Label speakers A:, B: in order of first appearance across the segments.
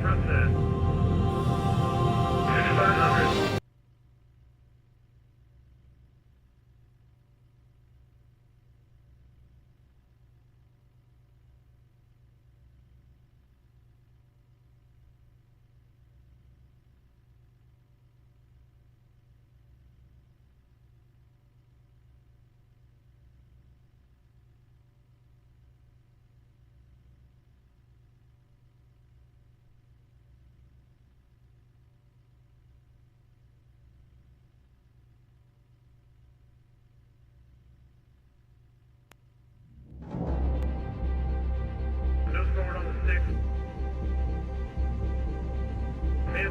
A: front set. 5500. Nose forward on the 6.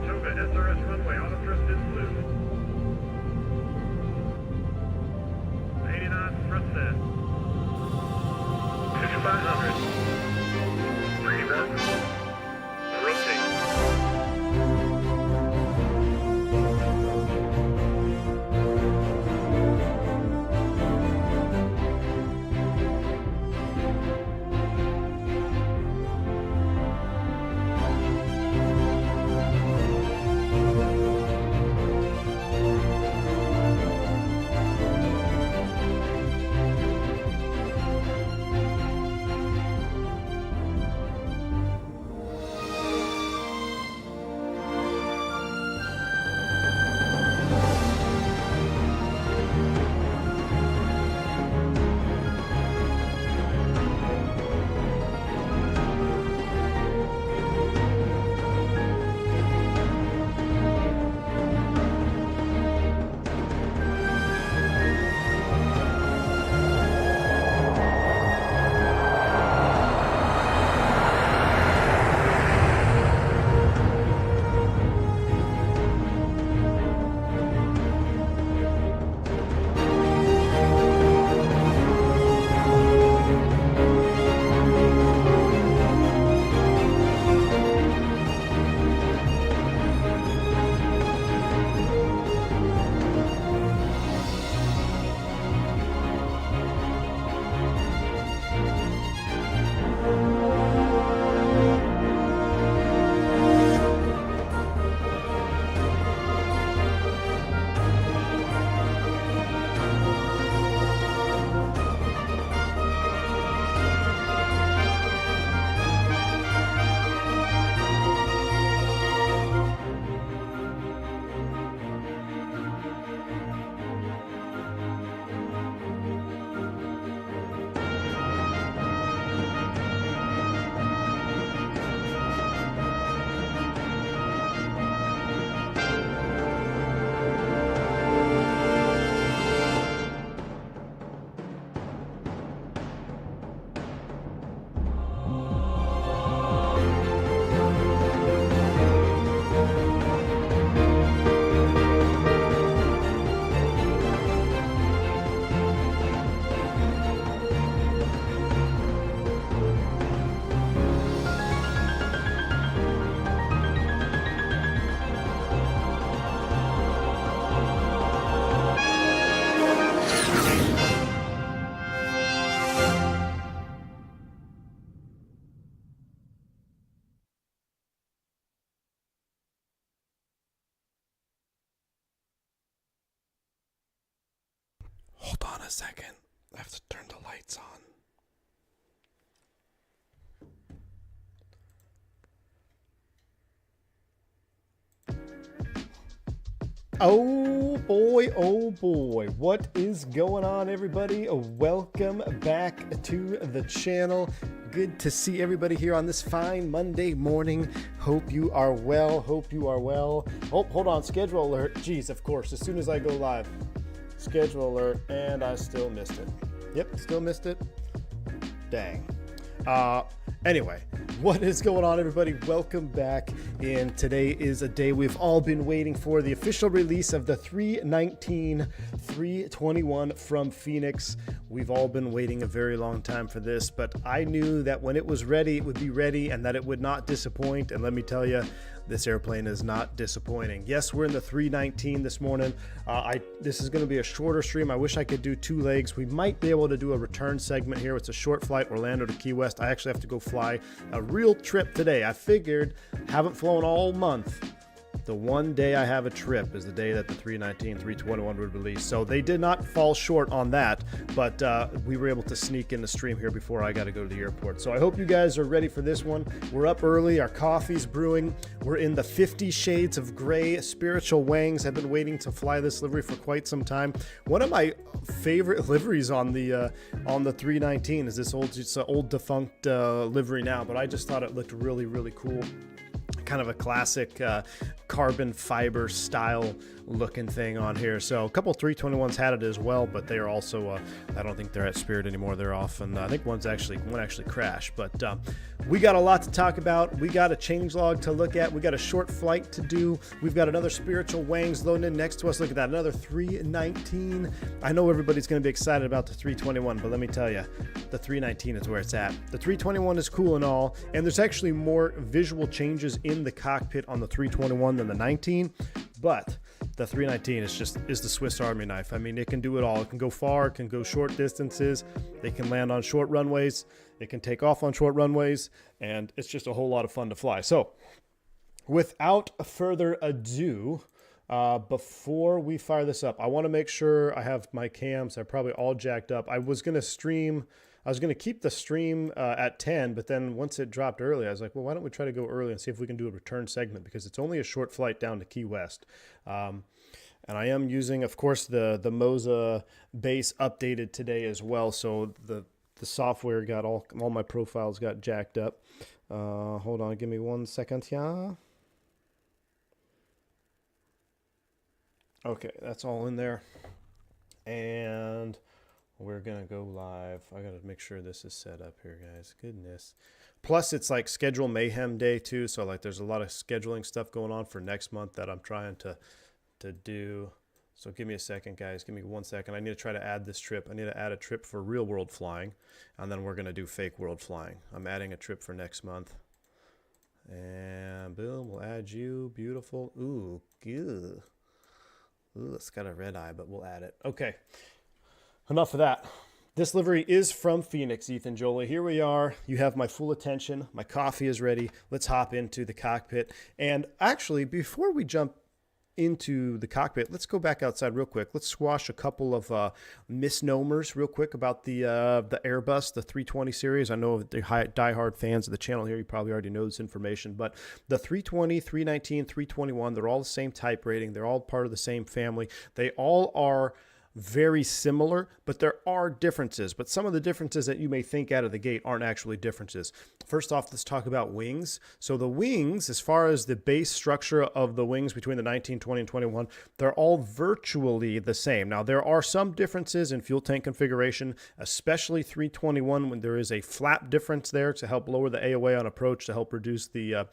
A: Toga, SRS runway, auto thrust is loose. 89 front set. 5500. Rework. Rotate.
B: Hold on a second. I have to turn the lights on. Oh boy, what is going on, everybody? Welcome back to the channel. Good to see everybody here on this fine Monday morning. Hope you are well. Oh, hold on, schedule alert. Jeez, of course, as soon as I go live. Schedule alert, and I still missed it. Yep, still missed it. Dang. Anyway, what is going on, everybody? Welcome back. And today is a day we've all been waiting for, the official release of the 319 321 from Fenix. We've all been waiting a very long time for this, but I knew that when it was ready, it would be ready and that it would not disappoint. And let me tell you, this airplane is not disappointing. Yes, we're in the 319 this morning. This is going to be a shorter stream. I wish I could do 2 legs. We might be able to do a return segment here. It's a short flight, Orlando to Key West. I actually have to go fly a real trip today. I figured, haven't flown all month. The one day I have a trip is the day that the 319, 321 would release. So they did not fall short on that, but we were able to sneak in the stream here before I got to go to the airport. So I hope you guys are ready for this one. We're up early. Our coffee's brewing. We're in the 50 shades of gray. Spiritual Wangs have been waiting to fly this livery for quite some time. One of my favorite liveries on the 319 is this old, it's an old defunct livery now, but I just thought it looked really, really cool. Kind of a classic carbon fiber style looking thing on here. So a couple 321s had it as well, but they are also I don't think they're at Spirit anymore. They're off, and I think one actually crashed. But we got a lot to talk about. We got a changelog to look at. We got a short flight to do. We've got another Spiritual Wangs loading in next to us. Look at that, another 319. I know everybody's going to be excited about the 321, but let me tell you, the 319 is where it's at. The 321 is cool and all, and there's actually more visual changes in the cockpit on the 321 than the 19, but the 319 is the Swiss Army knife. I mean, it can do it all. It can go far, it can go short distances, they can land on short runways, it can take off on short runways, and it's just a whole lot of fun to fly. So without further ado, before we fire this up, I want to make sure I have my cams. They're probably all jacked up. I was going to keep the stream at 10, but then once it dropped early, I was like, well, why don't we try to go early and see if we can do a return segment, because it's only a short flight down to Key West. And I am using, of course, the Moza base updated today as well. So the software got all my profiles got jacked up. Hold on, give me 1 second here. Okay, that's all in there. And we're going to go live. I got to make sure this is set up here, guys. Goodness. Plus, it's like schedule mayhem day, too. So, like, there's a lot of scheduling stuff going on for next month that I'm trying to do. So, give me a second, guys. Give me 1 second. I need to try to add this trip. I need to add a trip for real world flying. And then we're going to do fake world flying. I'm adding a trip for next month. And boom, we'll add you. Beautiful. Ooh, good. Ooh, it's got a red eye, but we'll add it. Okay. Enough of that. This livery is from Fenix, Ethan Jolie. Here we are. You have my full attention. My coffee is ready. Let's hop into the cockpit. And actually, before we jump into the cockpit, let's go back outside real quick. Let's squash a couple of misnomers real quick about the Airbus, the 320 series. I know the diehard fans of the channel here, you probably already know this information, but the 320, 319, 321, they're all the same type rating. They're all part of the same family. They all are very similar, but there are differences. But some of the differences that you may think out of the gate aren't actually differences. First off, let's talk about wings. So the wings, as far as the base structure of the wings between the 19, 20, and 21, they're all virtually the same. Now, there are some differences in fuel tank configuration, especially 321, when there is a flap difference there to help lower the AOA on approach to help reduce the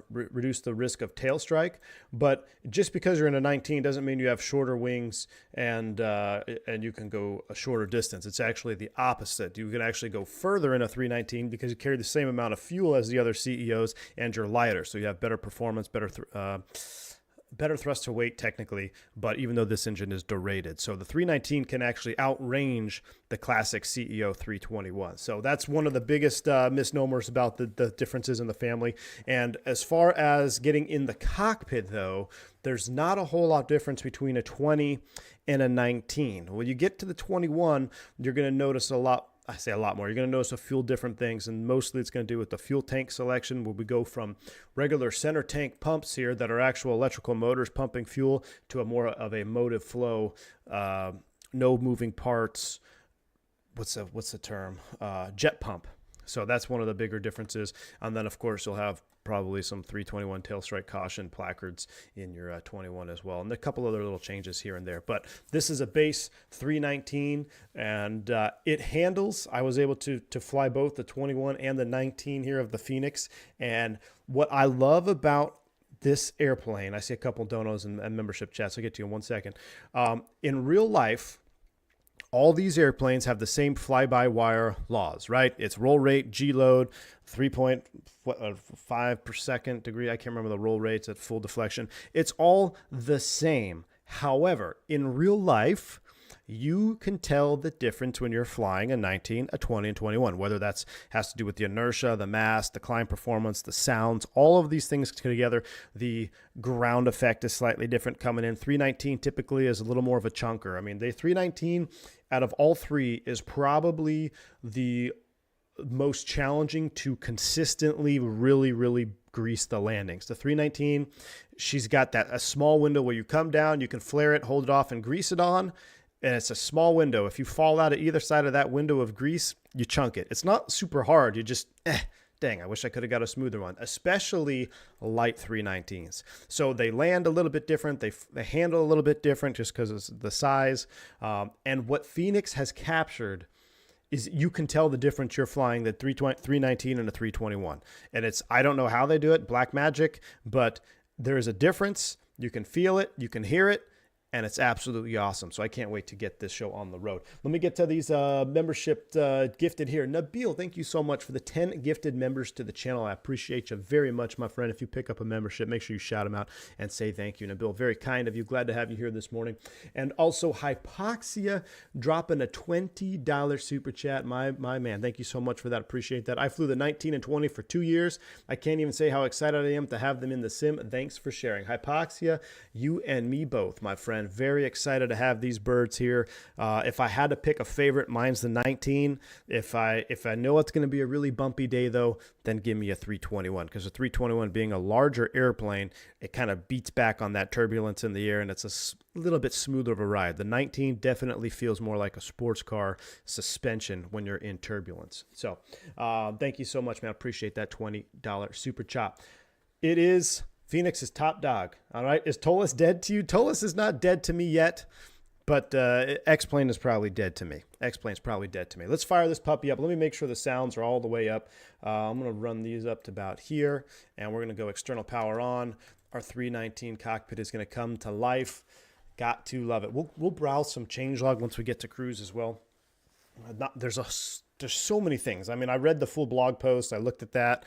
B: reduce the risk of tail strike. But just because you're in a 19 doesn't mean you have shorter wings and you can go a shorter distance. It's actually the opposite. You can actually go further in a 319 because you carry the same amount of fuel as the other CEOs and you're lighter. So you have better performance, better thrust to weight technically, but even though this engine is derated. So the 319 can actually outrange the classic CEO 321. So that's one of the biggest misnomers about the differences in the family. And as far as getting in the cockpit, though, there's not a whole lot difference between a 20 and a 19. When you get to the 21, you're going to notice a lot. I say a lot more. You're going to notice a few different things, and mostly it's going to do with the fuel tank selection, where we go from regular center tank pumps here that are actual electrical motors pumping fuel to a more of a motive flow, no moving parts. What's the term? Jet pump. So that's one of the bigger differences. And then, of course, you'll have probably some 321 tail strike caution placards in your 21 as well. And a couple other little changes here and there. But this is a base 319, and it handles. I was able to fly both the 21 and the 19 here of the Fenix. And what I love about this airplane, I see a couple donos and membership chats. I'll get to you in 1 second. In real life, all these airplanes have the same fly-by-wire laws, right? It's roll rate, G-load, 3.5 per second degree. I can't remember the roll rates at full deflection. It's all the same. However, in real life, you can tell the difference when you're flying a 19, a 20, and 21, whether that's has to do with the inertia, the mass, the climb performance, the sounds, all of these things together. The ground effect is slightly different coming in. 319 typically is a little more of a chunker. I mean, the 319 out of all three is probably the most challenging to consistently really grease the landings. The 319, she's got a small window where you come down, you can flare it, hold it off, and grease it on. And it's a small window. If you fall out of either side of that window of grease, you chunk it. It's not super hard. You just, dang, I wish I could have got a smoother one, especially light 319s. So they land a little bit different. They handle a little bit different just because of the size. And what Fenix has captured is you can tell the difference you're flying the 319 and a 321. And it's, I don't know how they do it, black magic, but there is a difference. You can feel it. You can hear it. And it's absolutely awesome. So I can't wait to get this show on the road. Let me get to these membership gifted here. Nabil, thank you so much for the 10 gifted members to the channel. I appreciate you very much, my friend. If you pick up a membership, make sure you shout them out and say thank you. Nabil, very kind of you. Glad to have you here this morning. And also Hypoxia dropping a $20 super chat. My man, thank you so much for that. Appreciate that. I flew the 19 and 20 for 2 years. I can't even say how excited I am to have them in the sim. Thanks for sharing. Hypoxia, you and me both, my friend. Very excited to have these birds here. If I had to pick a favorite, mine's the 19. If I know it's going to be a really bumpy day, though, then give me a 321, because the 321 being a larger airplane, it kind of beats back on that turbulence in the air, and it's a little bit smoother of a ride. The 19 definitely feels more like a sports car suspension when you're in turbulence. So thank you so much, man. Appreciate that $20 super chop. It is Fenix is top dog. All right. Is Tolis dead to you? Tolis is not dead to me yet, but X-Plane is probably dead to me. X-Plane's probably dead to me. Let's fire this puppy up. Let me make sure the sounds are all the way up. I'm going to run these up to about here, and we're going to go external power on. Our 319 cockpit is going to come to life. Got to love it. We'll browse some changelog once we get to cruise as well. There's so many things. I mean, I read the full blog post. I looked at that.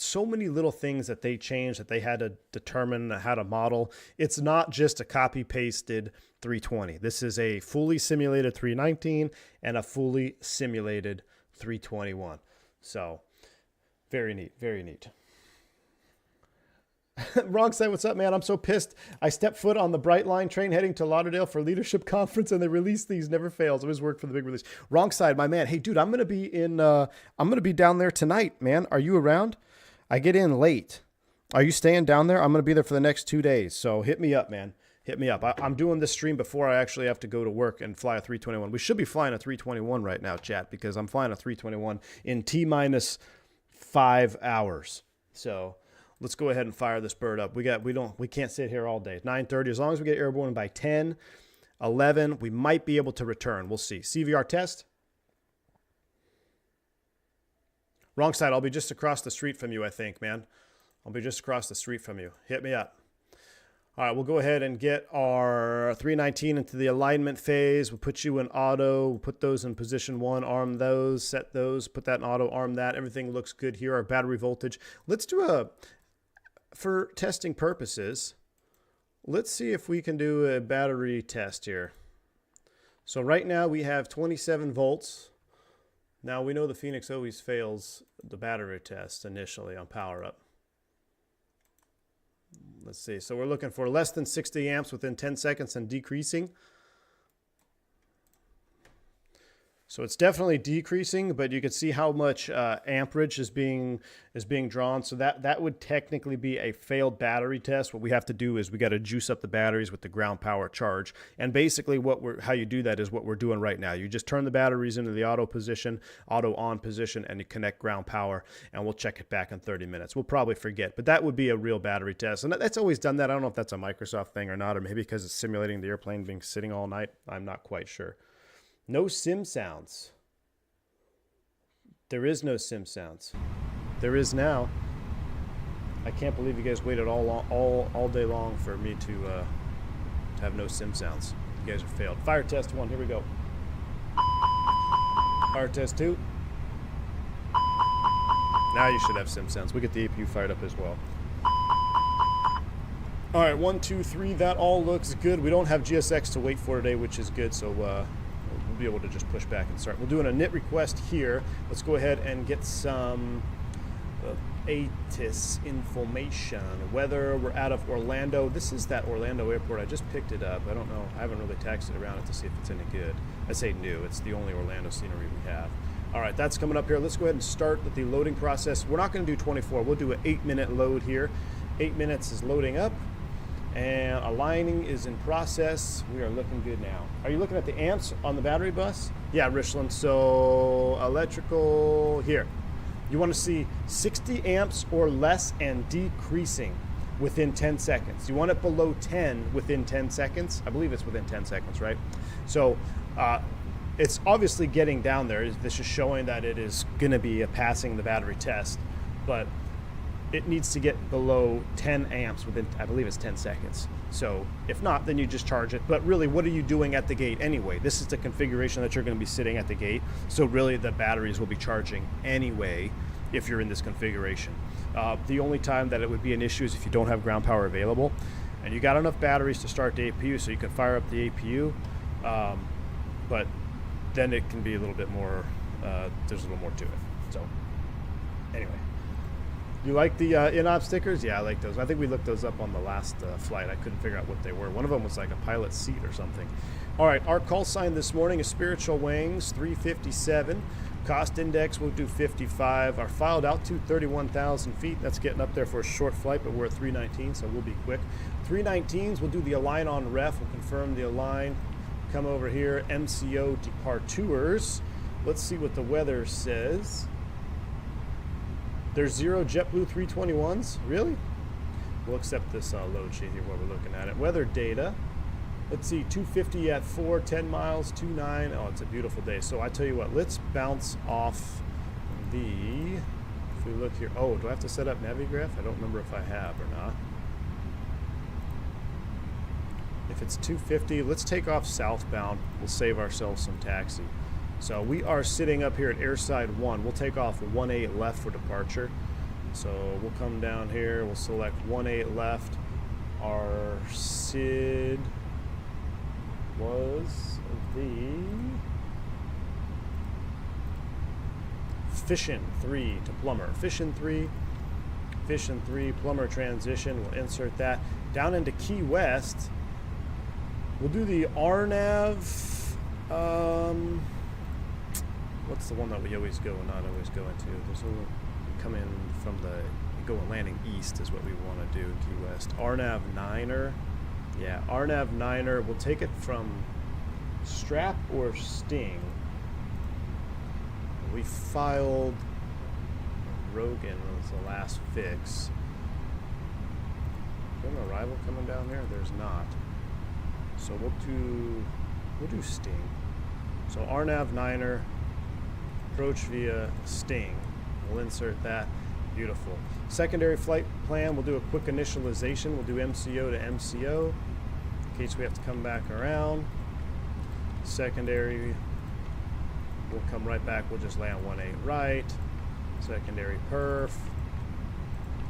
B: So many little things that they changed that they had to determine how to model. It's not just a copy-pasted 320. This is a fully simulated 319 and a fully simulated 321. So very neat, very neat. Wrong side, what's up, man? I'm so pissed. I stepped foot on the Brightline train heading to Lauderdale for leadership conference, and they released these. Never fails. Always worked for the big release. Wrong side, my man. Hey, dude, I'm gonna be down there tonight, man. Are you around? I get in late. Are you staying down there? I'm going to be there for the next 2 days. So hit me up, man. Hit me up. I'm doing this stream before I actually have to go to work and fly a 321. We should be flying a 321 right now, chat, because I'm flying a 321 in T-minus 5 hours. So let's go ahead and fire this bird up. We can't sit here all day. 9:30, as long as we get airborne by 10, 11, we might be able to return. We'll see. CVR test. Wrong side. I'll be just across the street from you, I think, man. I'll be just across the street from you. Hit me up. All right, we'll go ahead and get our 319 into the alignment phase. We'll put you in auto. We'll put those in position 1, arm those, set those, put that in auto, arm that. Everything looks good here. Our battery voltage. Let's do for testing purposes, let's see if we can do a battery test here. So right now we have 27 volts. Now, we know the Fenix always fails the battery test initially on power up. Let's see. So we're looking for less than 60 amps within 10 seconds and decreasing. So it's definitely decreasing, but you can see how much amperage is being drawn. So that would technically be a failed battery test. What we have to do is we got to juice up the batteries with the ground power charge. And basically how you do that is what we're doing right now. You just turn the batteries into the auto position, auto on position, and you connect ground power, and we'll check it back in 30 minutes. We'll probably forget, but that would be a real battery test. And that's always done that. I don't know if that's a Microsoft thing or not, or maybe because it's simulating the airplane being sitting all night. I'm not quite sure. No sim sounds. There is no sim sounds. There is now. I can't believe you guys waited all day long for me to have no sim sounds. You guys are failed. Fire test 1. Here we go. test 2. Now you should have SimSense. We get the APU fired up as well. All right, 1, 2, 3. That all looks good. We don't have GSX to wait for today, which is good. So we'll be able to just push back and start. We're doing a NIT request here. Let's go ahead and get some ATIS information. Whether we're out of Orlando. This is that Orlando airport. I just picked it up. I don't know. I haven't really taxied around it to see if it's any good. I say new. It's the only Orlando scenery we have. All right, that's coming up here. Let's go ahead and start with the loading process. We're not going to do 24. We'll do an 8-minute load here. 8 minutes is loading up, and aligning is in process. We are looking good now. Are you looking at the amps on the battery bus? Yeah, Richland. So electrical here. You want to see 60 amps or less and decreasing within 10 seconds. You want it below 10 within 10 seconds. I believe it's within 10 seconds, right? So it's obviously getting down there. This is showing that it is going to be passing the battery test, but it needs to get below 10 amps within, I believe it's 10 seconds. So if not, then you just charge it. But really, what are you doing at the gate anyway? This is the configuration that you're going to be sitting at the gate. So really, the batteries will be charging anyway if you're in this configuration. The only time that it would be an issue is if you don't have ground power available and you got enough batteries to start the APU, so you can fire up the APU. But then it can be a little bit more, there's a little more to it. So anyway, you like the in-op stickers? Yeah, I like those. I think we looked those up on the last flight. I couldn't figure out what they were. One of them was like a pilot seat or something. All right, our call sign this morning is Spiritual Wings 357. Cost index, we'll do 55. Our filed altitude, 31,000 feet. That's getting up there for a short flight, but we're at 319, so we'll be quick. 319s, we'll do the align on ref. We'll confirm the align. Come over here, MCO departures. Let's see what the weather says. There's 0 JetBlue 321s. Really? We'll accept this load sheet here while we're looking at it. Weather data. Let's see, 250 at 4, 10 miles, 29. Oh, it's a beautiful day. So I tell you what, let's bounce off the, if we look here, oh, do I have to set up Navigraph? I don't remember if I have or not. If it's 250, let's take off southbound. We'll save ourselves some taxi. So we are sitting up here at airside 1. We'll take off 18 left for departure. So we'll come down here. We'll select 18 left. Our SID was the Fission 3 to plumber. Fission 3, plumber transition. We'll insert that. Down into Key West, we'll do the RNAV. What's the one that we always go and not always go into? There's a come in from the go and landing east is what we want to do. Key West. RNAV 9er. Yeah, RNAV 9er. We'll take it from Strap or Sting. We filed Rogan was the last fix. Is there an arrival coming down there? There's not. So we'll do Sting. So RNAV 9er, approach via Sting. We'll insert that. Beautiful. Secondary flight plan, we'll do a quick initialization. We'll do MCO to MCO in case we have to come back around. Secondary, we'll come right back. We'll just land 18 right. Secondary perf.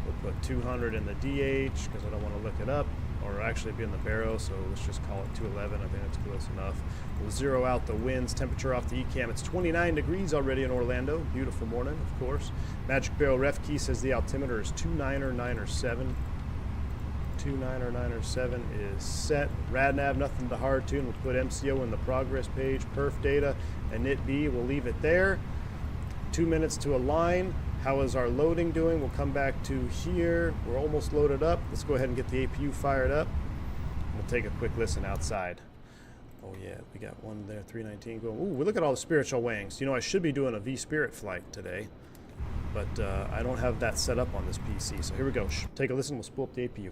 B: We'll put 200 in the DH because I don't want to look it up or actually be in the barrow, so let's just call it 211. I think that's close enough. We'll zero out the winds, temperature off the ECAM. It's 29 degrees already in Orlando. Beautiful morning, of course. Magic Barrel ref key says the altimeter is 29907. 29907 is set. RadNav, nothing to hard tune. We'll put MCO in the progress page. Perf data and NIT-B, we'll leave it there. 2 minutes to align. How is our loading doing? We'll come back to here. We're almost loaded up. Let's go ahead and get the APU fired up. We'll take a quick listen outside. Oh yeah, we got one there, 319 going. Ooh, look at all the spiritual wings. You know, I should be doing a V-Spirit flight today, but I don't have that set up on this PC. So here we go. Take a listen. We'll spool up the APU.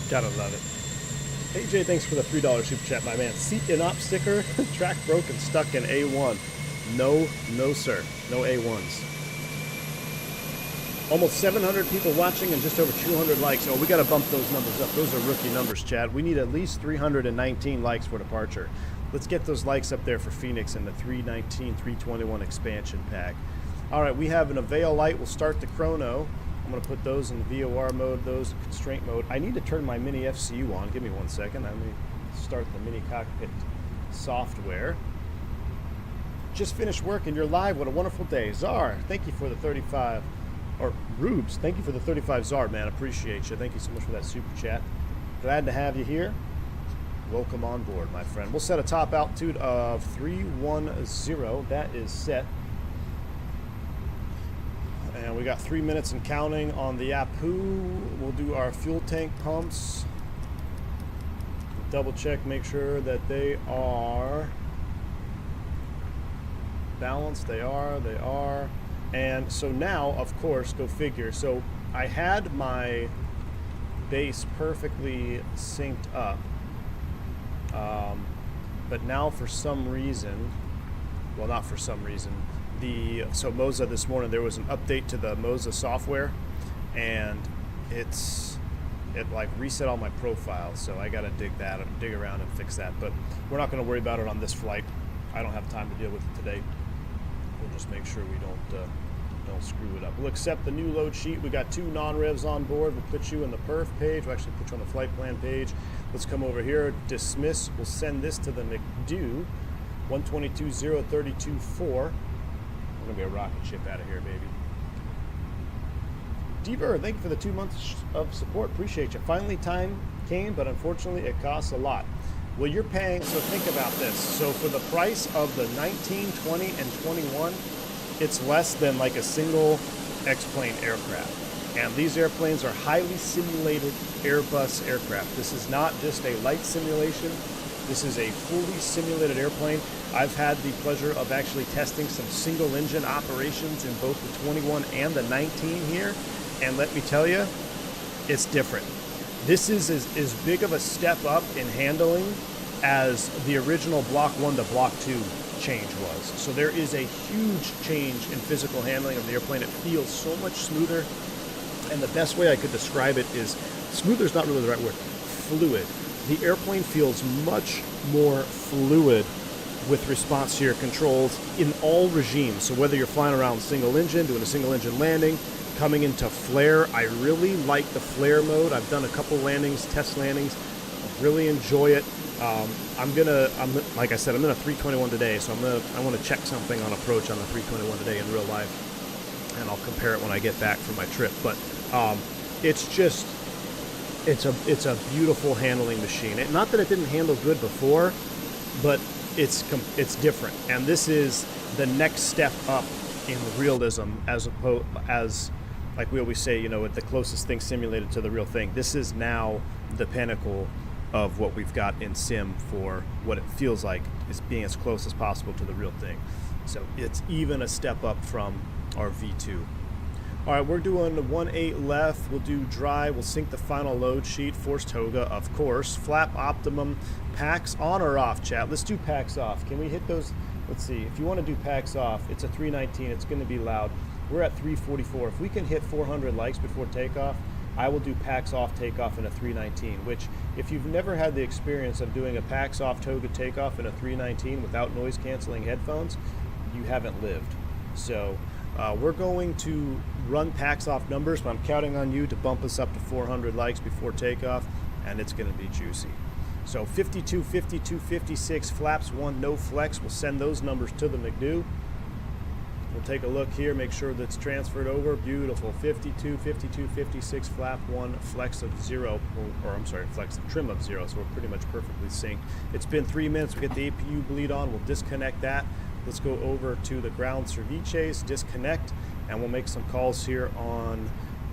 B: Gotta love it. Hey Jay, thanks for the $3 super chat, my man. Seat in op sticker, track broken, stuck in A1. No, no sir, no A1s. Almost 700 people watching and just over 200 likes. Oh, we gotta bump those numbers up. Those are rookie numbers, Chad. We need at least 319 likes for departure. Let's get those likes up there for Fenix and the 319, 321 expansion pack. All right, we have an Avail light. We'll start the chrono. I'm going to put those in the VOR mode, those in constraint mode. I need to turn my mini FCU on. Give me 1 second. Let me start the mini cockpit software. Just finished work and you're live. What a wonderful day. Czar, thank you for the 35. Or Rubes, thank you for the 35 Czar, man. Appreciate you. Thank you so much for that super chat. Glad to have you here. Welcome on board, my friend. We'll set a top altitude of 310. That is set. And we got 3 minutes and counting on the Apu. We'll do our fuel tank pumps. Double check, make sure that they are balanced. They are. And so now, of course, go figure. So I had my base perfectly synced up. But now for some reason, well, not for some reason, so Moza this morning, there was an update to the Moza software, and it like reset all my profiles, so I gotta dig around and fix that. But we're not gonna worry about it on this flight. I don't have time to deal with it today. We'll just make sure we don't screw it up. We'll accept the new load sheet. We got 2 non-revs on board. We'll put you in the perf page. We'll actually put you on the flight plan page. Let's come over here, dismiss. We'll send this to the McDo, 122.032.4. We're gonna be a rocket ship out of here, baby. Deaver, thank you for the 2 months of support. Appreciate you. Finally, time came, but unfortunately, it costs a lot. Well, you're paying, so think about this. So for the price of the 19, 20, and 21, it's less than like a single X-plane aircraft. And these airplanes are highly simulated Airbus aircraft. This is not just a light simulation. This is a fully simulated airplane. I've had the pleasure of actually testing some single engine operations in both the 21 and the 19 here. And let me tell you, it's different. This is as big of a step up in handling as the original Block 1 to Block 2 change was. So there is a huge change in physical handling of the airplane. It feels so much smoother. And the best way I could describe it is, smoother is not really the right word, fluid. The airplane feels much more fluid with response to your controls in all regimes. So whether you're flying around single engine, doing a single engine landing, coming into flare, I really like the flare mode. I've done a couple landings, test landings. I really enjoy it. Like I said, I'm in a 321 today, so I want to check something on approach on the 321 today in real life, and I'll compare it when I get back from my trip. But it's a beautiful handling machine. Not that it didn't handle good before, but it's different, and this is the next step up in realism, as like we always say, the closest thing simulated to the real thing. This is now the pinnacle of what we've got in sim for what it feels like is being as close as possible to the real thing. So it's even a step up from our V2. All right, we're doing 1-8 left. We'll do dry. We'll sync the final load sheet. Force Toga, of course. Flap optimum. Packs on or off, chat? Let's do packs off. Can we hit those? Let's see. If you want to do packs off, it's a 319. It's going to be loud. We're at 344. If we can hit 400 likes before takeoff, I will do packs off takeoff in a 319, which if you've never had the experience of doing a packs off Toga takeoff in a 319 without noise canceling headphones, you haven't lived. So we're going to run packs off numbers, but I'm counting on you to bump us up to 400 likes before takeoff, and it's going to be juicy. So 52, 52, 56, flaps 1, no flex. We'll send those numbers to the McDo. We'll take a look here, make sure that's transferred over. Beautiful. 52, 52, 56, flap 1, flex of 0, or I'm sorry, flex of trim of 0. So we're pretty much perfectly synced. It's been 3 minutes. We get the APU bleed on. We'll disconnect that. Let's go over to the ground cervices, disconnect, and we'll make some calls here on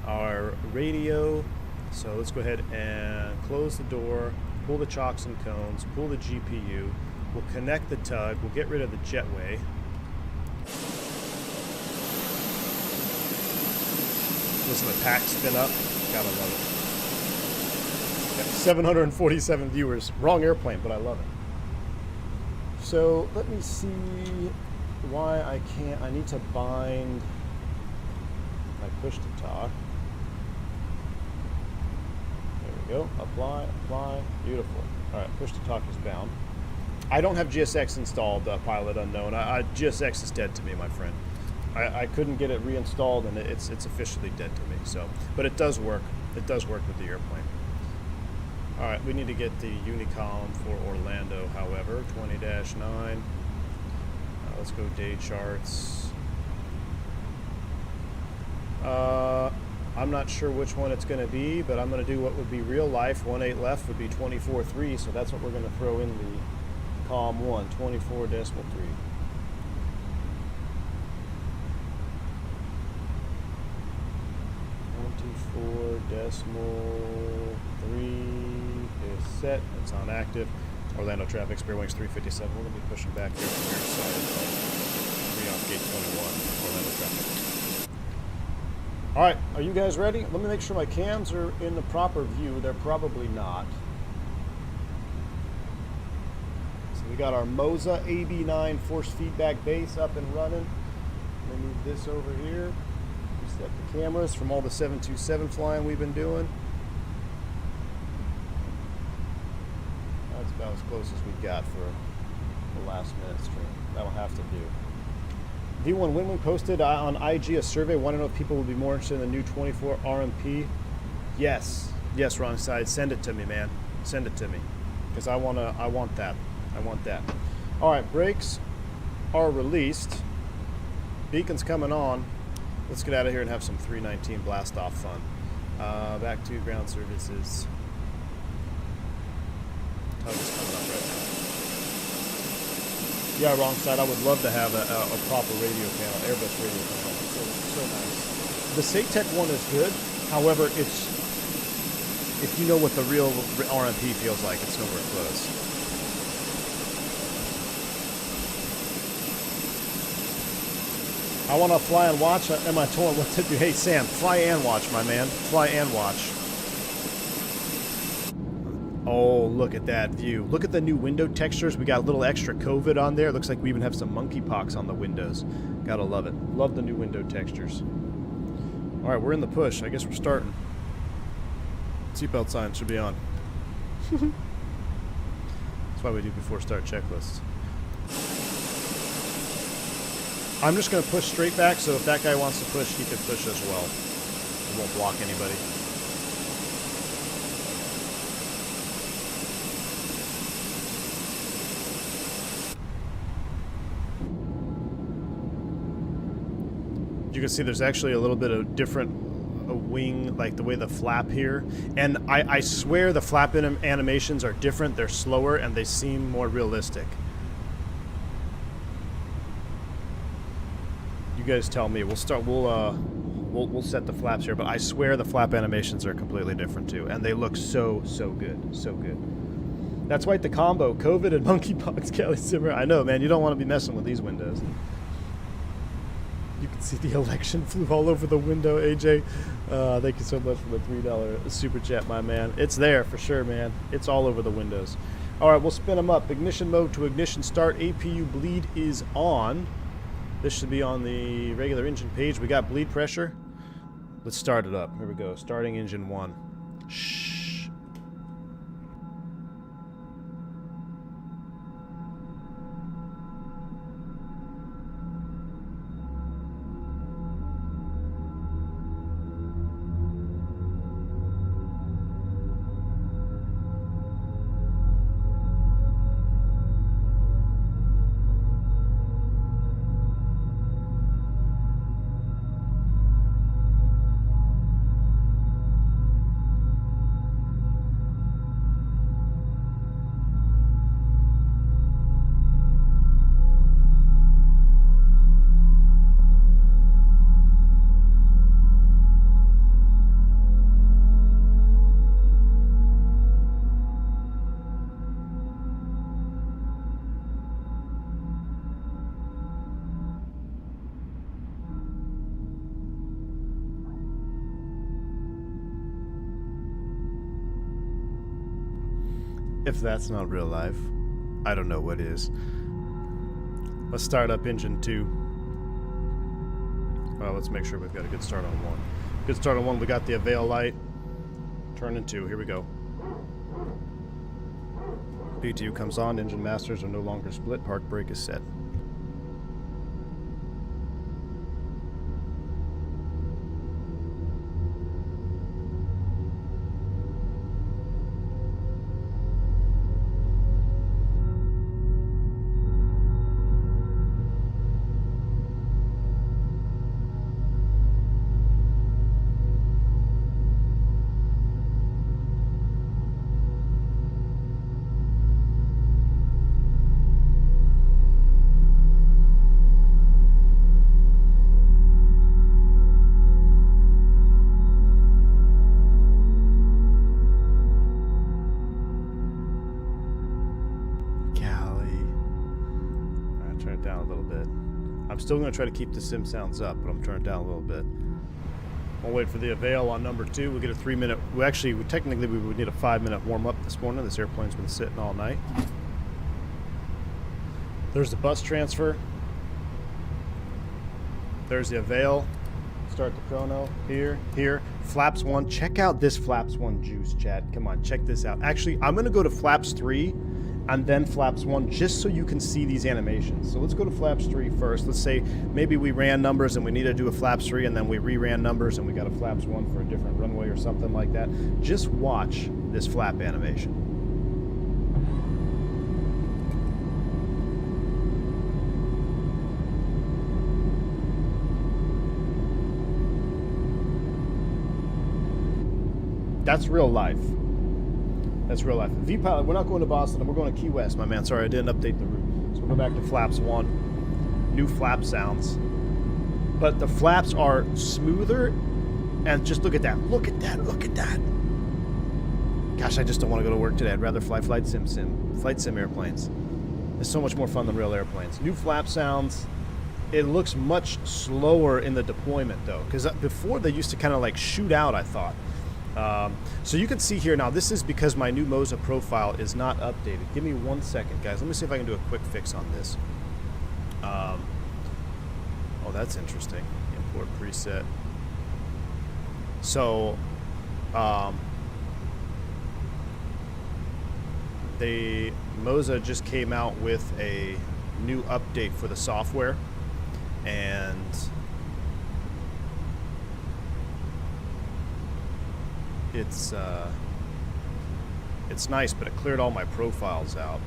B: our radio. So let's go ahead and close the door, pull the chocks and cones, pull the GPU. We'll connect the tug. We'll get rid of the jetway. Listen to the pack spin up. Gotta love it. 747 viewers. Wrong airplane, but I love it. So let me see why I can't. I need to bind my push to talk. There we go. Apply, apply. Beautiful. All right, push to talk is bound. I don't have GSX installed, Pilot Unknown. GSX is dead to me, my friend. I couldn't get it reinstalled, and it's officially dead to me. So, but it does work. It does work with the airplane. All right, we need to get the Unicom for Orlando, however, 20-9. Let's go day charts. I'm not sure which one it's going to be, but I'm going to do what would be real life. 18 left would be 24.3, so that's what we're going to throw in the COM 1, 24.3. 24.3 is set. It's on active. Orlando traffic, spare wings 357. We're going to be pushing back here from your side. 3 off gate 21. Orlando traffic. All right, are you guys ready? Let me make sure my cams are in the proper view. They're probably not. So we got our Moza AB9 force feedback base up and running. Let me move this over here. Reset the cameras from all the 727 flying we've been doing. That's about as close as we got for the last minute stream. That'll have to do. V1 Winwing posted on IG a survey. Want to know if people will be more interested in the new 24 RMP? Yes. Yes, wrong side. Send it to me, man. Send it to me. Because I want that. I want that. All right, brakes are released. Beacon's coming on. Let's get out of here and have some 319 blast off fun. Back to ground services. Toga's coming up right now. Yeah, wrong side. I would love to have a proper radio panel, Airbus radio panel. So nice. The Satec one is good. However, it's, if you know what the real RMP feels like, it's nowhere close. I want to fly and watch. Am I torn? What to do? Hey, Sam, fly and watch, my man. Fly and watch. Oh, look at that view. Look at the new window textures. We got a little extra COVID on there. Looks like we even have some monkeypox on the windows. Gotta love it. Love the new window textures. All right, we're in the push. I guess we're starting. Seatbelt sign should be on. That's why we do before start checklists. I'm just going to push straight back, so if that guy wants to push, he can push as well. It won't block anybody. You can see there's actually a little bit of different wing, like the way the flap here. And I swear the flap animations are different. They're slower and they seem more realistic. You guys tell me. We'll start. We'll set the flaps here, but I swear the flap animations are completely different too, and they look so good, so good. That's right, the combo: COVID and monkeypox. Kelly Simmer. I know, man. You don't want to be messing with these windows. You can see the election flew all over the window. AJ, thank you so much for the $3 super chat, my man. It's there for sure, man. It's all over the windows. All right, we'll spin them up. Ignition mode to ignition start. APU bleed is on. This should be on the regular engine page. We got bleed pressure. Let's start it up. Here we go. Starting engine 1. Shh. If that's not real life, I don't know what is. Let's start up engine 2. Well, let's make sure we've got a good start on 1. Good start on 1. We got the avail light. Turn in 2. Here we go. PTU comes on. Engine masters are no longer split. Park brake is set. I'm still going to try to keep the sim sounds up, but I'm turning it down a little bit. We'll wait for the avail on number 2. We'll get a 3-minute... technically, we would need a 5-minute warm-up this morning. This airplane's been sitting all night. There's the bus transfer. There's the avail. Start the chrono. Here, here. Flaps 1. Check out this Flaps 1 juice, Chad. Come on, check this out. Actually, I'm going to go to Flaps 3 and then Flaps 1 just so you can see these animations. So let's go to Flaps 3 first. Let's say maybe we ran numbers and we need to do a Flaps 3 and then we re-ran numbers and we got a Flaps 1 for a different runway or something like that. Just watch this flap animation. That's real life. That's real life. V-Pilot, we're not going to Boston, we're going to Key West, my man. Sorry, I didn't update the route. So we'll go back to Flaps 1. New flap sounds. But the flaps are smoother, and just look at that. Look at that, look at that. Gosh, I just don't want to go to work today. I'd rather fly flight sim airplanes. It's so much more fun than real airplanes. New flap sounds. It looks much slower in the deployment, though, because before they used to kind of like shoot out, I thought. So you can see here now, this is because my new Moza profile is not updated. Give me 1 second, guys. Let me see if I can do a quick fix on this. Oh, that's interesting. Import preset. So, Moza just came out with a new update for the software, and it's nice, but it cleared all my profiles out,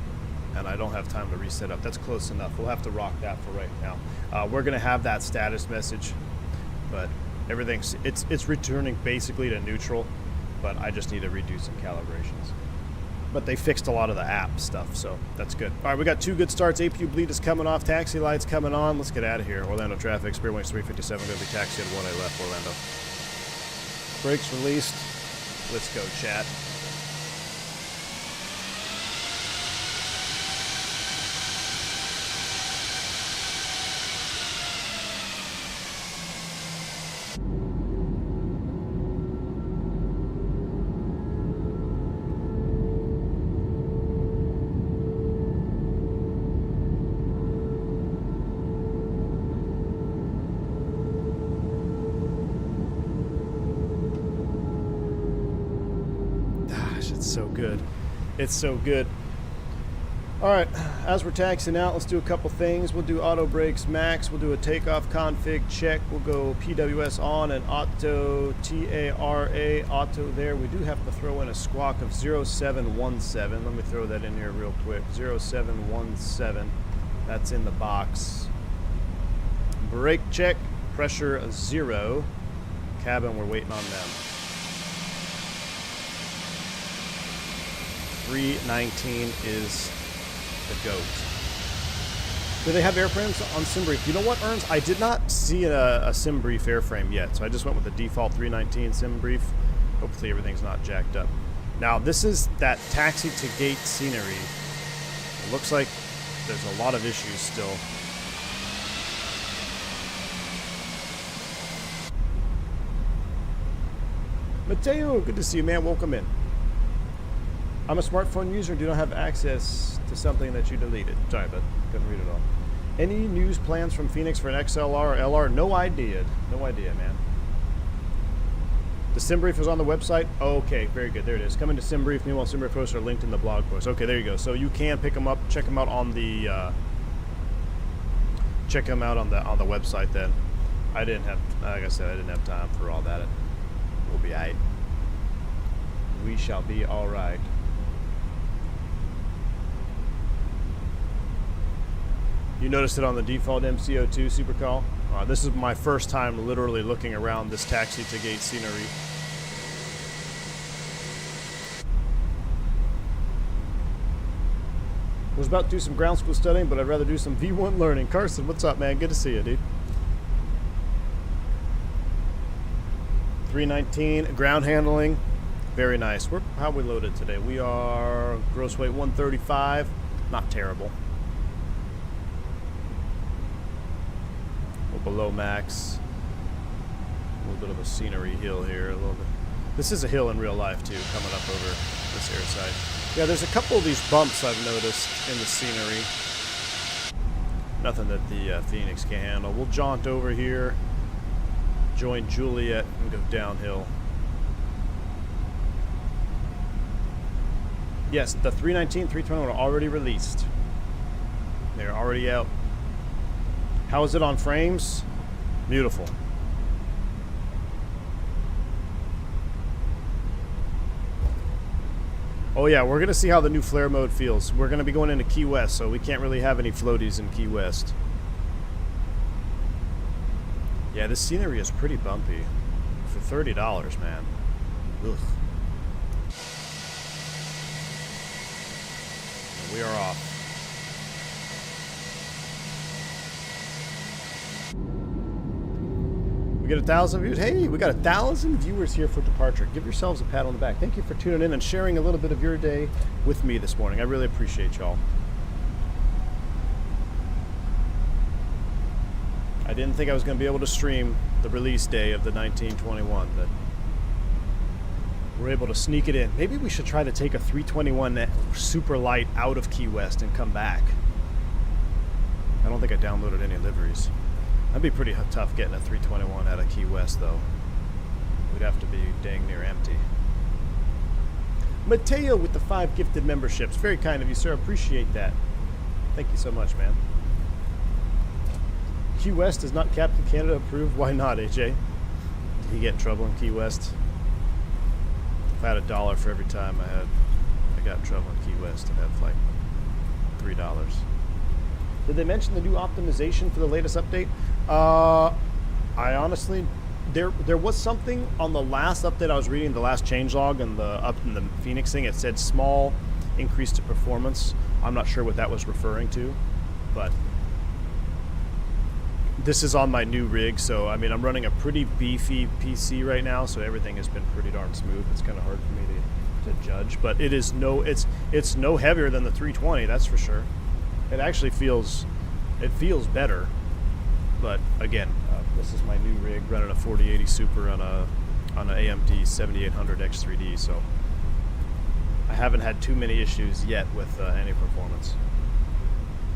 B: and I don't have time to reset up. That's close enough. We'll have to rock that for right now. We're gonna have that status message, but everything's it's returning basically to neutral, but I just need to redo some calibrations. But they fixed a lot of the app stuff, so that's good. All right, we got 2 good starts. APU bleed is coming off. Taxi lights coming on. Let's get out of here. Orlando traffic. Spear wings 357. Going to be taxied 1A left. Orlando. Brakes released. Let's go, chat. It's so good. All right, as we're taxiing out, let's do a couple things. We'll do auto brakes max. We'll do a takeoff config check. We'll go PWS on and auto TARA auto there. We do have to throw in a squawk of 0717. Let me throw that in here real quick. 0717. That's in the box. Brake check. Pressure 0. Cabin, we're waiting on them. 319 is the GOAT. Do they have airframes on SimBrief? You know what, Ernst? I did not see a SimBrief airframe yet, so I just went with the default 319 SimBrief. Hopefully everything's not jacked up. Now, this is that taxi to gate scenery. It looks like there's a lot of issues still. Mateo, good to see you, man. Welcome in. I'm a smartphone user and do not have access to something that you deleted. Sorry, but couldn't read it all. Any news plans from Fenix for an XLR or LR? No idea. No idea, man. The SimBrief was on the website. Oh, okay, very good. There it is. Coming to SimBrief. Meanwhile, SimBrief posts are linked in the blog post. Okay, there you go. So you can pick them up, check them out on the website. Then I didn't have, like I said, I didn't have time for all that. We'll be alright. We shall be all right. You noticed it on the default MCO2 super call. This is my first time literally looking around this taxi to gate scenery. Was about to do some ground school studying, but I'd rather do some V1 learning. Carson, what's up, man? Good to see you, dude. 319 ground handling, very nice. How are we loaded today? We are gross weight 135, not terrible. Below max. A little bit of a scenery hill here. A little bit. This is a hill in real life too, coming up over this air side. Yeah, there's a couple of these bumps I've noticed in the scenery. Nothing that the Fenix can handle. We'll jaunt over here, join Juliet, and go downhill. Yes, the 319, 321 are already released. They're already out. How is it on frames? Beautiful. Oh yeah, we're going to see how the new flare mode feels. We're going to be going into Key West, so we can't really have any floaties in Key West. Yeah, this scenery is pretty bumpy. For $30, man. Ugh. We are off. We get 1,000 views. Hey, we got 1,000 viewers here for departure. Give yourselves a pat on the back. Thank you for tuning in and sharing a little bit of your day with me this morning. I really appreciate y'all. I didn't think I was going to be able to stream the release day of the 1921, but we're able to sneak it in. Maybe we should try to take a 321 super light out of Key West and come back. I don't think I downloaded any liveries. That'd be pretty tough getting a 321 out of Key West, though. We'd have to be dang near empty. Mateo with the 5 gifted memberships. Very kind of you, sir. Appreciate that. Thank you so much, man. Key West is not Captain Canada approved. Why not, AJ? Did he get in trouble in Key West? If I had $1 for every time I got in trouble in Key West, I'd have like $3. Did they mention the new optimization for the latest update? I honestly, there was something on the last update I was reading, the last changelog and up in the Fenix thing. It said small increase to performance. I'm not sure what that was referring to, but this is on my new rig, so I mean I'm running a pretty beefy PC right now, so everything has been pretty darn smooth. It's kind of hard for me to judge, but it is it's no heavier than the 320, that's for sure. It actually feels better, but again, this is my new rig running a 4080 Super on a AMD 7800 X3D, so I haven't had too many issues yet with any performance.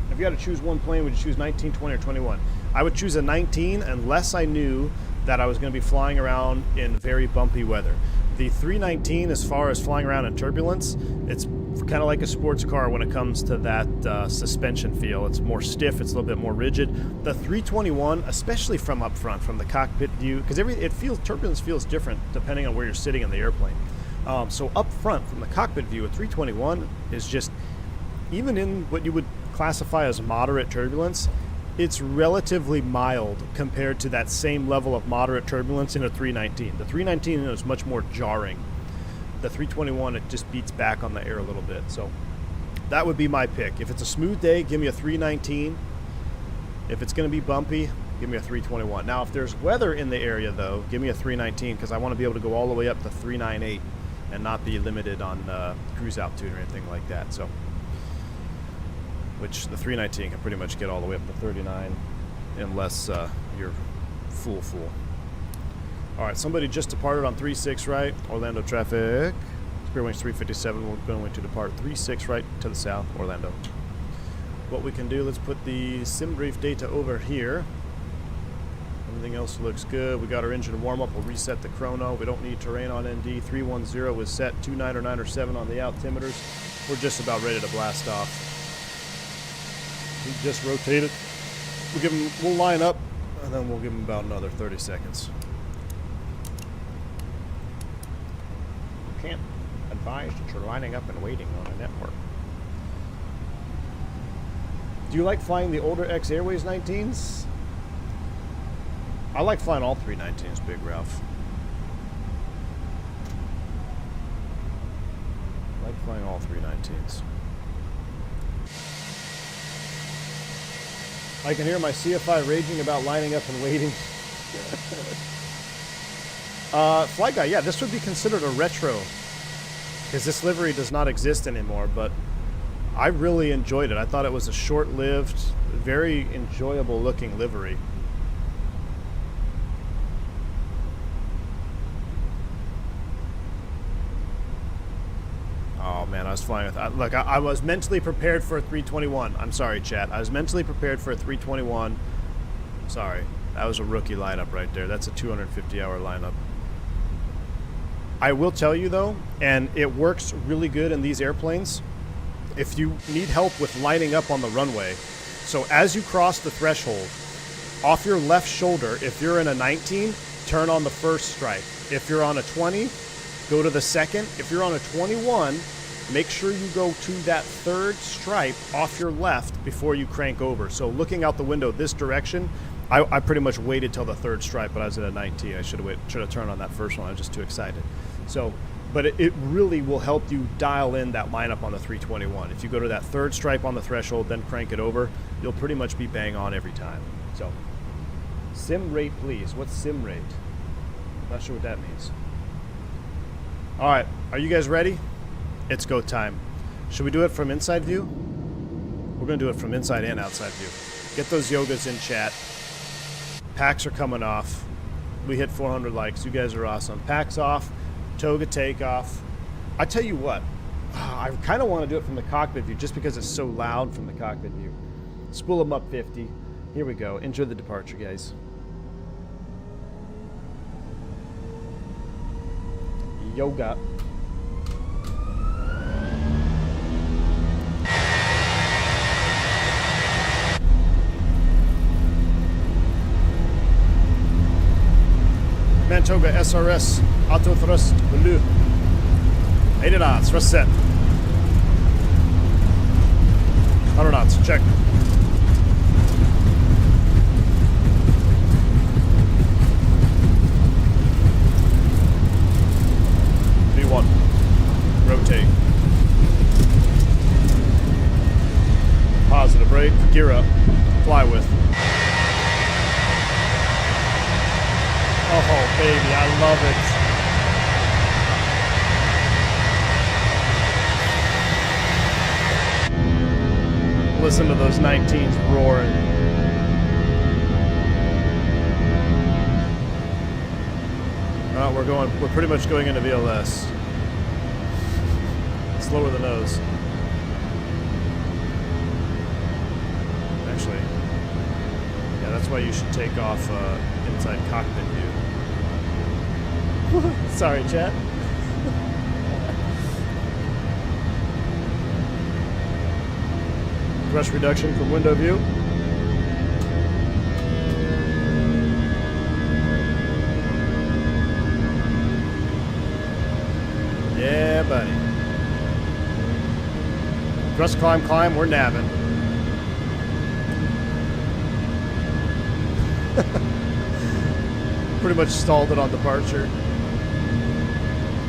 B: If you had to choose one plane, would you choose 19, 20, or 21? I would choose a 19 unless I knew that I was going to be flying around in very bumpy weather. The 319, as far as flying around in turbulence, it's kind of like a sports car when it comes to that suspension feel. It's more stiff, it's a little bit more rigid. The 321, especially from up front, from the cockpit view, because turbulence feels different depending on where you're sitting in the airplane. So up front, from the cockpit view, a 321 is just, even in what you would classify as moderate turbulence, it's relatively mild compared to that same level of moderate turbulence in a 319. The 319 is much more jarring. The 321, it just beats back on the air a little bit. So that would be my pick. If it's a smooth day, give me a 319. If it's going to be bumpy, give me a 321. Now, if there's weather in the area, though, give me a 319 because I want to be able to go all the way up to 398 and not be limited on cruise altitude or anything like that. So, which the 319 can pretty much get all the way up to 39 unless you're full. All right, somebody just departed on 36 right. Orlando traffic. Clear wings 357, we're going to depart 36 right to the south, Orlando. What we can do, let's put the sim brief data over here. Everything else looks good. We got our engine warm up. We'll reset the chrono. We don't need terrain on ND. 310 is set. 29 or 9 or 7 on the altimeters. We're just about ready to blast off. We just rotated. We'll line up, and then we'll give them about another 30 seconds. You can't advise that you're lining up and waiting on a network. Do you like flying the older X Airways 19s? I like flying all 319s, Big Ralph. I like flying all 319s. I can hear my CFI raging about lining up and waiting. Flight Guy, yeah, this would be considered a retro, because this livery does not exist anymore, but I really enjoyed it. I thought it was a short-lived, very enjoyable looking livery. Oh man, I was flying with... Look, I was mentally prepared for a 321. I'm sorry, chat. I was mentally prepared for a 321. Sorry. That was a rookie lineup right there. That's a 250-hour lineup. I will tell you, though, and it works really good in these airplanes, if you need help with lining up on the runway. So as you cross the threshold, off your left shoulder, if you're in a 19, turn on the first stripe. If you're on a 20, go to the second. If you're on a 21, make sure you go to that third stripe off your left before you crank over. So looking out the window this direction, I pretty much waited till the third stripe, but I was at a 19. I should have turned on that first one. I was just too excited. So, but it really will help you dial in that lineup on the 321. If you go to that third stripe on the threshold, then crank it over, you'll pretty much be bang on every time. So, sim rate, please. What's sim rate? Not sure what that means. All right, are you guys ready? It's go time. Should we do it from inside view? We're gonna do it from inside and outside view. Get those yogas in chat. Packs are coming off. We hit 400 likes. You guys are awesome. Packs off. Toga takeoff. I tell you what, I kind of want to do it from the cockpit view just because it's so loud from the cockpit view. Spool them up 50. Here we go. Enjoy the departure, guys. Yoga. Mantoga SRS auto thrust blue. 80 knots, thrust set. 100 knots, check. V1. Rotate. Positive rate, gear up, fly with. Oh, baby, I love it. Listen to those 19s roaring. We're pretty much going into VLS. Let's lower the nose. Actually, yeah, that's why you should take off inside cockpit view. Sorry, chat. Thrust reduction from window view. Yeah, buddy. Thrust climb, we're nabbing. Pretty much stalled it on departure.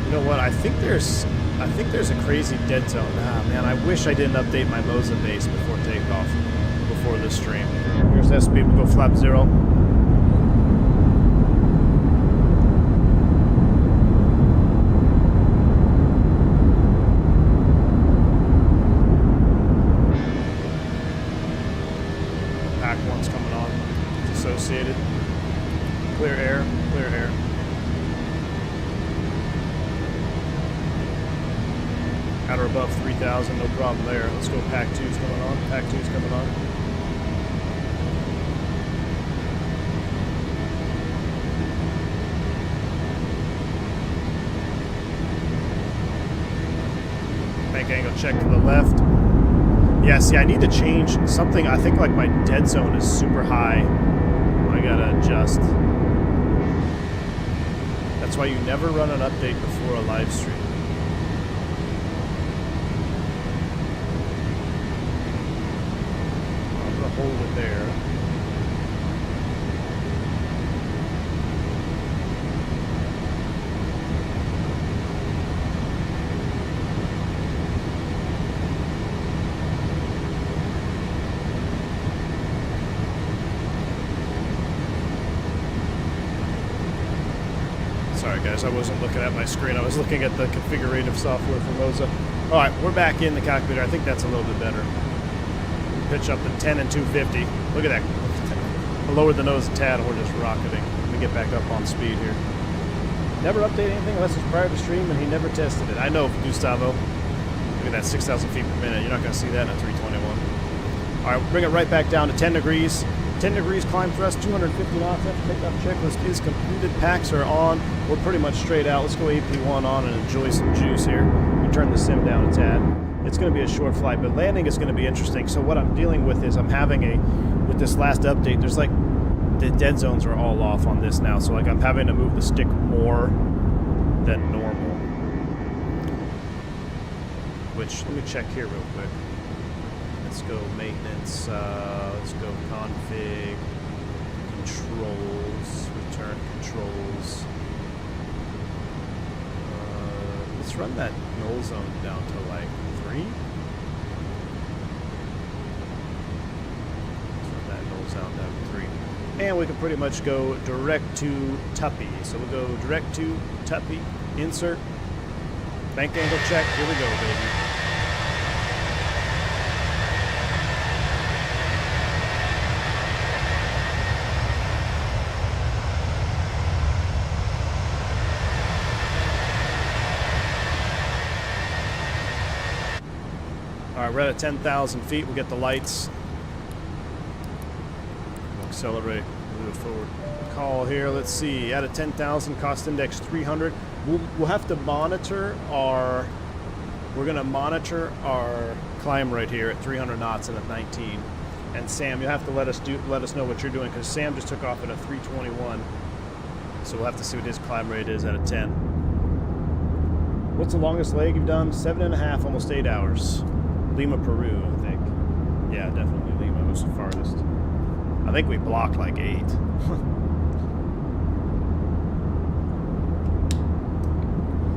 B: You know what? I think there's a crazy dead zone. Ah, man, I wish I didn't update my Moza base before takeoff, before this stream. Here's SB, we'll go flap 0. Pack 1's coming on. It's associated. Clear air, clear air. At or above 3,000, no problem there. Let's go. Pack 2's coming on. Pack 2's coming on. Bank angle check to the left. Yeah, see, I need to change something. I think like my dead zone is super high. I gotta adjust. That's why you never run an update before a live stream. I'm gonna hold it there. Sorry guys, I wasn't looking at my screen. I was looking at the configurative software for Moza. All right, we're back in the calculator. I think that's a little bit better. Pitch up to 10 and 250. Look at that. I lowered the nose a tad and we're just rocketing. Let me get back up on speed here. Never update anything unless it's prior to stream, and he never tested it. I know, Gustavo. Look at that, 6,000 feet per minute. You're not going to see that in a 321. All right, we'll bring it right back down to 10 degrees. 10 degrees climb thrust, 250 knots. That takeoff checklist is completed. Packs are on. We're pretty much straight out. Let's go AP1 on and enjoy some juice here. We turn the sim down a tad. It's going to be a short flight, but landing is going to be interesting. So what I'm dealing with is I'm having with this last update, there's like, the dead zones are all off on this now. So like I'm having to move the stick more than normal. Which, let me check here real quick. Let's go maintenance, let's go config, controls, return controls. Let's run that null zone down to like 3. Let's run that null zone down to 3. And we can pretty much go direct to Tuppy. So we'll go direct to Tuppy, insert, bank angle check, here we go, baby. All right, we're at 10,000 feet. We'll get the lights. We'll accelerate, move forward. Call here. Let's see. At a 10,000, cost index 300. We'll have to monitor our. We're going to monitor our climb right here at 300 knots and at 19. And Sam, you'll have to let us know what you're doing, because Sam just took off at a 321. So we'll have to see what his climb rate is at a 10. What's the longest leg you've done? 7.5, almost 8 hours. Lima, Peru, I think. Yeah, definitely Lima was the farthest. I think we blocked like 8.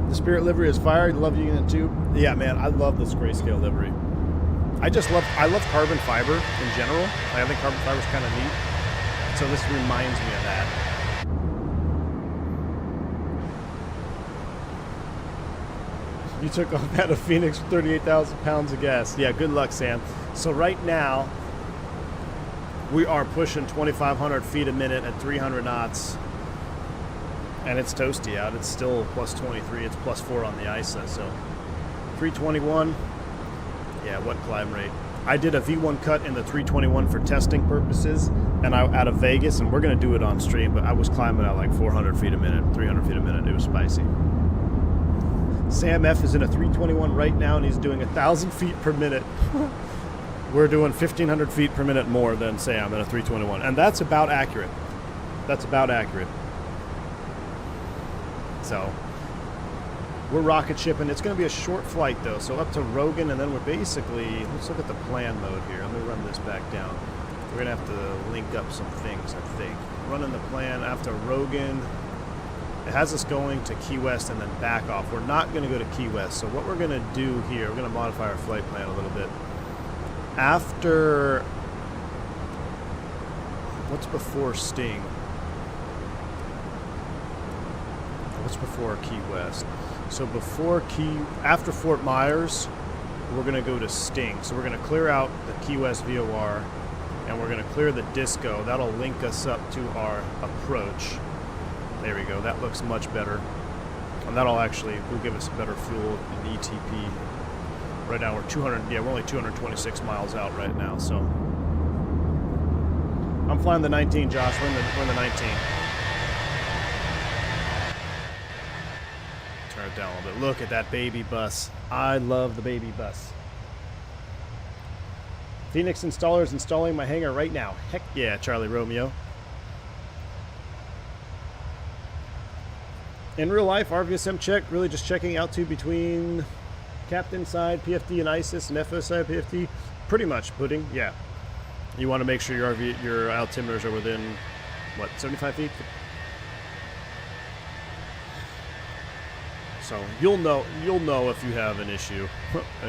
B: The Spirit livery is fire. Love you in it too. Yeah, man, I love this grayscale livery. I love carbon fiber in general. I think carbon fiber is kind of neat. So this reminds me of that. You took off out of Phoenix with 38,000 pounds of gas. Yeah, good luck, Sam. So right now, we are pushing 2,500 feet a minute at 300 knots. And it's toasty out. It's still plus 23. It's plus 4 on the ISA. So 321. Yeah, what climb rate? I did a V1 cut in the 321 for testing purposes, and out of Vegas, and we're going to do it on stream, but I was climbing at like 400 feet a minute, 300 feet a minute. It was spicy. Sam F is in a 321 right now, and he's doing 1,000 feet per minute. We're doing 1,500 feet per minute more than Sam in a 321, and that's about accurate. That's about accurate. So we're rocket shipping. It's going to be a short flight, though, so up to Rogan, and then we're basically, let's look at the plan mode here. Let me run this back down. We're going to have to link up some things, I think. Running the plan after Rogan. It has us going to Key West and then back off. We're not going to go to Key West. So what we're going to do here, we're going to modify our flight plan a little bit. After, what's before Sting? What's before Key West? So after Fort Myers, we're going to go to Sting. So we're going to clear out the Key West VOR, and we're going to clear the Disco. That'll link us up to our approach. There we go. That looks much better. And that'll actually will give us better fuel in the ETP Right now we're 200. Yeah, we're only 226 miles out right now. So I'm flying the 19, Josh. We're in the 19. Turn it down a little bit. Look at that baby bus. I love the baby bus. Fenix installer is installing my hangar right now. Heck yeah, Charlie Romeo. In real life, RVSM check, really just checking out to between Captain side, PFD and ISIS, and FO side, PFD. Pretty much pudding, yeah. You want to make sure your altimeters are within, what, 75 feet? So you'll know if you have an issue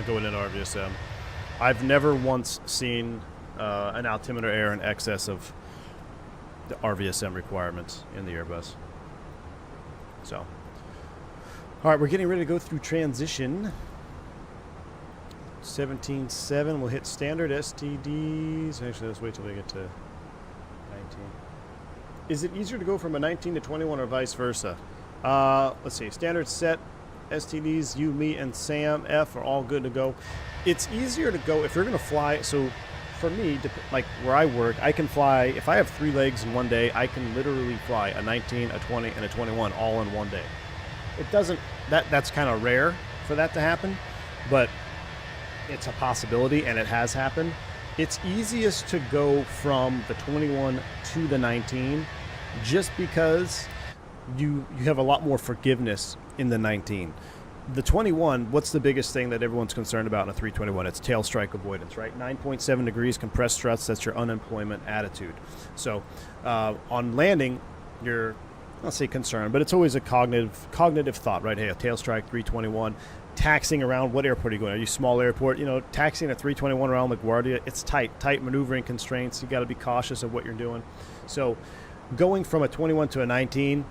B: going into RVSM. I've never once seen an altimeter error in excess of the RVSM requirements in the Airbus. So, all right, we're getting ready to go through transition. 17.7, we'll hit standard STDs. Actually, let's wait till we get to 19. Is it easier to go from a 19 to 21 or vice versa? Let's see, standard set, STDs, you, me, and Sam F are all good to go. It's easier to go if you're going to fly. So for me, like where I work, I can fly, if I have 3 legs in one day, I can literally fly a 19, a 20, and a 21 all in one day. It doesn't, that's kind of rare for that to happen, but it's a possibility and it has happened. It's easiest to go from the 21 to the 19 just because you have a lot more forgiveness in the 19. The 21, what's the biggest thing that everyone's concerned about in a 321? It's tail strike avoidance, right? 9.7 degrees, compressed struts, that's your unemployment attitude. So on landing, you're, I'll say concerned, but it's always a cognitive thought, right? Hey, a tail strike, 321, taxiing around, what airport are you going? Are you small airport? You know, taxiing a 321 around LaGuardia, it's tight maneuvering constraints. You got to be cautious of what you're doing. So going from a 21 to a 19,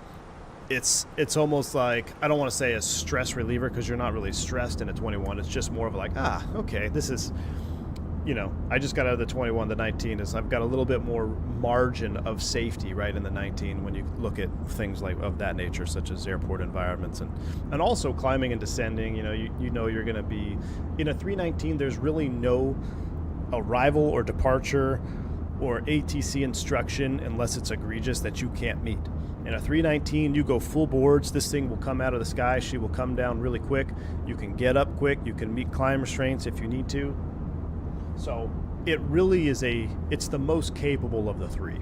B: it's almost like, I don't want to say a stress reliever because you're not really stressed in a 21. It's just more of like, okay, this is, you know, I just got out of the 21. The 19 is, I've got a little bit more margin of safety right in the 19 when you look at things like of that nature, such as airport environments and also climbing and descending. You know you're going to be in a 319. There's really no arrival or departure or ATC instruction unless it's egregious that you can't meet. In a 319, you go full boards. This thing will come out of the sky. She will come down really quick. You can get up quick. You can meet climb restraints if you need to. So it really is it's the most capable of the three.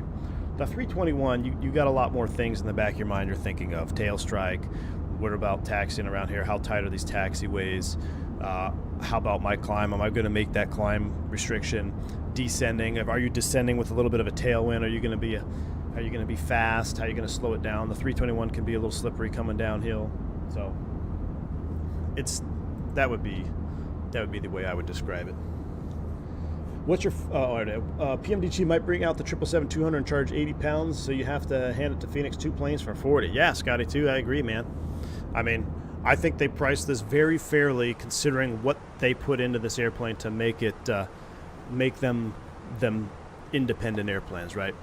B: The 321, you got a lot more things in the back of your mind you're thinking of. Tail strike. What about taxiing around here? How tight are these taxiways? How about my climb? Am I going to make that climb restriction? Descending. Are you descending with a little bit of a tailwind? Are you going to be fast? How are you going to slow it down? The 321 can be a little slippery coming downhill. So that would be the way I would describe it. What's your PMDG might bring out the 777-200 and charge 80 pounds, so you have to hand it to Fenix 2 planes for 40. Yeah, Scotty too. I agree, man. I mean, I think they priced this very fairly considering what they put into this airplane to make it make them independent airplanes, right?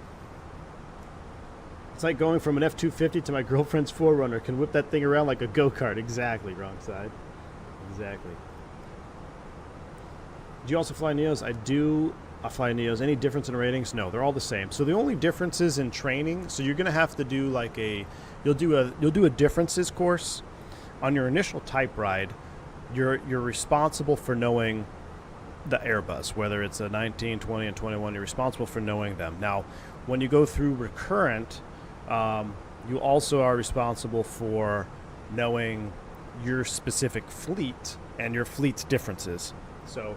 B: It's like going from an F-250 to my girlfriend's 4Runner. Can whip that thing around like a go-kart. Exactly, wrong side. Exactly. Do you also fly Neos? I do. I fly Neos. Any difference in ratings? No, they're all the same. So the only differences in training, so you're going to have to do like you'll do a differences course. On your initial type ride, you're responsible for knowing the Airbus, whether it's a 19, 20, and 21, you're responsible for knowing them. Now, when you go through recurrent, you also are responsible for knowing your specific fleet and your fleet's differences. So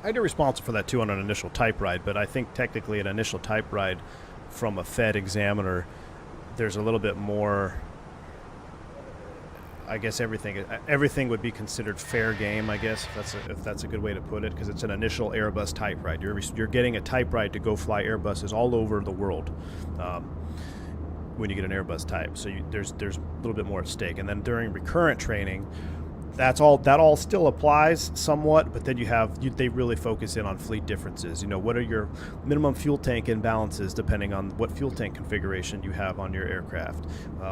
B: I do responsible for that too on an initial type ride, but I think technically an initial type ride from a Fed examiner, there's a little bit more, I guess everything would be considered fair game, I guess, if that's a good way to put it, because it's an initial Airbus type ride. You're getting a type ride to go fly Airbuses all over the world when you get an Airbus type. So there's a little bit more at stake. And then during recurrent training, that all still applies somewhat, but then they really focus in on fleet differences. You know, what are your minimum fuel tank imbalances depending on what fuel tank configuration you have on your aircraft?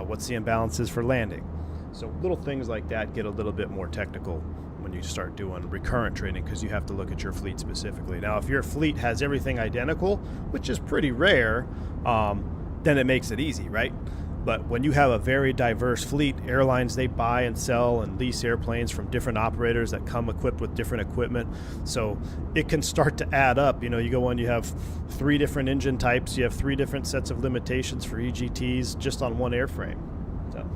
B: What's the imbalances for landing? So little things like that get a little bit more technical when you start doing recurrent training, because you have to look at your fleet specifically. Now, if your fleet has everything identical, which is pretty rare, then it makes it easy, right? But when you have a very diverse fleet, airlines, they buy and sell and lease airplanes from different operators that come equipped with different equipment. So it can start to add up. You know, you go on, you have 3 different engine types, you have 3 different sets of limitations for EGTs just on one airframe. So,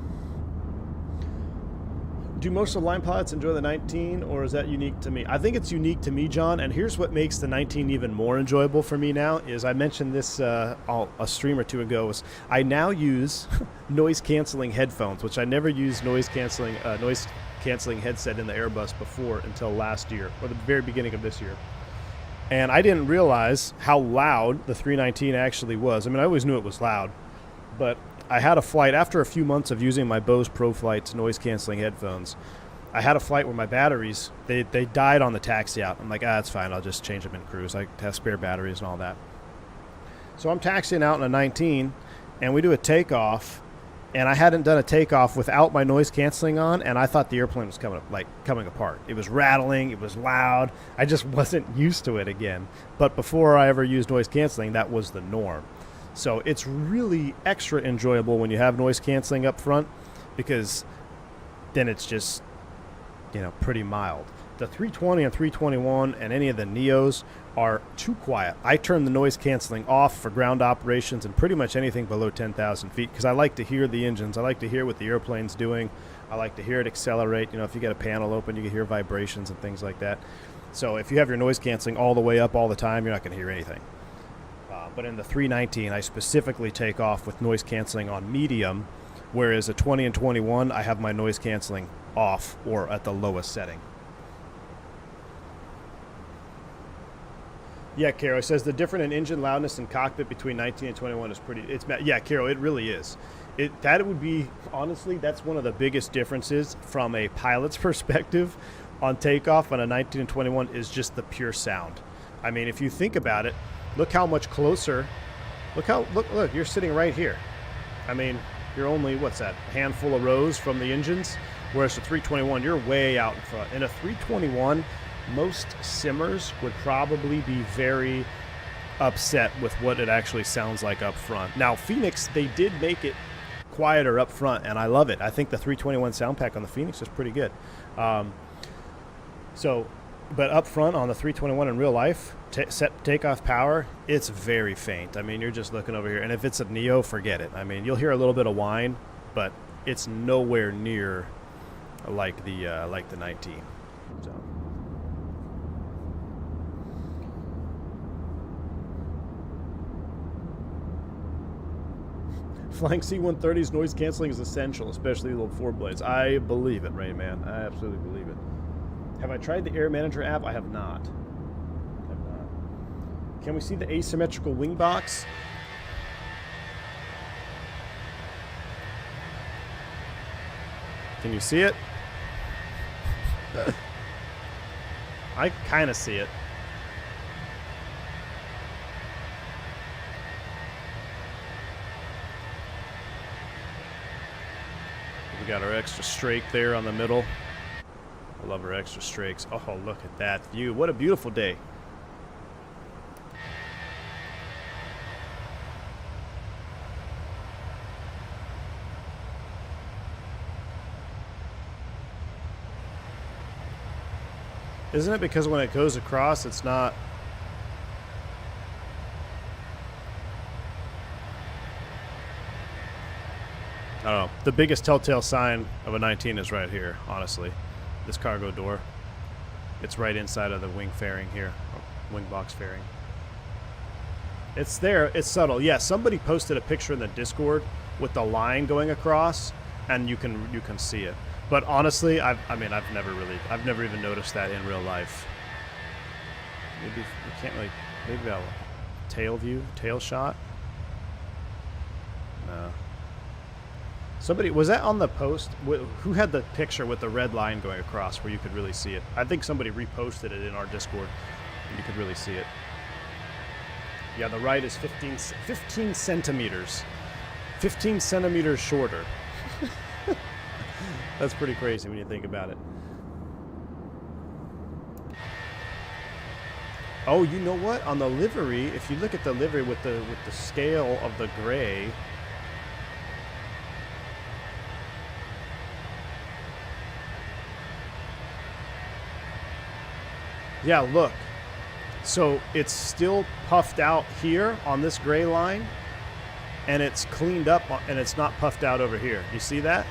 B: do most of the line pilots enjoy the 19, or is that unique to me? I think it's unique to me, John, and here's what makes the 19 even more enjoyable for me now is I mentioned this a stream or two ago, is I now use noise-canceling headphones, which I never used noise-canceling headset in the Airbus before until last year, or the very beginning of this year. And I didn't realize how loud the 319 actually was. I mean, I always knew it was loud, but I had a flight after a few months of using my Bose ProFlight's noise-canceling headphones. I had a flight where my batteries, they died on the taxi out. I'm like, that's fine. I'll just change them in cruise. I have spare batteries and all that. So I'm taxiing out in a 19, and we do a takeoff, and I hadn't done a takeoff without my noise canceling on, and I thought the airplane was coming apart. It was rattling. It was loud. I just wasn't used to it again. But before I ever used noise canceling, that was the norm. So it's really extra enjoyable when you have noise canceling up front, because then it's just, you know, pretty mild. The 320 and 321 and any of the Neos are too quiet. I turn the noise canceling off for ground operations and pretty much anything below 10,000 feet, because I like to hear the engines. I like to hear what the airplane's doing. I like to hear it accelerate. You know, if you get a panel open, you can hear vibrations and things like that. So if you have your noise canceling all the way up all the time, you're not going to hear anything. But in the 319, I specifically take off with noise canceling on medium, whereas a 20 and 21, I have my noise canceling off or at the lowest setting. Yeah, Caro, it says the difference in engine loudness and cockpit between 19 and 21 is yeah, Caro, it really is. That would be, honestly, that's one of the biggest differences from a pilot's perspective on takeoff on a 19 and 21 is just the pure sound. I mean, if you think about it, look how much closer, look, you're sitting right here. I mean, you're only, what's that, a handful of rows from the engines, whereas the 321, you're way out in front. In a 321, most simmers would probably be very upset with what it actually sounds like up front. Now, Fenix, they did make it quieter up front, and I love it. I think the 321 sound pack on the Fenix is pretty good. But up front on the 321 in real life, set takeoff power, it's very faint. I mean, you're just looking over here, and if it's a Neo, forget it. I mean, you'll hear a little bit of whine, but it's nowhere near like the 19. So. Flying C-130's noise canceling is essential, especially the four blades. I believe it, Rain Man. I absolutely believe it. Have I tried the Air Manager app? I have not. Can we see the asymmetrical wing box? Can you see it? I kind of see it. We got our extra strake there on the middle. I love our extra strakes. Oh, look at that view. What a beautiful day. Isn't it because when it goes across, it's not... I don't know. The biggest telltale sign of a 19 is right here, honestly. This cargo door. It's right inside of the wing fairing here. Wing box fairing. It's there. It's subtle. Yeah, somebody posted a picture in the Discord with the line going across, and you can see it. But honestly, I've never even noticed that in real life. Maybe you can't really, maybe a tail view, tail shot. No. Somebody, was that on the post? Who had the picture with the red line going across where you could really see it? I think somebody reposted it in our Discord. And you could really see it. Yeah, the right is 15 centimeters. 15 centimeters shorter. That's pretty crazy when you think about it. Oh, you know what? On the livery, if you look at the livery with the scale of the gray, yeah, look. So it's still puffed out here on this gray line, and it's cleaned up, and it's not puffed out over here. You see that?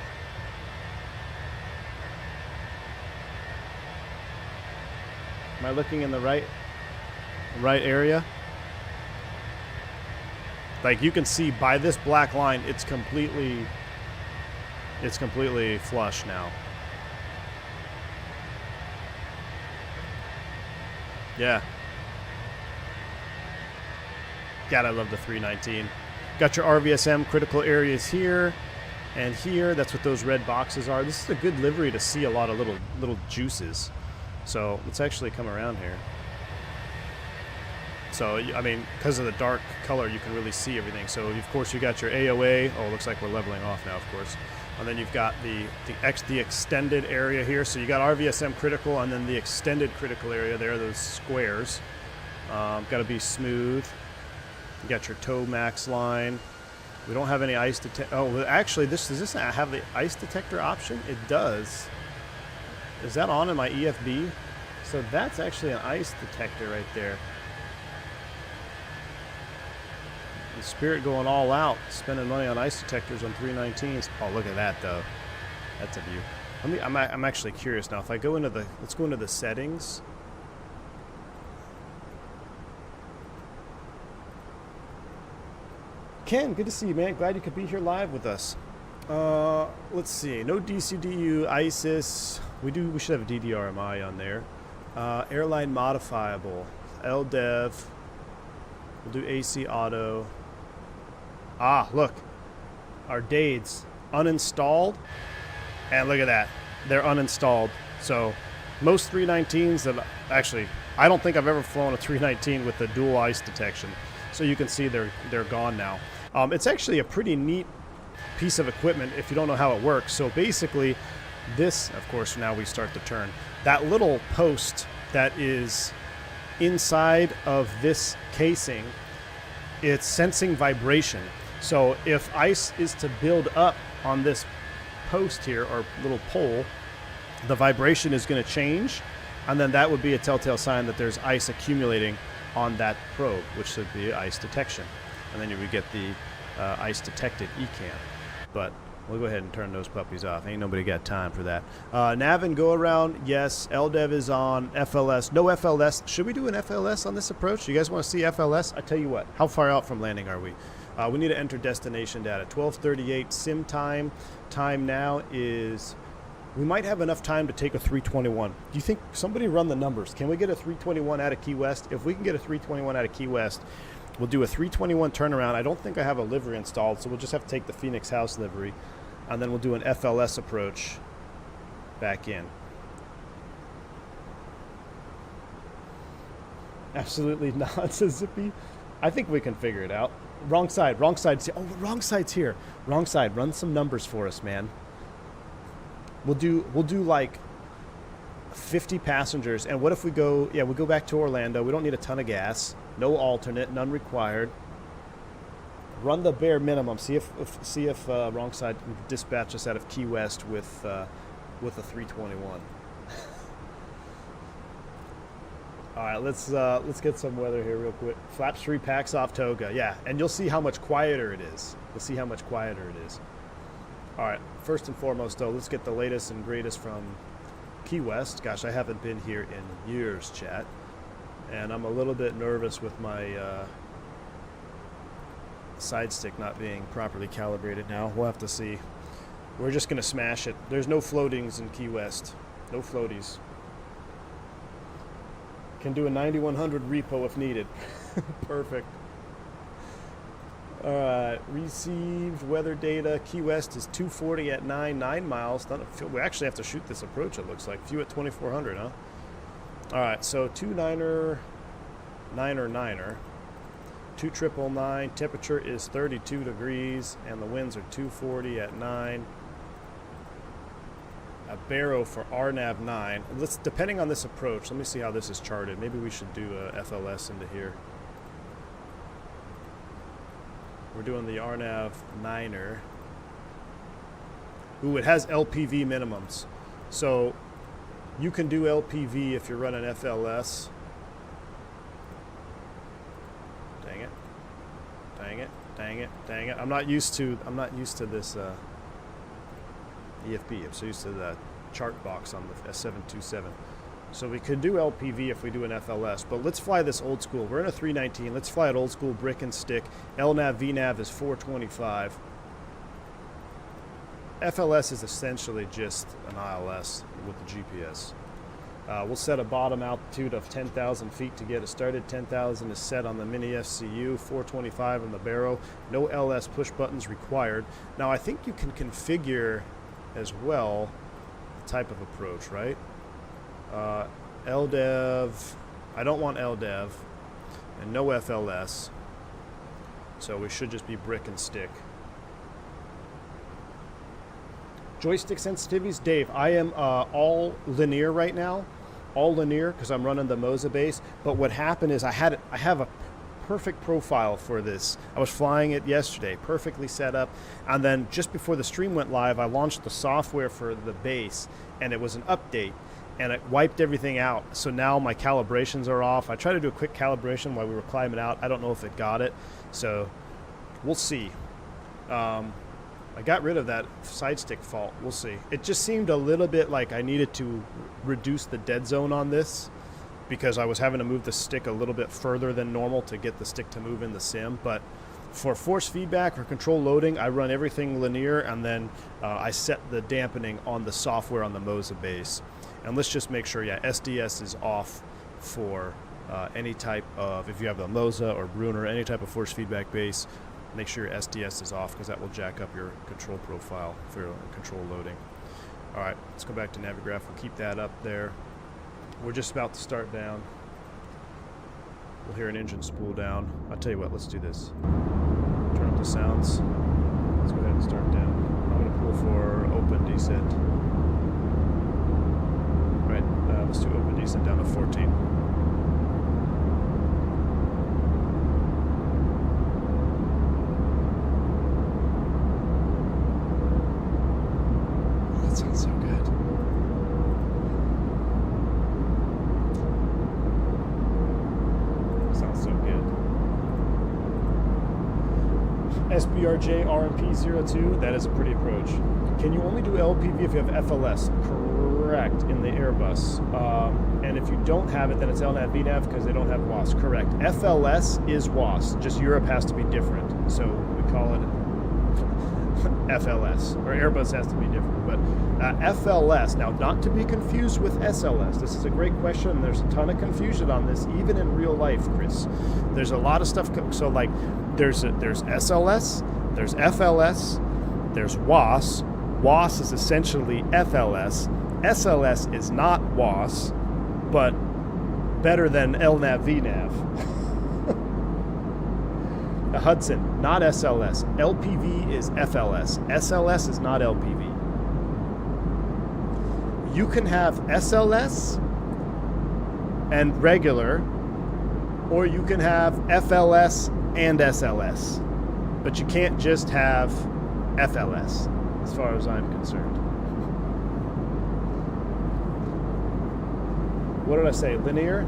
B: Am I looking in the right area? Like you can see by this black line, it's completely flush now. Yeah. God, I love the 319. Got your RVSM critical areas here and here. That's what those red boxes are. This is a good livery to see a lot of little juices. So let's actually come around here. So, I mean, because of the dark color, you can really see everything. So, of course, you got your AOA. Oh, it looks like we're leveling off now, of course. And then you've got the extended area here. So you got RVSM critical and then the extended critical area there, those squares. Got to be smooth. You got your tow max line. We don't have any ice detector. Oh, well, actually, does this have the ice detector option? It does. Is that on in my EFB? So that's actually an ice detector right there. The Spirit going all out, spending money on ice detectors on 319s. Oh, look at that, though. That's a view. I'm actually curious now. If I go into let's go into the settings. Ken, good to see you, man. Glad you could be here live with us. Let's see. No DCDU, ISIS. We should have a DDRMI on there. Airline modifiable. LDEV. We'll do AC auto. Ah, look. Our DADEs uninstalled. And look at that. They're uninstalled. So most 319s that actually, I don't think I've ever flown a 319 with the dual ice detection. So you can see they're gone now. It's actually a pretty neat piece of equipment if you don't know how it works. So basically this, of course, now we start to turn. That little post that is inside of this casing, it's sensing vibration. So if ice is to build up on this post here, or little pole, the vibration is going to change, and then that would be a telltale sign that there's ice accumulating on that probe, which should be ice detection. And then you would get the ice detected ECAM. But we'll go ahead and turn those puppies off. Ain't nobody got time for that. Nav and go around, yes. LDEV is on. FLS, no FLS. Should we do an FLS on this approach? You guys want to see FLS? I tell you what, how far out from landing are we? We need to enter destination data. 12:38 sim time. Time now is, we might have enough time to take a 321. Do you think, somebody run the numbers. Can we get a 321 out of Key West? If we can get a 321 out of Key West, we'll do a 321 turnaround. I don't think I have a livery installed, so we'll just have to take the Phoenix House livery, and then we'll do an FLS approach back in. Absolutely not, says Zippy. I think we can figure it out. Wrong side, wrong side. Oh, wrong side's here. Wrong side. Run some numbers for us, man. We'll do like 50 passengers, and what if we go, yeah, we'll go back to Orlando. We don't need a ton of gas. No alternate, none required. Run the bare minimum. See if wrong side can dispatch us out of Key West with a 321. All right, let's get some weather here real quick. Flaps 3 packs off Toga, yeah, and you'll see how much quieter it is. You'll see how much quieter it is. All right, first and foremost, though, let's get the latest and greatest from Key West. Gosh, I haven't been here in years, chat. And I'm a little bit nervous with my side stick not being properly calibrated now. We'll have to see. We're just going to smash it. There's no floatings in Key West. No floaties. Can do a 9100 repo if needed. Perfect. All right, received weather data. Key West is 240 at 9 miles. We actually have to shoot this approach, it looks like. Few at 2400, huh? All right, so 29er, 9er. 2999. Temperature is 32 degrees, and the winds are 240 at 9. a Barrow for RNAV9. Let's, depending on this approach, let me see how this is charted. Maybe we should do a FLS into here. We're doing the RNAV 9er. Ooh, it has LPV minimums. So you can do LPV if you're running FLS. Dang it. Dang it. Dang it. Dang it. I'm not used to this EFB. I'm so used to the chart box on the S727. So we could do LPV if we do an FLS, but let's fly this old school. We're in a 319. Let's fly it old school, brick and stick. LNAV, VNAV is 425. FLS is essentially just an ILS with the GPS. We'll set a bottom altitude of 10,000 feet to get it started. 10,000 is set on the mini FCU, 425 on the Barrow. No LS push buttons required. Now I think you can configure as well the type of approach, right? LDEV, I don't want LDEV, and no FLS, so we should just be brick and stick. Joystick sensitivities, Dave, I am all linear right now, all linear because I'm running the Moza base, but what happened is I have a perfect profile for this. I was flying it yesterday, perfectly set up, and then just before the stream went live, I launched the software for the base, and it was an update, and it wiped everything out. So now my calibrations are off. I tried to do a quick calibration while we were climbing out. I don't know if it got it, so we'll see. I got rid of that side stick fault. We'll see. It just seemed a little bit like I needed to reduce the dead zone on this because I was having to move the stick a little bit further than normal to get the stick to move in the sim. But for force feedback or control loading, I run everything linear, and then I set the dampening on the software on the Moza base. And let's just make sure, yeah, SDS is off for any type of, if you have the Moza or Bruner, any type of force feedback base, make sure your SDS is off because that will jack up your control profile for your control loading. All right, let's go back to Navigraph. We'll keep that up there. We're just about to start down. We'll hear an engine spool down. I'll tell you what, let's do this. Turn up the sounds. Let's go ahead and start down. I'm going to pull for open descent. Right, let's do open descent down to 14. That sounds so good. Sounds so good. SBRJ RMP02, that is a pretty approach. Can you only do LPV if you have FLS? Correct, in the Airbus. And if you don't have it, then it's LNAV, VNAV, because they don't have WAS. Correct. FLS is WAS, just Europe has to be different. So we call it FLS, or Airbus has to be different. But FLS, now not to be confused with SLS. This is a great question. There's a ton of confusion on this, even in real life, Chris. There's a lot of stuff. So like, there's SLS, there's FLS, there's WAS. WAS is essentially FLS. SLS is not WAS, but better than LNAV, VNAV. The Hudson, not SLS. LPV is FLS. SLS is not LPV. You can have SLS and regular, or you can have FLS and SLS. But you can't just have FLS, as far as I'm concerned. What did I say? Linear?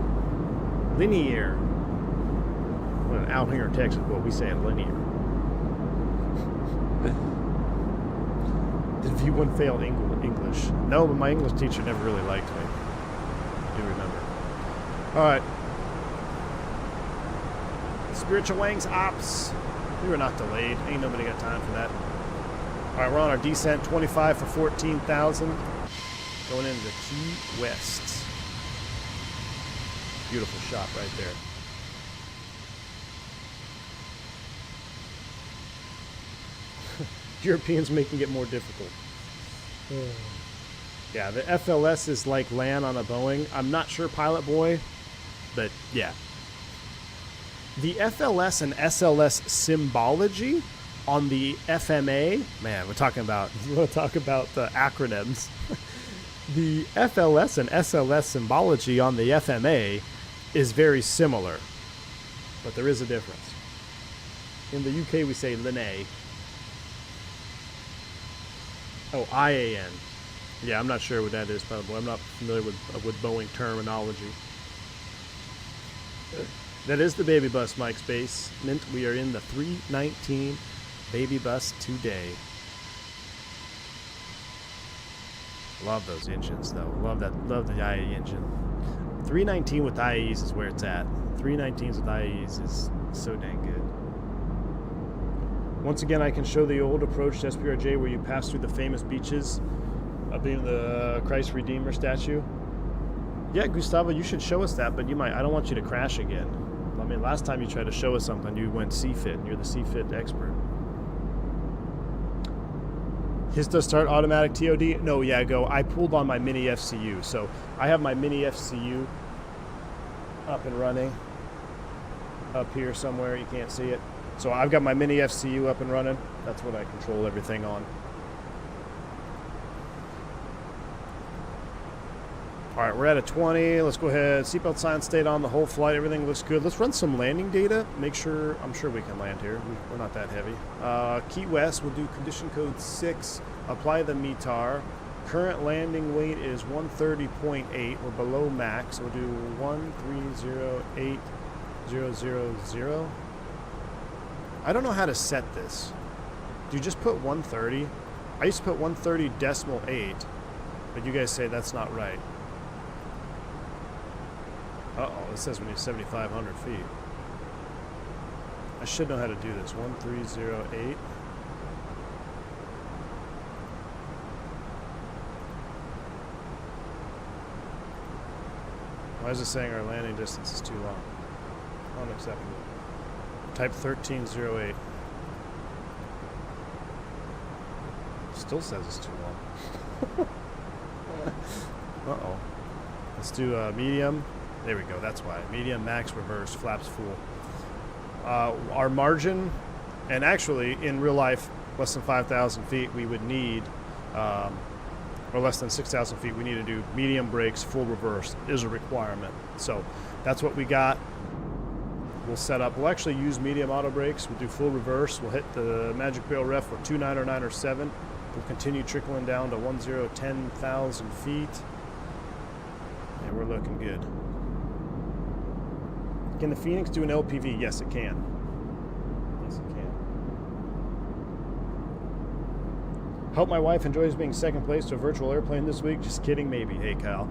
B: Linear. Well, out here in Texas, well, we say linear. Did V1 fail English? No, but my English teacher never really liked me. I do remember. All right. Spiritual Wings Ops. We were not delayed. Ain't nobody got time for that. All right, we're on our descent. 25 for 14,000. Going into Key West. Beautiful shot right there. Europeans making it more difficult. Yeah, the FLS is like land on a Boeing. I'm not sure, Pilot Boy, but yeah. The FLS and SLS symbology on the FMA, man, we're talking about the acronyms. The FLS and SLS symbology on the FMA is very similar, but there is a difference. In the UK, we say Linné. Oh, IAN. Yeah, I'm not sure what that is, probably. I'm not familiar with Boeing terminology. That is the baby bus, Mike Space. Mint, we are in the 319 baby bus today. Love those engines, though. Love the IE engine. 319 with IEs is where it's at. 319s with IEs is so dang good. Once again, I can show the old approach to SPRJ where you pass through the famous beaches up in the Christ Redeemer statue. Yeah, Gustavo, you should show us that, but you might. I don't want you to crash again. I mean, last time you tried to show us something, you went CFIT, and you're the CFIT expert. His does start automatic TOD? No, yeah, go. I pulled on my mini FCU. So I have my mini FCU up and running up here somewhere. You can't see it. So I've got my mini FCU up and running. That's what I control everything on. All right, we're at a 20. Let's go ahead. Seatbelt sign stayed on the whole flight. Everything looks good. Let's run some landing data. Make sure, I'm sure we can land here. We're not that heavy. Key West, we'll do condition code 6. Apply the METAR. Current landing weight is 130.8. We're below max. We'll do 1308000. I don't know how to set this. Do you just put 130? I used to put 130.8, but you guys say that's not right. Uh-oh, it says we need 7,500 feet. I should know how to do this. 1308. Why is it saying our landing distance is too long? Unacceptable. Type 1308. Still says it's too long. Uh-oh. Let's do medium. There we go, that's why. Medium, max, reverse, flaps full. Our margin, and actually in real life, less than 5,000 feet, we would need, or less than 6,000 feet, we need to do medium brakes, full reverse is a requirement. So that's what we got. We'll set up, we'll actually use medium auto brakes. We'll do full reverse. We'll hit the magic rail ref for 29 or 9 or 7. We'll continue trickling down to 10,000 feet. And we're looking good. Can the Fenix do an LPV? Yes, it can. Yes, it can. Hope my wife enjoys being second place to a virtual airplane this week. Just kidding, maybe. Hey, Kyle.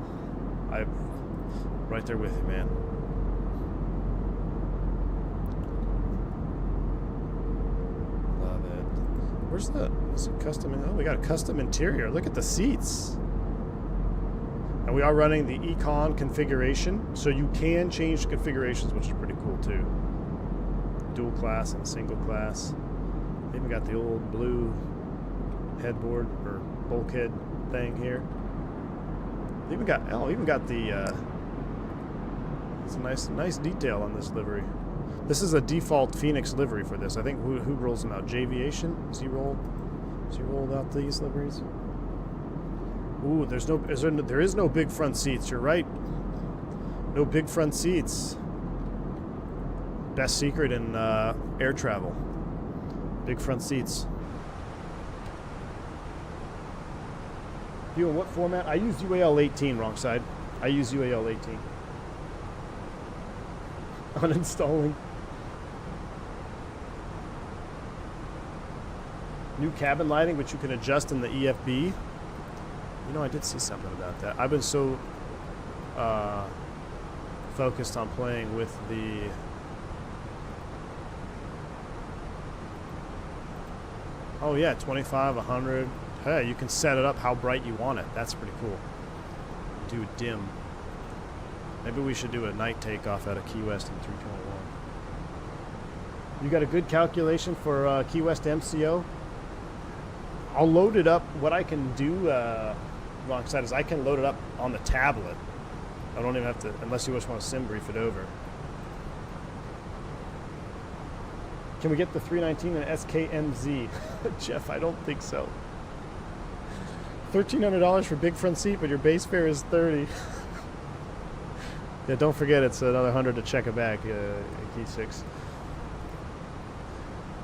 B: I'm right there with you, man. Love it. Where's that? Is it custom? Oh, we got a custom interior. Look at the seats. And we are running the Econ configuration, so you can change the configurations, which is pretty cool too. Dual class and single class. Even got the old blue headboard or bulkhead thing here. Even got the. It's a nice detail on this livery. This is a default Fenix livery for this. I think who rolls them out? J'Aviation? Has he rolled out these liveries? Ooh, there is no big front seats. You're right. No big front seats. Best secret in air travel. Big front seats. You in what format? I use UAL 18, wrong side. I use UAL 18. Uninstalling. New cabin lighting, which you can adjust in the EFB. You know, I did see something about that. I've been so focused on playing with the oh yeah, 25, 100. Hey, you can set it up how bright you want it. That's pretty cool. Do dim. Maybe we should do a night takeoff out of Key West in 321. You got a good calculation for Key West MCO? I'll load it up. What I can do, wrong side, is I can load it up on the tablet. I don't even have to, unless you just want to sim brief it over. Can we get the 319 and SKMZ? Jeff, I don't think so. $1,300 for big front seat, but your base fare is $30. Yeah, don't forget it's another $100 to check it back, key 6.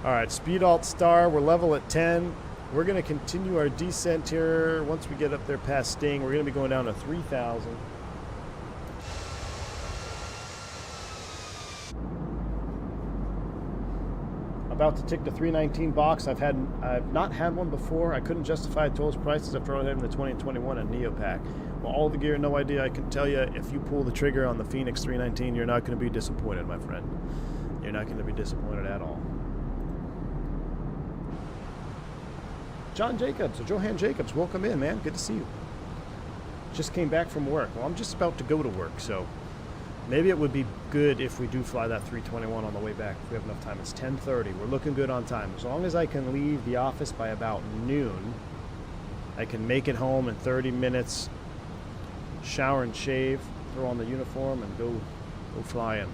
B: All right, speed alt star. We're level at 10. We're going to continue our descent here. Once we get up there past Sting, we're going to be going down to 3,000. About to tick the 319 box. I've not had one before. I couldn't justify tolls prices after all having the 20 and 21 and Neopack. Well, all the gear, no idea. I can tell you, if you pull the trigger on the Fenix 319, you're not going to be disappointed, my friend. You're not going to be disappointed at all. John Jacobs, or Johan Jacobs, welcome in, man. Good to see you. Just came back from work. Well, I'm just about to go to work, so maybe it would be good if we do fly that 321 on the way back, if we have enough time. It's 10:30. We're looking good on time. As long as I can leave the office by about noon, I can make it home in 30 minutes, shower and shave, throw on the uniform, and go flying.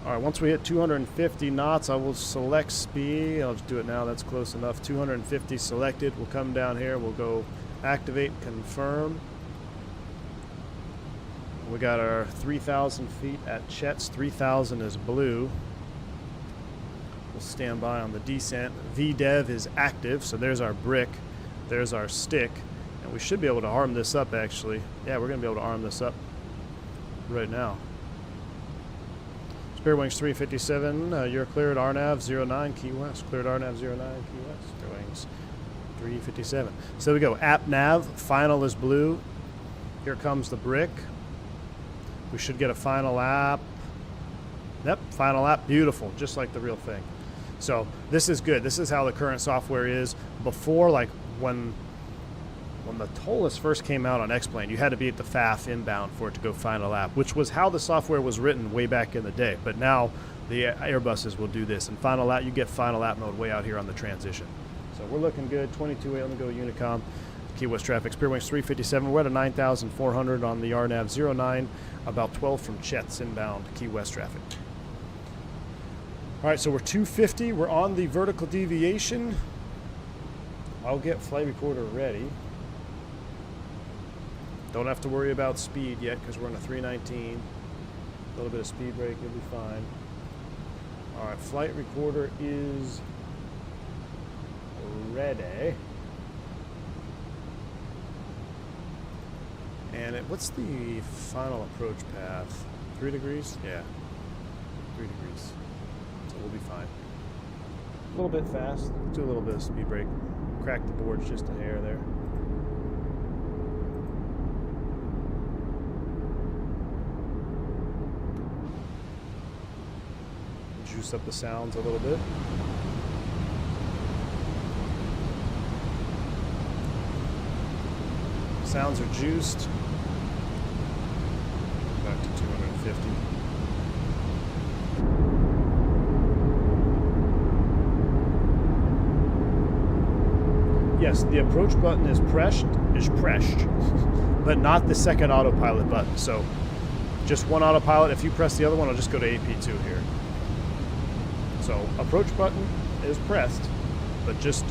B: All right, once we hit 250 knots, I will select speed. I'll just do it now. That's close enough. 250 selected. We'll come down here. We'll go activate, confirm. We got our 3,000 feet at Chet's. 3,000 is blue. We'll stand by on the descent. VDEV is active, so there's our brick. There's our stick. And we should be able to arm this up, actually. Yeah, we're going to be able to arm this up right now. Spare wings 357, you're cleared RNAV 09 Key West. Cleared RNAV 09 Key West. Spare wings 357. So we go. App nav, final is blue. Here comes the brick. We should get a final app. Yep, final app. Beautiful, just like the real thing. So this is good. This is how the current software is. Before, like when the TOLUS first came out on X-Plane, you had to be at the FAF inbound for it to go final app, which was how the software was written way back in the day. But now the Airbuses will do this. And final app, you get final app mode way out here on the transition. So we're looking good. 22.8, let me go Unicom. Key West traffic. Spear wings 357. We're at a 9,400 on the RNAV 09. About 12 from Chet's inbound Key West traffic. All right, so we're 250. We're on the vertical deviation. I'll get flight recorder ready. Don't have to worry about speed yet because we're on a 319. A little bit of speed brake, you'll be fine. All right, flight recorder is ready. And what's the final approach path? 3 degrees? Yeah, 3 degrees. So we'll be fine. A little bit fast. Do a little bit of speed brake. Crack the boards just a hair there. Juice up the sounds a little bit. Sounds are juiced. Back to 250. Yes, the approach button is pressed, but not the second autopilot button. So just one autopilot. If you press the other one, I'll just go to AP2 here. So approach button is pressed, but just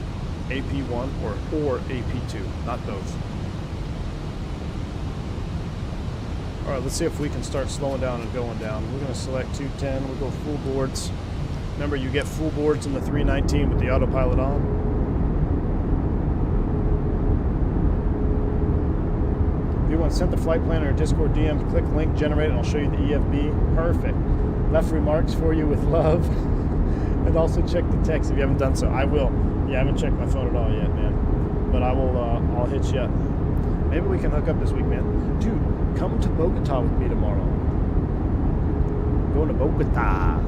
B: AP1 or AP2, not both. All right, let's see if we can start slowing down and going down. We're going to select 210. We'll go full boards. Remember, you get full boards in the 319 with the autopilot on. If you want to send the flight planner or Discord DM, click link, generate, and I'll show you the EFB. Perfect. Left remarks for you with love. And also check the text if you haven't done so. I will. Yeah, I haven't checked my phone at all yet, man. But I will. I'll hit you up. Maybe we can hook up this week, man. Dude, come to Bogota with me tomorrow. Going to Bogota.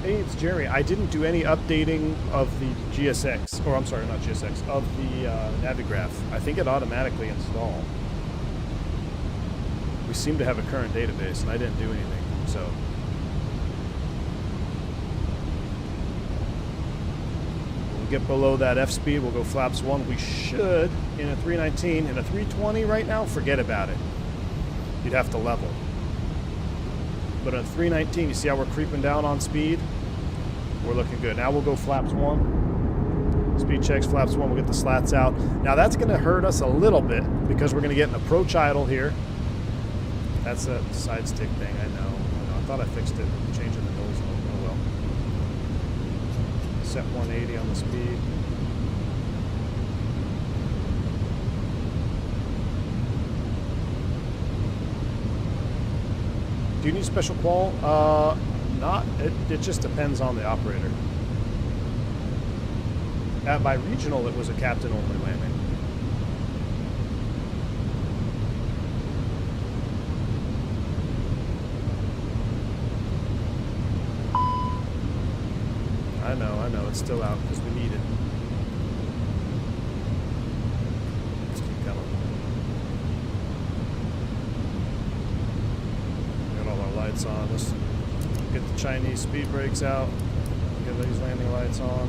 B: Hey, it's Jerry. I didn't do any updating of the GSX, or I'm sorry, not GSX, of the Navigraph. I think it automatically installed. We seem to have a current database, and I didn't do anything, so. We'll get below that F speed, we'll go flaps 1. We should, in a 319, in a 320 right now, forget about it. You'd have to level. But on 319, you see how we're creeping down on speed? We're looking good. Now we'll go flaps 1. Speed checks, flaps 1. We'll get the slats out. Now that's going to hurt us a little bit because we're going to get an approach idle here. That's a side stick thing, I know. I thought I fixed it. Changing the nose. Oh well. Set 180 on the speed. Do you need special qual? Not. It just depends on the operator. By regional, it was a captain only landing. I know. It's still out because we need it. Let's keep coming. Got all our lights on. Let's get the Chinese speed brakes out. Get these landing lights on.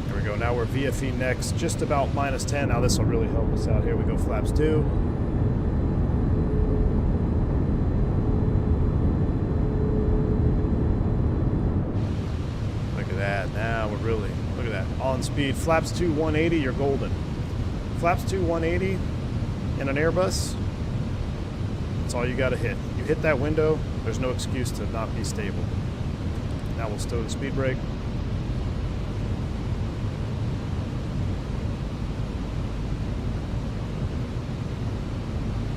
B: There we go. Now we're VFE next, just about -10. Now this will really help us out. Here we go, flaps 2. Look at that. Now we're really, look at that. On speed. Flaps 2, 180, you're golden. Flaps 2, 180 in an Airbus, that's all you got to hit. You hit that window, there's no excuse to not be stable. Now we'll stow the speed brake.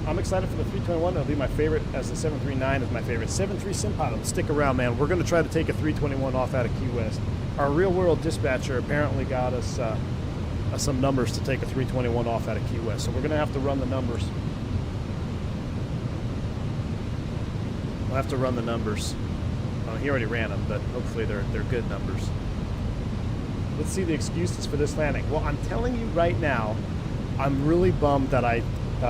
B: I'm excited for the 321. It'll be my favorite, as the 739 is my favorite. 7.3 sim pilot, stick around, man. We're going to try to take a 321 off out of Key West. Our real-world dispatcher apparently got us some numbers to take a 321 off out of Key West, so we're going to have to run the numbers. We'll have to run the numbers. He already ran them, but hopefully they're good numbers. Let's see the excuses for this landing. Well, I'm telling you right now, I'm really bummed that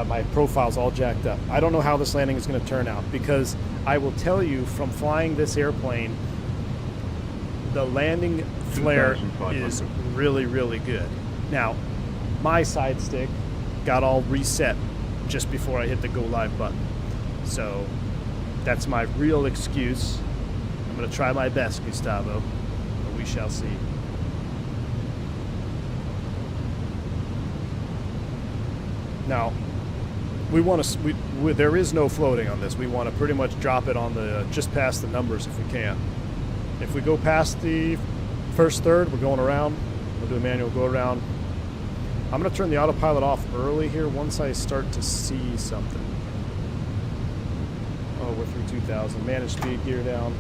B: my profile's all jacked up. I don't know how this landing is going to turn out, because I will tell you from flying this airplane, the landing flare is really, really good. Now, my side stick got all reset just before I hit the go live button. So that's my real excuse. I'm going to try my best, Gustavo, but we shall see. Now, we want to. There is no floating on this. We want to pretty much drop it on the just past the numbers if we can. If we go past the first third, we're going around. We'll do a manual go around. I'm going to turn the autopilot off early here once I start to see something. Oh, we're through 2,000. Manage speed, gear down.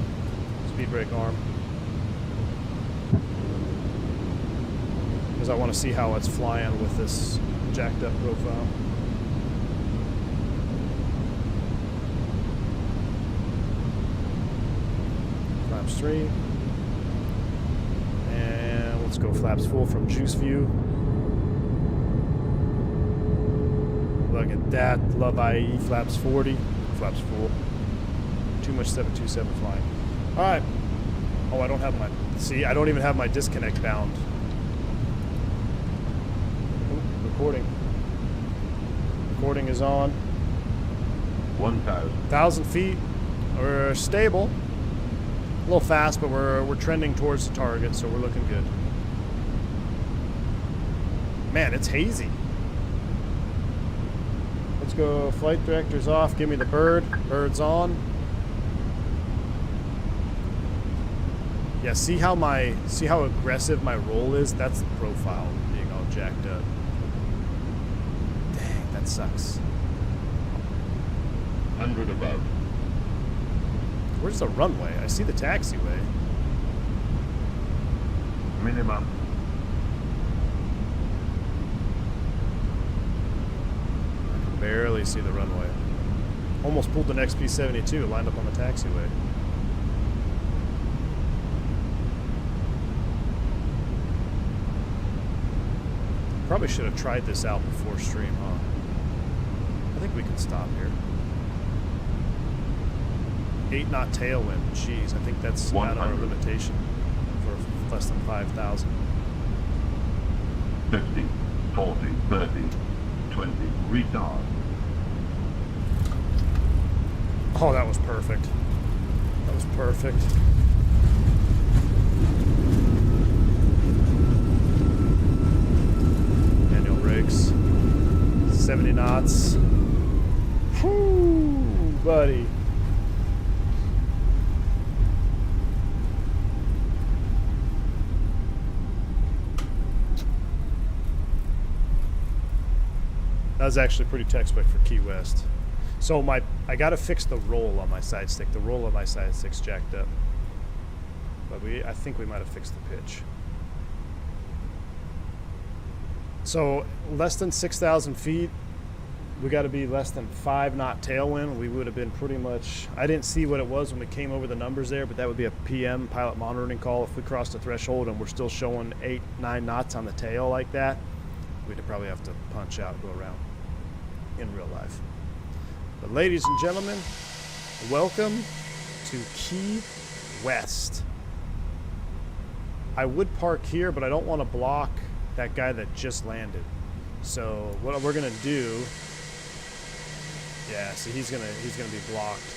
B: Speed brake arm. Because I want to see how it's flying with this jacked up profile. Flaps 3. And let's go flaps full from juice view. Look at that. Love IE. Flaps 40. Flaps full. Too much 727 flying. Alright. Oh, I don't have my... See, I don't even have my disconnect bound. Ooh, recording. Recording is on.
C: 1,000.
B: 1,000 feet. We're stable. A little fast, but we're trending towards the target, so we're looking good. Man, it's hazy. Let's go. Flight director's off. Give me the bird. Bird's on. Yeah, see how aggressive my roll is? That's the profile being all jacked up. Dang, that sucks.
C: 100 above.
B: Where's the runway? I see the taxiway.
C: Minimum.
B: I can barely see the runway. Almost pulled an XP-72, lined up on the taxiway. Probably should have tried this out before stream, huh? I think we can stop here. 8 knot tailwind. Jeez, I think that's out of our limitation for less than 5,000.
C: 50, 40, 30, 20, retard.
B: Oh, that was perfect. That was perfect. Manual brakes. 70 knots. Whoo, buddy. That was actually pretty textbook for Key West. So I gotta fix the roll on my side stick. The roll on my side stick's jacked up. But I think we might have fixed the pitch. So less than 6,000 feet, we got to be less than 5 knot tailwind. We would have been pretty much, I didn't see what it was when we came over the numbers there, but that would be a PM, pilot monitoring call. If we crossed the threshold and we're still showing 8, 9 knots on the tail like that, we'd probably have to punch out and go around in real life. But ladies and gentlemen, welcome to Key West. I would park here, but I don't want to block that guy that just landed. So what we're gonna do, yeah, see he's gonna be blocked.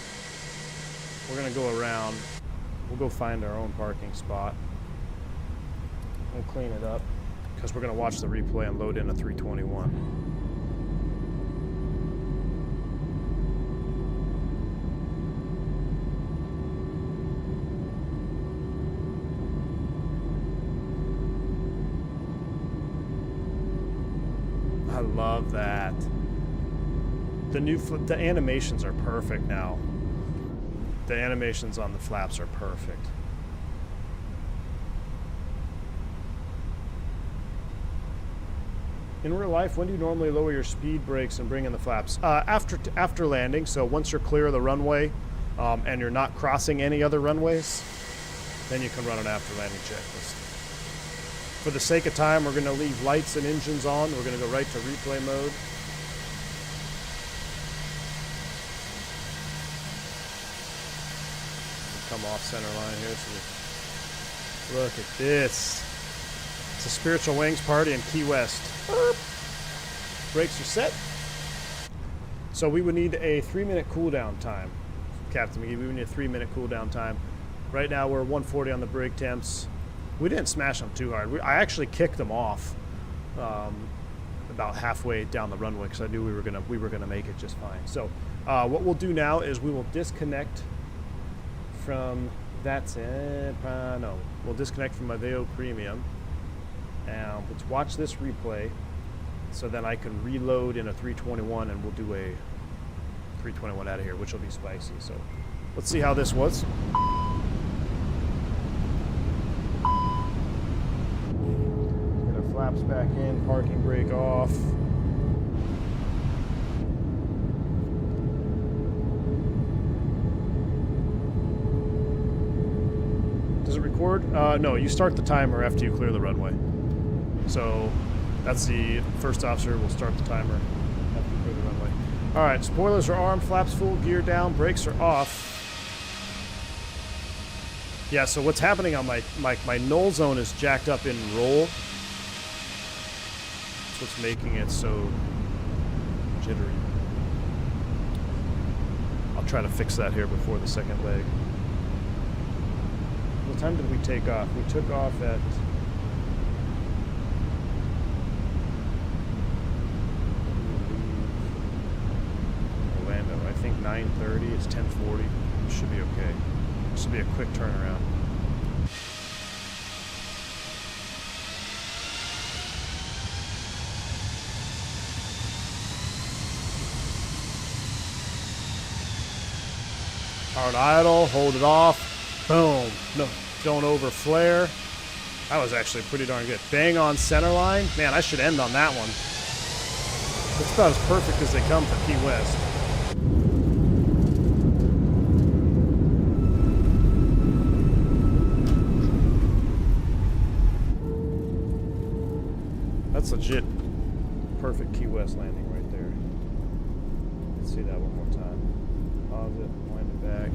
B: We're gonna go around. We'll go find our own parking spot. We'll clean it up because we're gonna watch the replay and load in a 321. I love that. The animations are perfect now. The animations on the flaps are perfect. In real life, when do you normally lower your speed brakes and bring in the flaps? After landing, so once you're clear of the runway and you're not crossing any other runways, then you can run an after landing checklist. For the sake of time, we're going to leave lights and engines on. We're going to go right to replay mode. Come off center line here. So look at this. It's a Spiritual Wings party in Key West. Brakes are set. So we would need a 3-minute cooldown time. Captain McGee, we would need a 3-minute cooldown time. Right now we're 140 on the brake temps. We didn't smash them too hard. I actually kicked them off about halfway down the runway because I knew we were gonna make it just fine. So what we'll do now is we will disconnect from we'll disconnect from Aveo Premium, and let's watch this replay so then I can reload in a 321 and we'll do a 321 out of here, which will be spicy. So let's see how this was. Flaps back in, parking brake off. Does it record? No, you start the timer after you clear the runway. So that's the first officer will start the timer after you clear the runway. All right, spoilers are armed, flaps full, gear down, brakes are off. Yeah, so what's happening on my null zone is jacked up in roll. What's making it so jittery. I'll try to fix that here before the second leg. What time did we take off? We took off at Orlando. I think 9:30. It's 10:40. It should be okay. This should be a quick turnaround. Hard idle, hold it off, boom. No, don't over flare. That was actually pretty darn good. Bang on center line. Man, I should end on that one. It's about as perfect as they come for Key West. That's legit perfect Key West landing right there. Let's see that one more time. Pause it, wind it back.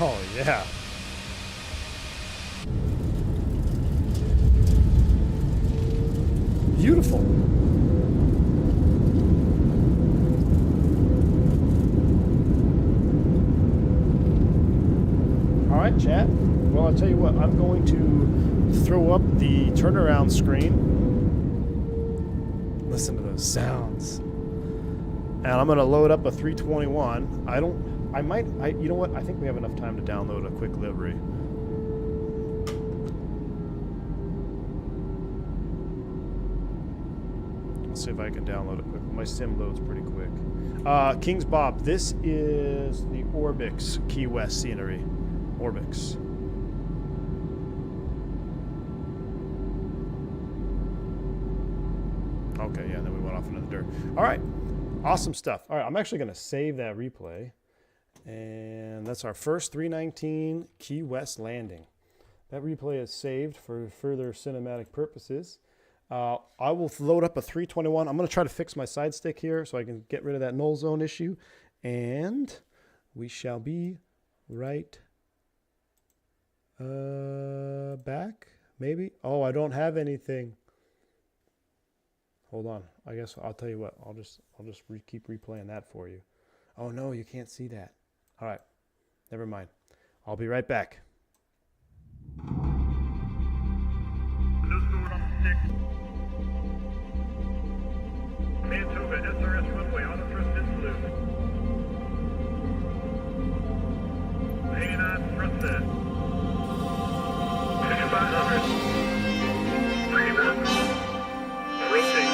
B: Oh, yeah. Beautiful. All right, chat. Well, I'll tell you what. I'm going to throw up the turnaround screen. Listen to those sounds. And I'm going to load up a 321. You know what? I think we have enough time to download a quick livery. Let's see if I can download it quick. My sim loads pretty quick. King's Bob, this is the Orbix Key West scenery. Orbix. Okay, yeah, then we went off into the dirt. All right, awesome stuff. All right, I'm actually going to save that replay. And that's our first 319 Key West landing. That replay is saved for further cinematic purposes. I will load up a 321. I'm going to try to fix my side stick here so I can get rid of that null zone issue. And we shall be right back, maybe. Oh, I don't have anything. Hold on. I guess I'll tell you what. I'll just keep replaying that for you. Oh no, you can't see that. All right, never mind. I'll be right back.
A: Nose forward on the stick. Command Toga, SRS runway, auto thrust is blue. Hanging on, thrust set. 5500. 3 knots. Rotate.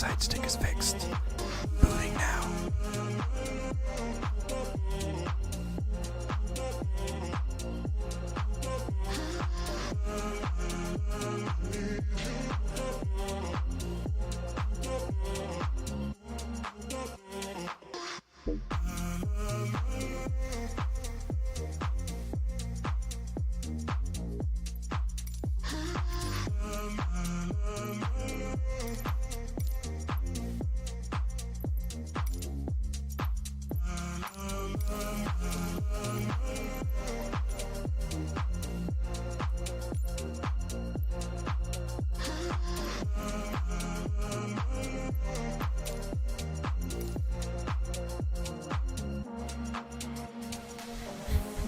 B: side stick is fixed. Booting now.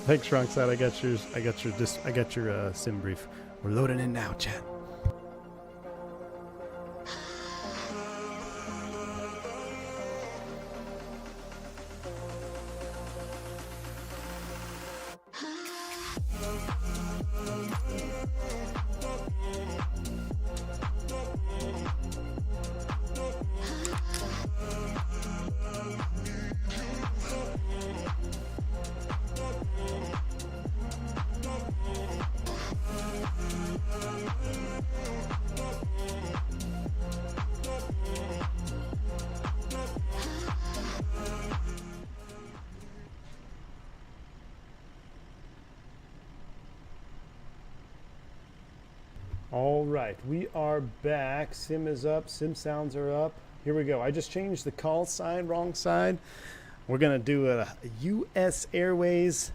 B: Thanks, Wrongside. I got yours. I got your sim brief. We're loading in now, chat. All right, we are back. Sim is up. Sim sounds are up. Here we go. I just changed the call sign, wrong side. We're going to do a U.S. Airways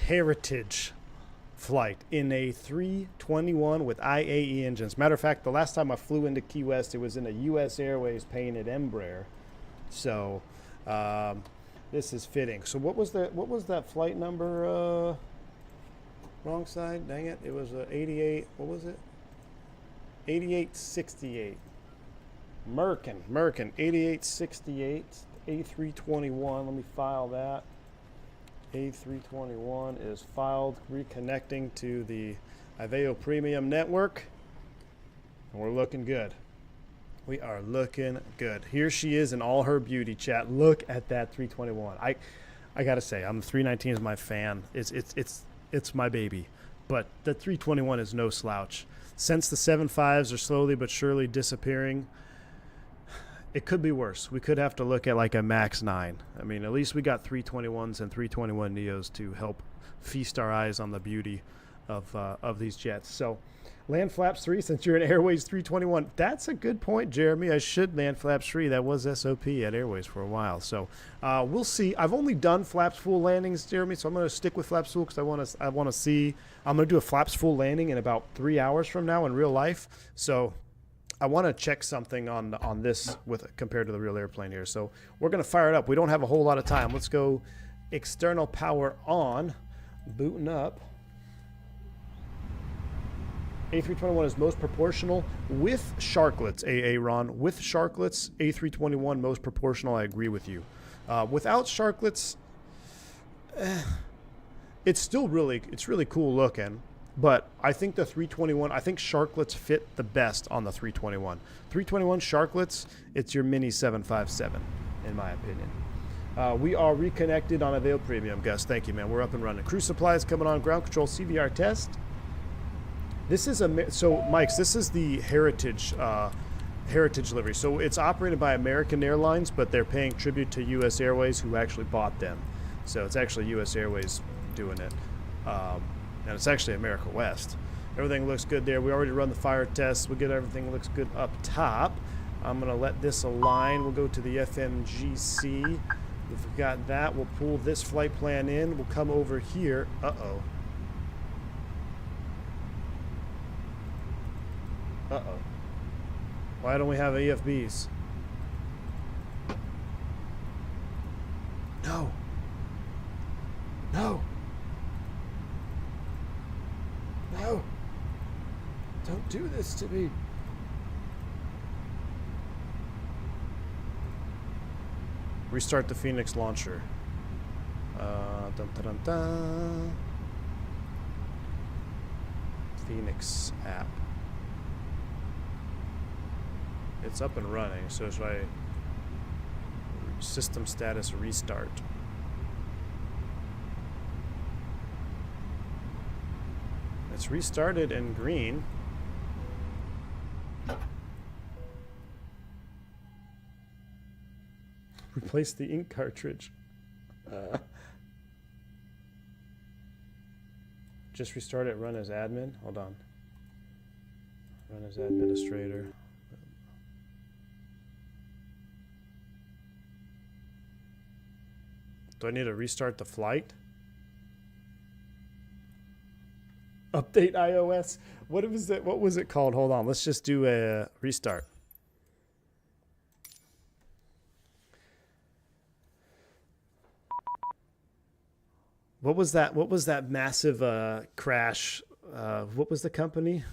B: heritage flight in a 321 with IAE engines. Matter of fact, the last time I flew into Key West, it was in a U.S. Airways painted Embraer. So this is fitting. So what was that flight number? Wrong side. Dang it. It was 88. What was it? 8868. Merkin 8868 A321. Let me file that. A321 is filed, reconnecting to the Aveo Premium network, and we're looking good. We are looking good. Here she is in all her beauty, chat. Look at that 321. I gotta say, I'm the 319 is my fan. It's my baby, but the 321 is no slouch. Since the 75s are slowly but surely disappearing, it could be worse. We could have to look at like a Max 9. I mean, at least we got 321s and 321 Neos to help feast our eyes on the beauty of these jets. So, land flaps 3, since you're in Airways 321. That's a good point, Jeremy. I should land flaps 3. That was SOP at Airways for a while. So, we'll see. I've only done flaps full landings, Jeremy, so I'm going to stick with flaps full because I want to see. I'm going to do a flaps full landing in about 3 hours from now in real life. So, I want to check something on this compared to the real airplane here. So we're going to fire it up. We don't have a whole lot of time. Let's go external power on, booting up. A321 is most proportional with sharklets, Ron. With sharklets, A321 most proportional. I agree with you. Without sharklets, it's really cool looking. But I think the 321, I think sharklets fit the best on the 321. 321 sharklets, it's your mini 757, in my opinion. We are reconnected on Aveo Premium, Gus. Thank you, man. We're up and running. Crew supplies coming on. Ground control CVR test. This is so Mike's. This is the heritage livery. So it's operated by American Airlines, but they're paying tribute to U.S. Airways, who actually bought them. So it's actually U.S. Airways doing it. And it's actually America West. Everything looks good there. We already run the fire tests. We get everything looks good up top. I'm going to let this align. We'll go to the FMGC. If we've got that, we'll pull this flight plan in. We'll come over here. Uh-oh. Uh-oh. Why don't we have EFBs? No. No. No. Don't do this to me. Restart the Fenix launcher. Dun, dun, dun, dun. Fenix app. It's up and running, so should I system status restart? It's restarted in green. Replace the ink cartridge. Just restart it, run as admin. Hold on. Run as administrator. Do I need to restart the flight? Update iOS. What was it? What was it called? Hold on. Let's just do a restart. What was that? What was that massive crash? What was the company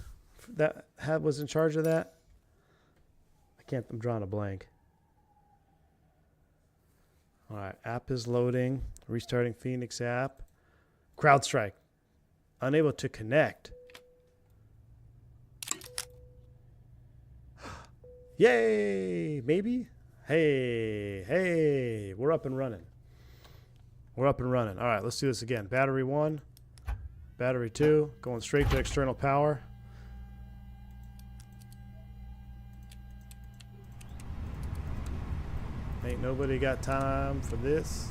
B: that was in charge of that? I can't. I'm drawing a blank. All right, app is loading. Restarting Fenix app. CrowdStrike. Unable to connect. Yay! Maybe? Hey, we're up and running. We're up and running. All right, let's do this again. Battery 1, battery 2, going straight to external power. Ain't nobody got time for this.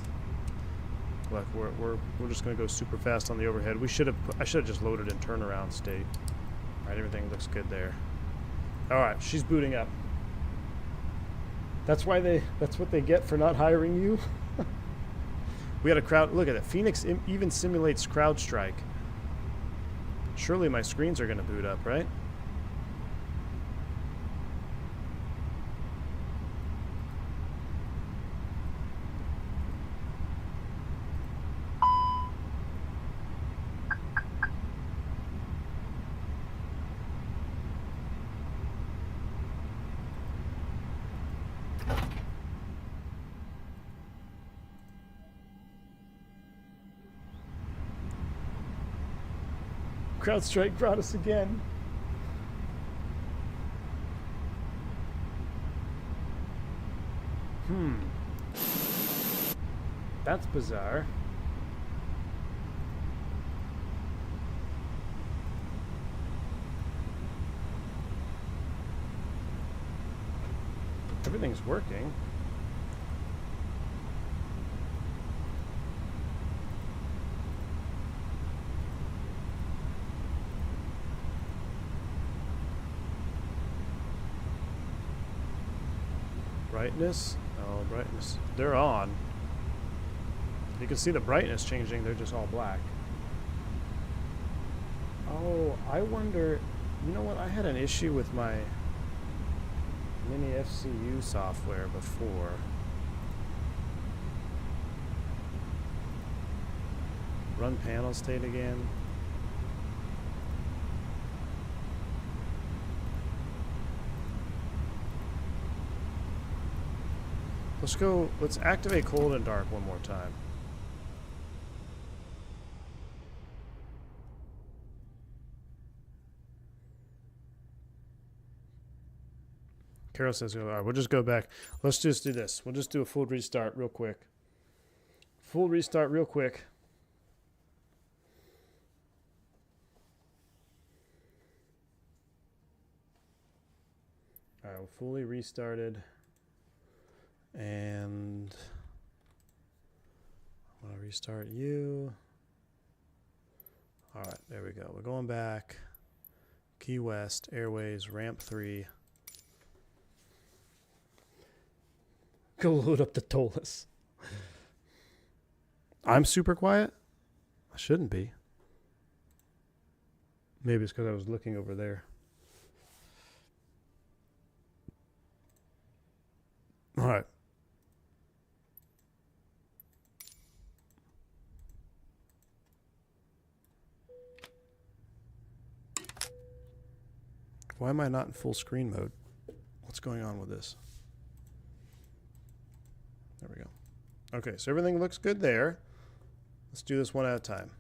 B: Look, we're just gonna go super fast on the overhead. I should have just loaded in turnaround state. All right, everything looks good there. All right, she's booting up. That's what they get for not hiring you. We had a crowd. Look at it. Fenix even simulates CrowdStrike. Surely my screens are gonna boot up, right? CrowdStrike brought us again. That's bizarre. Everything's working. Brightness? Oh, brightness. They're on. You can see the brightness changing. They're just all black. Oh, I wonder... You know what? I had an issue with my mini FCU software before. Run panel state again. Let's activate cold and dark one more time. Carol says, all right, we'll just go back. Let's just do this. We'll just do a full restart real quick. Full restart real quick. All right, we're fully restarted. And I want to restart you. All right, there we go. We're going back. Key West, Airways, Ramp 3. Go load up the Tolus. I'm super quiet? I shouldn't be. Maybe it's because I was looking over there. All right. Why am I not in full screen mode? What's going on with this? There we go. Okay, so everything looks good there. Let's do this one at a time.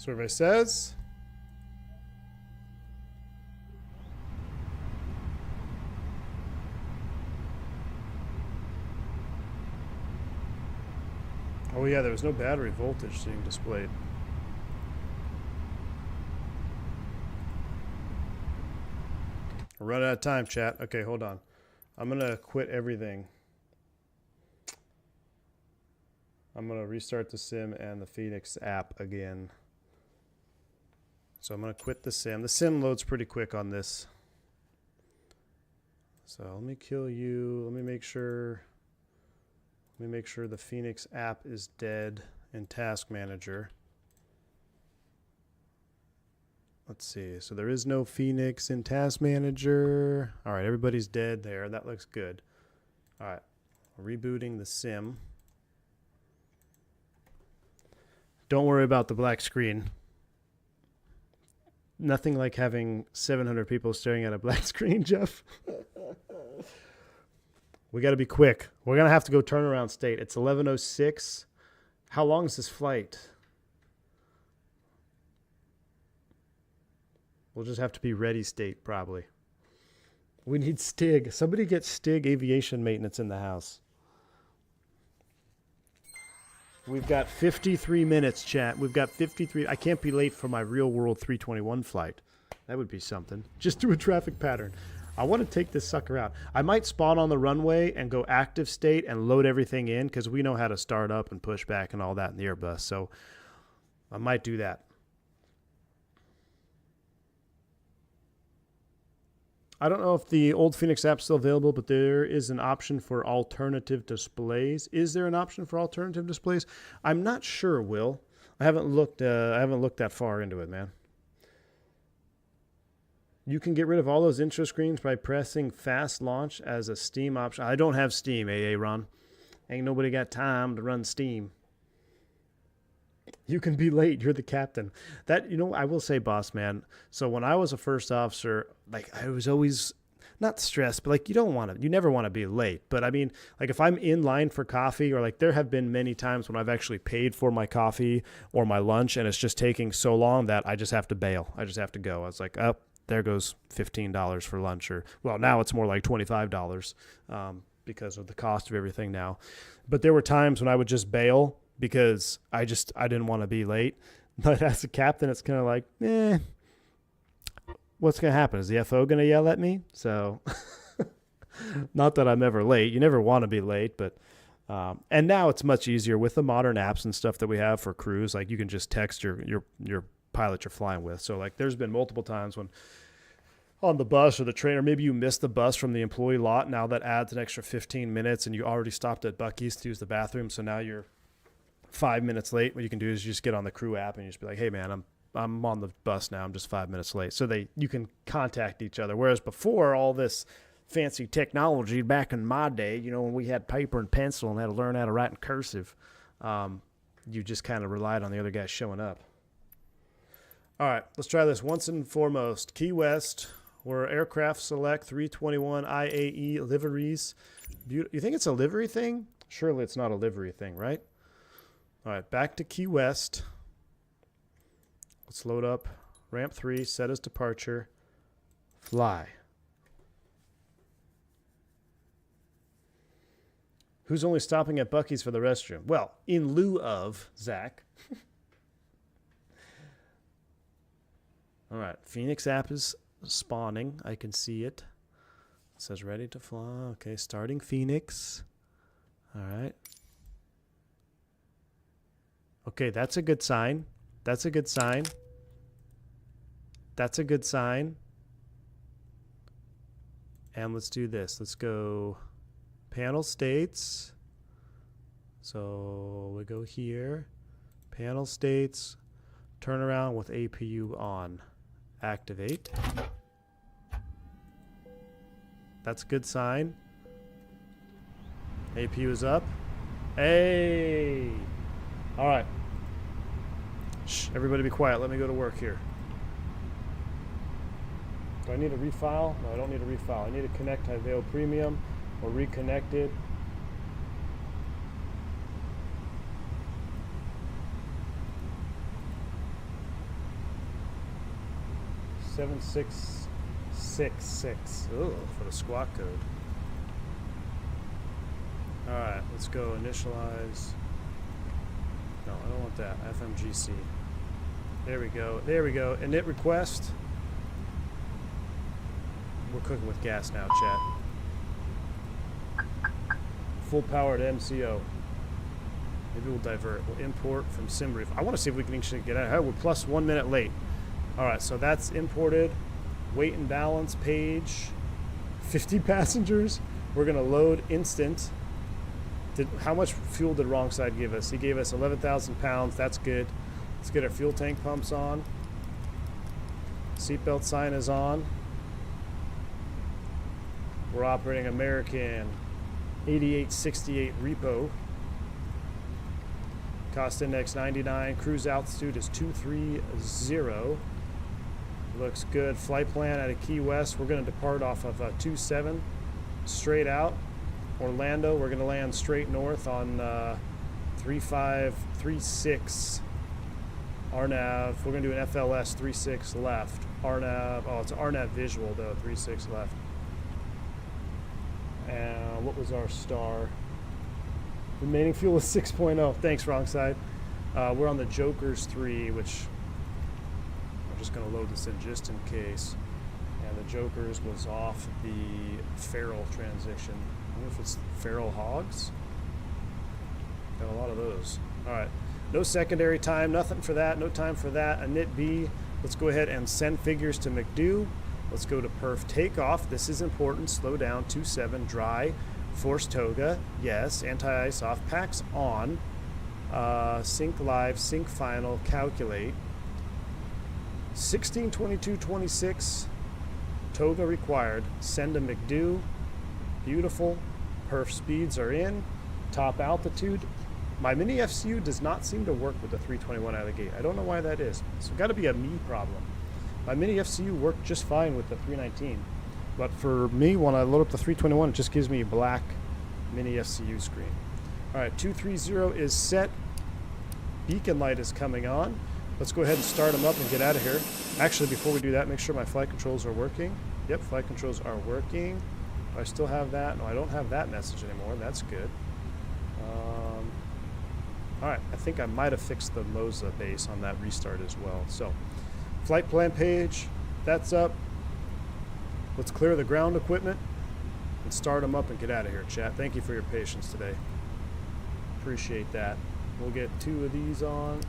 B: Survey says. Oh yeah, there was no battery voltage being displayed. We're running out of time, chat. Okay, hold on. I'm gonna quit everything. I'm gonna restart the sim and the Fenix app again. So I'm gonna quit the sim. The sim loads pretty quick on this. So let me kill you. Let me make sure the Fenix app is dead in Task Manager. Let's see. So there is no Fenix in Task Manager. All right, everybody's dead there. That looks good. All right, rebooting the sim. Don't worry about the black screen. Nothing like having 700 people staring at a black screen, Jeff. We got to be quick. We're going to have to go turnaround state. It's 11:06. How long is this flight? We'll just have to be ready state, probably. We need Stig. Somebody get Stig aviation maintenance in the house. We've got 53 minutes, chat. We've got 53. I can't be late for my real world 321 flight. That would be something. Just do a traffic pattern. I want to take this sucker out. I might spawn on the runway and go active state and load everything in because we know how to start up and push back and all that in the Airbus. So I might do that. I don't know if the old Fenix app's still available, but there is an option for alternative displays. Is there an option for alternative displays? I'm not sure, Will. I haven't looked that far into it, man. You can get rid of all those intro screens by pressing fast launch as a Steam option. I don't have Steam, AA Ron. Ain't nobody got time to run Steam. You can be late. You're the captain. That, you know, I will say, boss man. So when I was a first officer, like I was always not stressed, but like you never want to be late. But I mean, like if I'm in line for coffee, or like there have been many times when I've actually paid for my coffee or my lunch and it's just taking so long that I just have to bail. I just have to go. I was like, oh, there goes $15 for lunch, or well, now it's more like $25 because of the cost of everything now. But there were times when I would just bail because I didn't want to be late. But as a captain, it's kind of like, what's going to happen? Is the FO going to yell at me? So not that I'm ever late. You never want to be late, but and now it's much easier with the modern apps and stuff that we have for crews. Like you can just text your pilot you're flying with. So like there's been multiple times when on the bus or the train, or maybe you missed the bus from the employee lot. Now that adds an extra 15 minutes and you already stopped at Buc-ee's to use the bathroom. So now you're 5 minutes late. What you can do is you just get on the crew app and you just be like, hey man, I'm on the bus now. I'm just 5 minutes late. So you can contact each other. Whereas before, all this fancy technology back in my day, you know, when we had paper and pencil and had to learn how to write in cursive, you just kind of relied on the other guys showing up. All right, let's try this once and foremost. Key West, we're aircraft select 321 IAE liveries. You think it's a livery thing? Surely it's not a livery thing, right? All right, back to Key West. Let's load up ramp 3, set as departure, fly. Who's only stopping at Buc-ee's for the restroom? Well, in lieu of Zach. All right, Fenix app is spawning. I can see it. It says ready to fly. Okay, starting Fenix. All right. Okay, that's a good sign. That's a good sign. That's a good sign. And let's do this. Let's go panel states. So we go here. Panel states. Turn around with APU on. Activate. That's a good sign. APU is up. Hey! All right. Shh, everybody be quiet. Let me go to work here. Do I need a refile? No, I don't need a refile. I need to connect Hiveo Premium or reconnect it. 7666. Oh, for the squawk code. Alright, let's go initialize. No, I don't want that. FMGC. There we go. There we go. Init request. We're cooking with gas now, chat. Full powered MCO. Maybe we'll divert. We'll import from SimBrief. I want to see if we can actually get out. We're plus 1 minute late. Alright, so that's imported. Weight and balance page. 50 passengers. We're going to load instant. How much fuel did wrong side give us? He gave us 11,000 pounds. That's good. Let's get our fuel tank pumps on. Seatbelt sign is on. We're operating American 8868 repo. Cost index 99. Cruise altitude is 230. Looks good. Flight plan out of Key West. We're going to depart off of 27 straight out. Orlando, we're going to land straight north on 3536 RNAV. We're going to do an FLS 36 left. RNAV, oh, it's RNAV visual though, 36 left. And what was our star? Remaining fuel is 6.0. Thanks, wrong side. We're on the Jokers 3, which I'm just going to load this in just in case. And the Jokers was off the Feral transition. I wonder if it's Feral Hogs. Got a lot of those. All right. No secondary time, nothing for that, no time for that. Init B, let's go ahead and send figures to McDo. Let's go to perf takeoff. This is important. Slow down, 27, dry. Force Toga, yes. Anti-ice off, packs on. Sync live, sync final, calculate. 16:22:26, Toga required. Send to McDo. Beautiful. Perf speeds are in. Top altitude. My mini FCU does not seem to work with the 321 out of the gate. I don't know why that is. So got to be a me problem. My mini FCU worked just fine with the 319. But for me, when I load up the 321, it just gives me a black mini FCU screen. All right, 230 is set. Beacon light is coming on. Let's go ahead and start them up and get out of here. Actually, before we do that, make sure my flight controls are working. Yep, flight controls are working. Do I still have that? No, I don't have that message anymore. That's good. All right, I think I might have fixed the Moza base on that restart as well. So, flight plan page, that's up. Let's clear the ground equipment and start them up and get out of here, chat. Thank you for your patience today. Appreciate that. We'll get 2 of these on.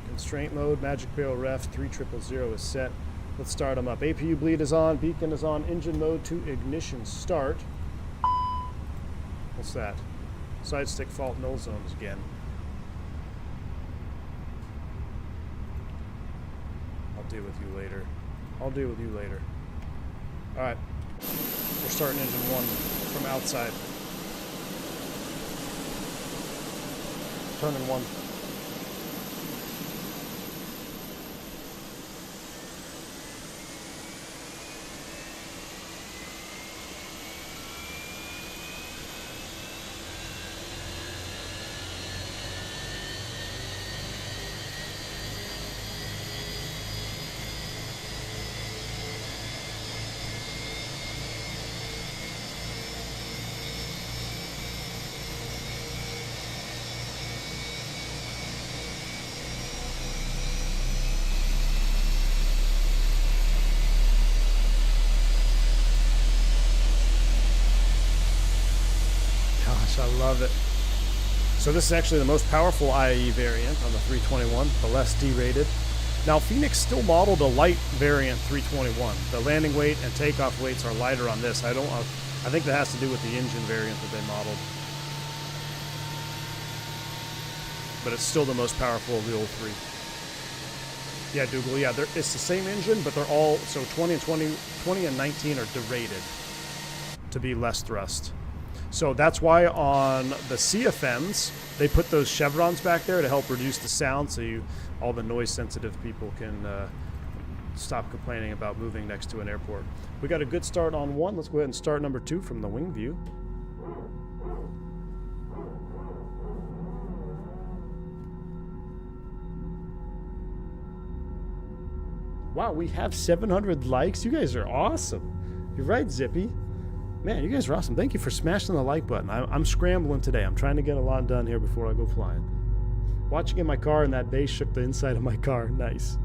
B: Constraint mode, magic barrel ref, 3000 is set. Let's start them up. APU bleed is on, beacon is on, engine mode to ignition start. What's that? Side stick fault, null zones again. I'll deal with you later. I'll deal with you later. Alright. We're starting engine 1 from outside. Turning 1. I love it. So this is actually the most powerful IAE variant on the 321, the less derated. Now Fenix still modeled a light variant 321. The landing weight and takeoff weights are lighter on this. I think that has to do with the engine variant that they modeled. But it's still the most powerful of the old 3. Yeah, Dougal, yeah, it's the same engine, but they're all, so 20 and 19 are derated to be less thrust. So that's why on the CFMs, they put those chevrons back there to help reduce the sound so all the noise-sensitive people can stop complaining about moving next to an airport. We got a good start on 1. Let's go ahead and start number 2 from the wing view. Wow, we have 700 likes. You guys are awesome. You're right, Zippy. Man, you guys are awesome. Thank you for smashing the like button. I'm scrambling today. I'm trying to get a lot done here before I go flying. Watching in my car, and that base shook the inside of my car. Nice.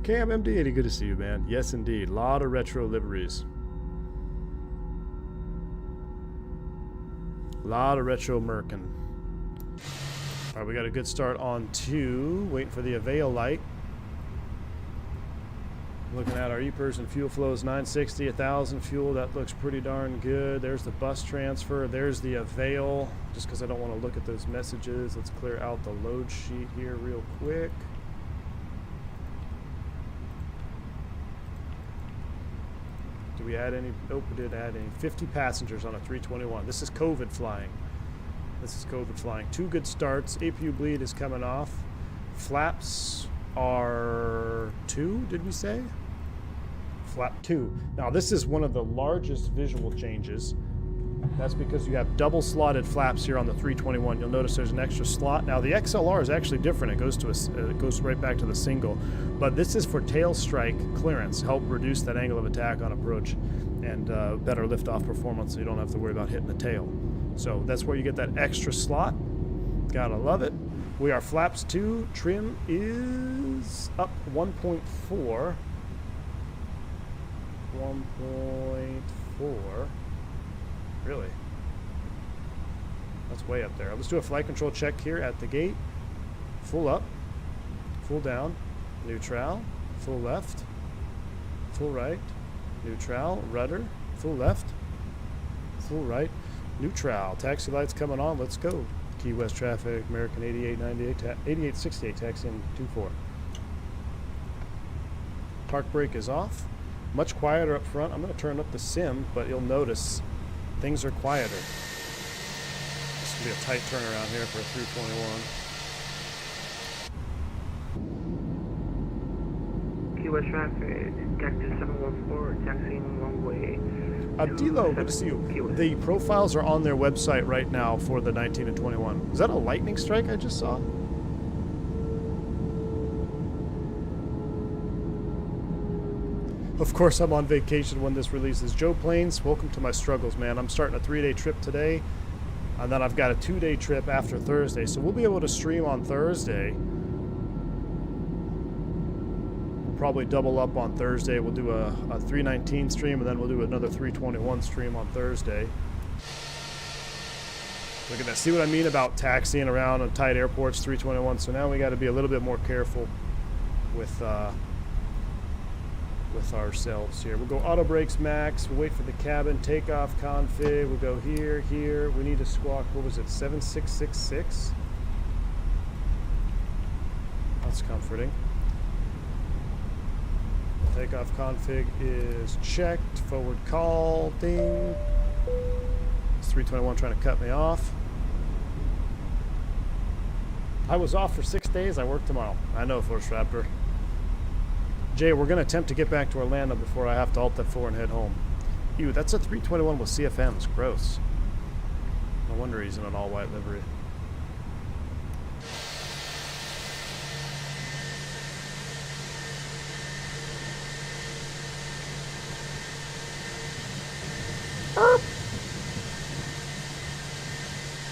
B: Cam MD80, good to see you, man. Yes, indeed. A lot of retro liveries. A lot of retro merkin. All right, we got a good start on 2. Waiting for the Avail light. Looking at our EPIRS and fuel flows, 960, 1,000 fuel. That looks pretty darn good. There's the bus transfer. There's the Avail. Just because I don't want to look at those messages, let's clear out the load sheet here real quick. Did we add any? Nope, we didn't add any. 50 passengers on a 321. This is COVID flying. This is COVID flying. 2 good starts. APU bleed is coming off. Flaps are 2, did we say? Flap 2. Now this is one of the largest visual changes. That's because you have double slotted flaps here on the 321. You'll notice there's an extra slot. Now the XLR is actually different. It goes to it goes right back to the single. But this is for tail strike clearance, help reduce that angle of attack on approach, and better liftoff performance, so you don't have to worry about hitting the tail. So that's where you get that extra slot. Gotta love it. We are flaps 2. Trim is up 1.4. 1.4. Really? That's way up there. Let's do a flight control check here at the gate. Full up, full down, neutral, full left, full right, neutral, rudder, full left, full right, neutral. Taxi lights coming on. Let's go. Key West traffic, American 8868 taxiing 24. Park brake is off. Much quieter up front. I'm going to turn up the sim, but you'll notice things are quieter. This will be a tight turnaround here for a 321.
D: Key West traffic, Cactus 714, taxiing one way.
B: Abdilo, good to see you. The profiles are on their website right now for the 19 and 21. Is that a lightning strike I just saw? Of course, I'm on vacation when this releases. Joe Plains, welcome to my struggles, man. I'm starting a 3-day trip today, and then I've got a 2-day trip after Thursday. So we'll be able to stream on Thursday. We'll probably double up on Thursday. We'll do a 319 stream, and then we'll do another 321 stream on Thursday. Look at that. See what I mean about taxiing around on tight airports, 321. So now we got to be a little bit more careful with ourselves here. We'll go auto brakes max. We'll wait for the cabin takeoff config. We'll go here. We need to squawk, what was it, 7666? That's comforting. Takeoff config is checked. Forward call, ding. It's 321 trying to cut me off. I was off for 6 days. I work tomorrow. I know, Force Raptor. Jay, we're going to attempt to get back to Orlando before I have to alt F4 and head home. Ew, that's a 321 with CFMs. Gross. No wonder he's in an all-white livery.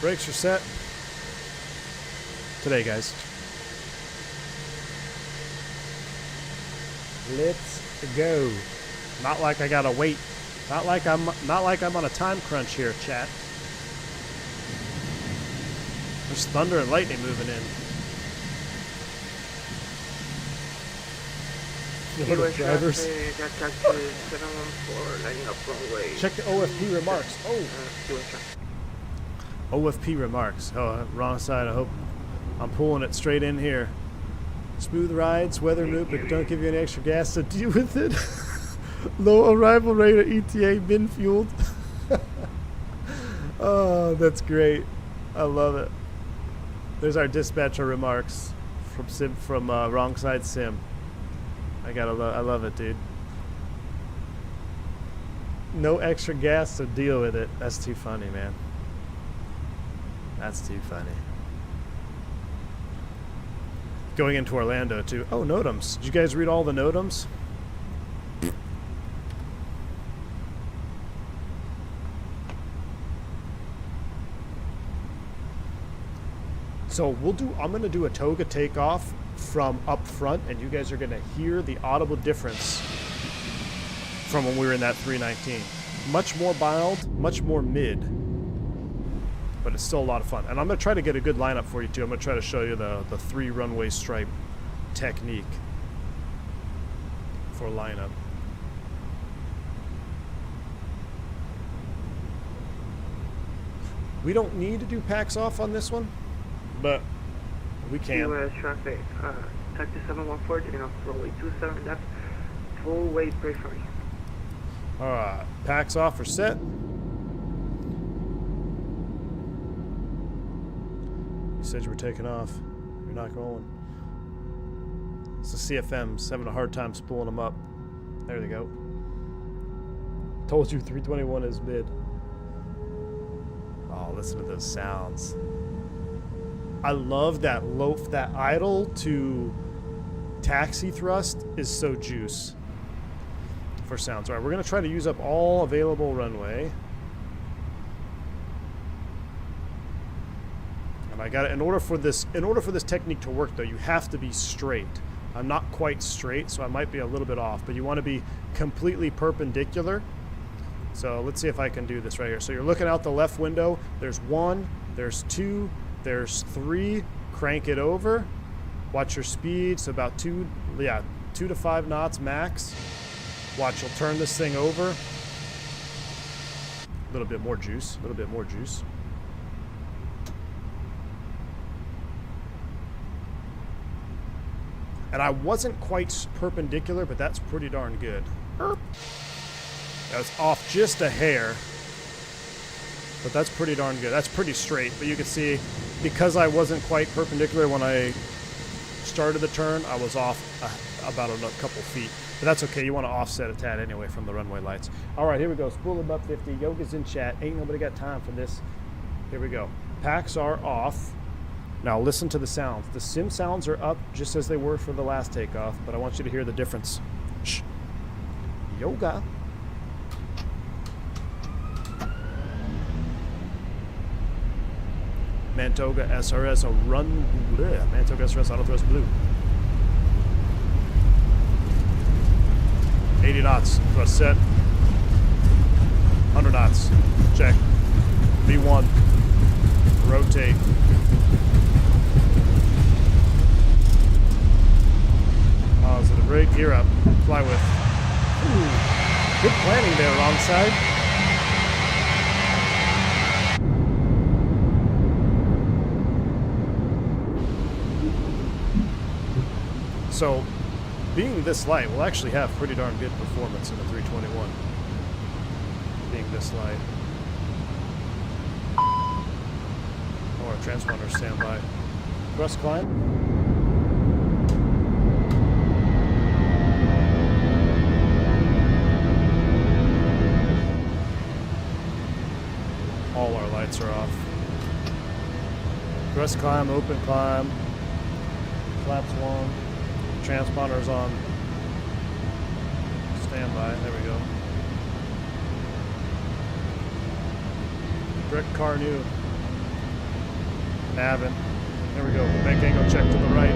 B: Brakes are set. Today, guys. Let's go. Not like I gotta wait. Not like I'm on a time crunch here, chat. There's thunder and lightning moving in. Drivers. Check the OFP remarks. Oh. OFP remarks. Oh, wrong side. I hope I'm pulling it straight in here. Smooth rides, weather mood, but don't give you any extra gas to deal with it. Low arrival rate at ETA, bin fueled. Oh, that's great. I love it. There's our dispatcher remarks. from Wrong Side Sim. I love it, dude. No extra gas to deal with it. That's too funny, man. That's too funny. Going into Orlando too. Oh, NOTAMs. Did you guys read all the NOTAMs? So I'm gonna do a Toga takeoff from up front, and you guys are gonna hear the audible difference from when we were in that 319. Much more mild, much more mid, but it's still a lot of fun. And I'm gonna try to get a good lineup for you too. I'm gonna try to show you the 3 runway stripe technique for lineup. We don't need to do packs off on this one, but we can.
D: US traffic, taxi 714, taking off runway 27 left, full weight pre-free.
B: Alright, packs off or set. You said you were taking off. You're not going. It's the CFMs having a hard time spooling them up. There they go. Told you 321 is mid. Oh, listen to those sounds. I love that that idle to taxi thrust is so juice for sounds. All right, we're gonna try to use up all available runway. And I got it. In order for this technique to work, though, you have to be straight. I'm not quite straight, so I might be a little bit off, but you want to be completely perpendicular. So let's see if I can do this right here. So you're looking out the left window. There's 1, there's 2, there's 3. Crank it over. Watch your speed. So about 2 to 5 knots max. Watch, you'll turn this thing over. A little bit more juice. A little bit more juice. And I wasn't quite perpendicular, but that's pretty darn good. That was off just a hair, but that's pretty darn good. That's pretty straight, but you can see, because I wasn't quite perpendicular when I started the turn, I was off about a couple feet. But that's okay, you want to offset a tad anyway from the runway lights. All right, here we go. Spool them up 50. Yoga's in chat. Ain't nobody got time for this. Here we go. Packs are off. Now listen to the sounds. The sim sounds are up just as they were for the last takeoff, but I want you to hear the difference. Shh. Yoga. Mantoga SRS, a run. Bleh. Mantoga SRS auto thrust blue. 80 knots. Thrust set. 100 knots. Check. V1. Rotate. Oh, is it a break? Gear up. Fly with. Ooh. Good planning there, wrong side. So, being this light will actually have pretty darn good performance in the 321. Being this light. Or a transponder standby. Thrust climb. All our lights are off. Thrust climb, open climb. Flaps 1. Transponder's on. Standby. There we go. Brick car new. Navin. There we go. Bank angle check to the right.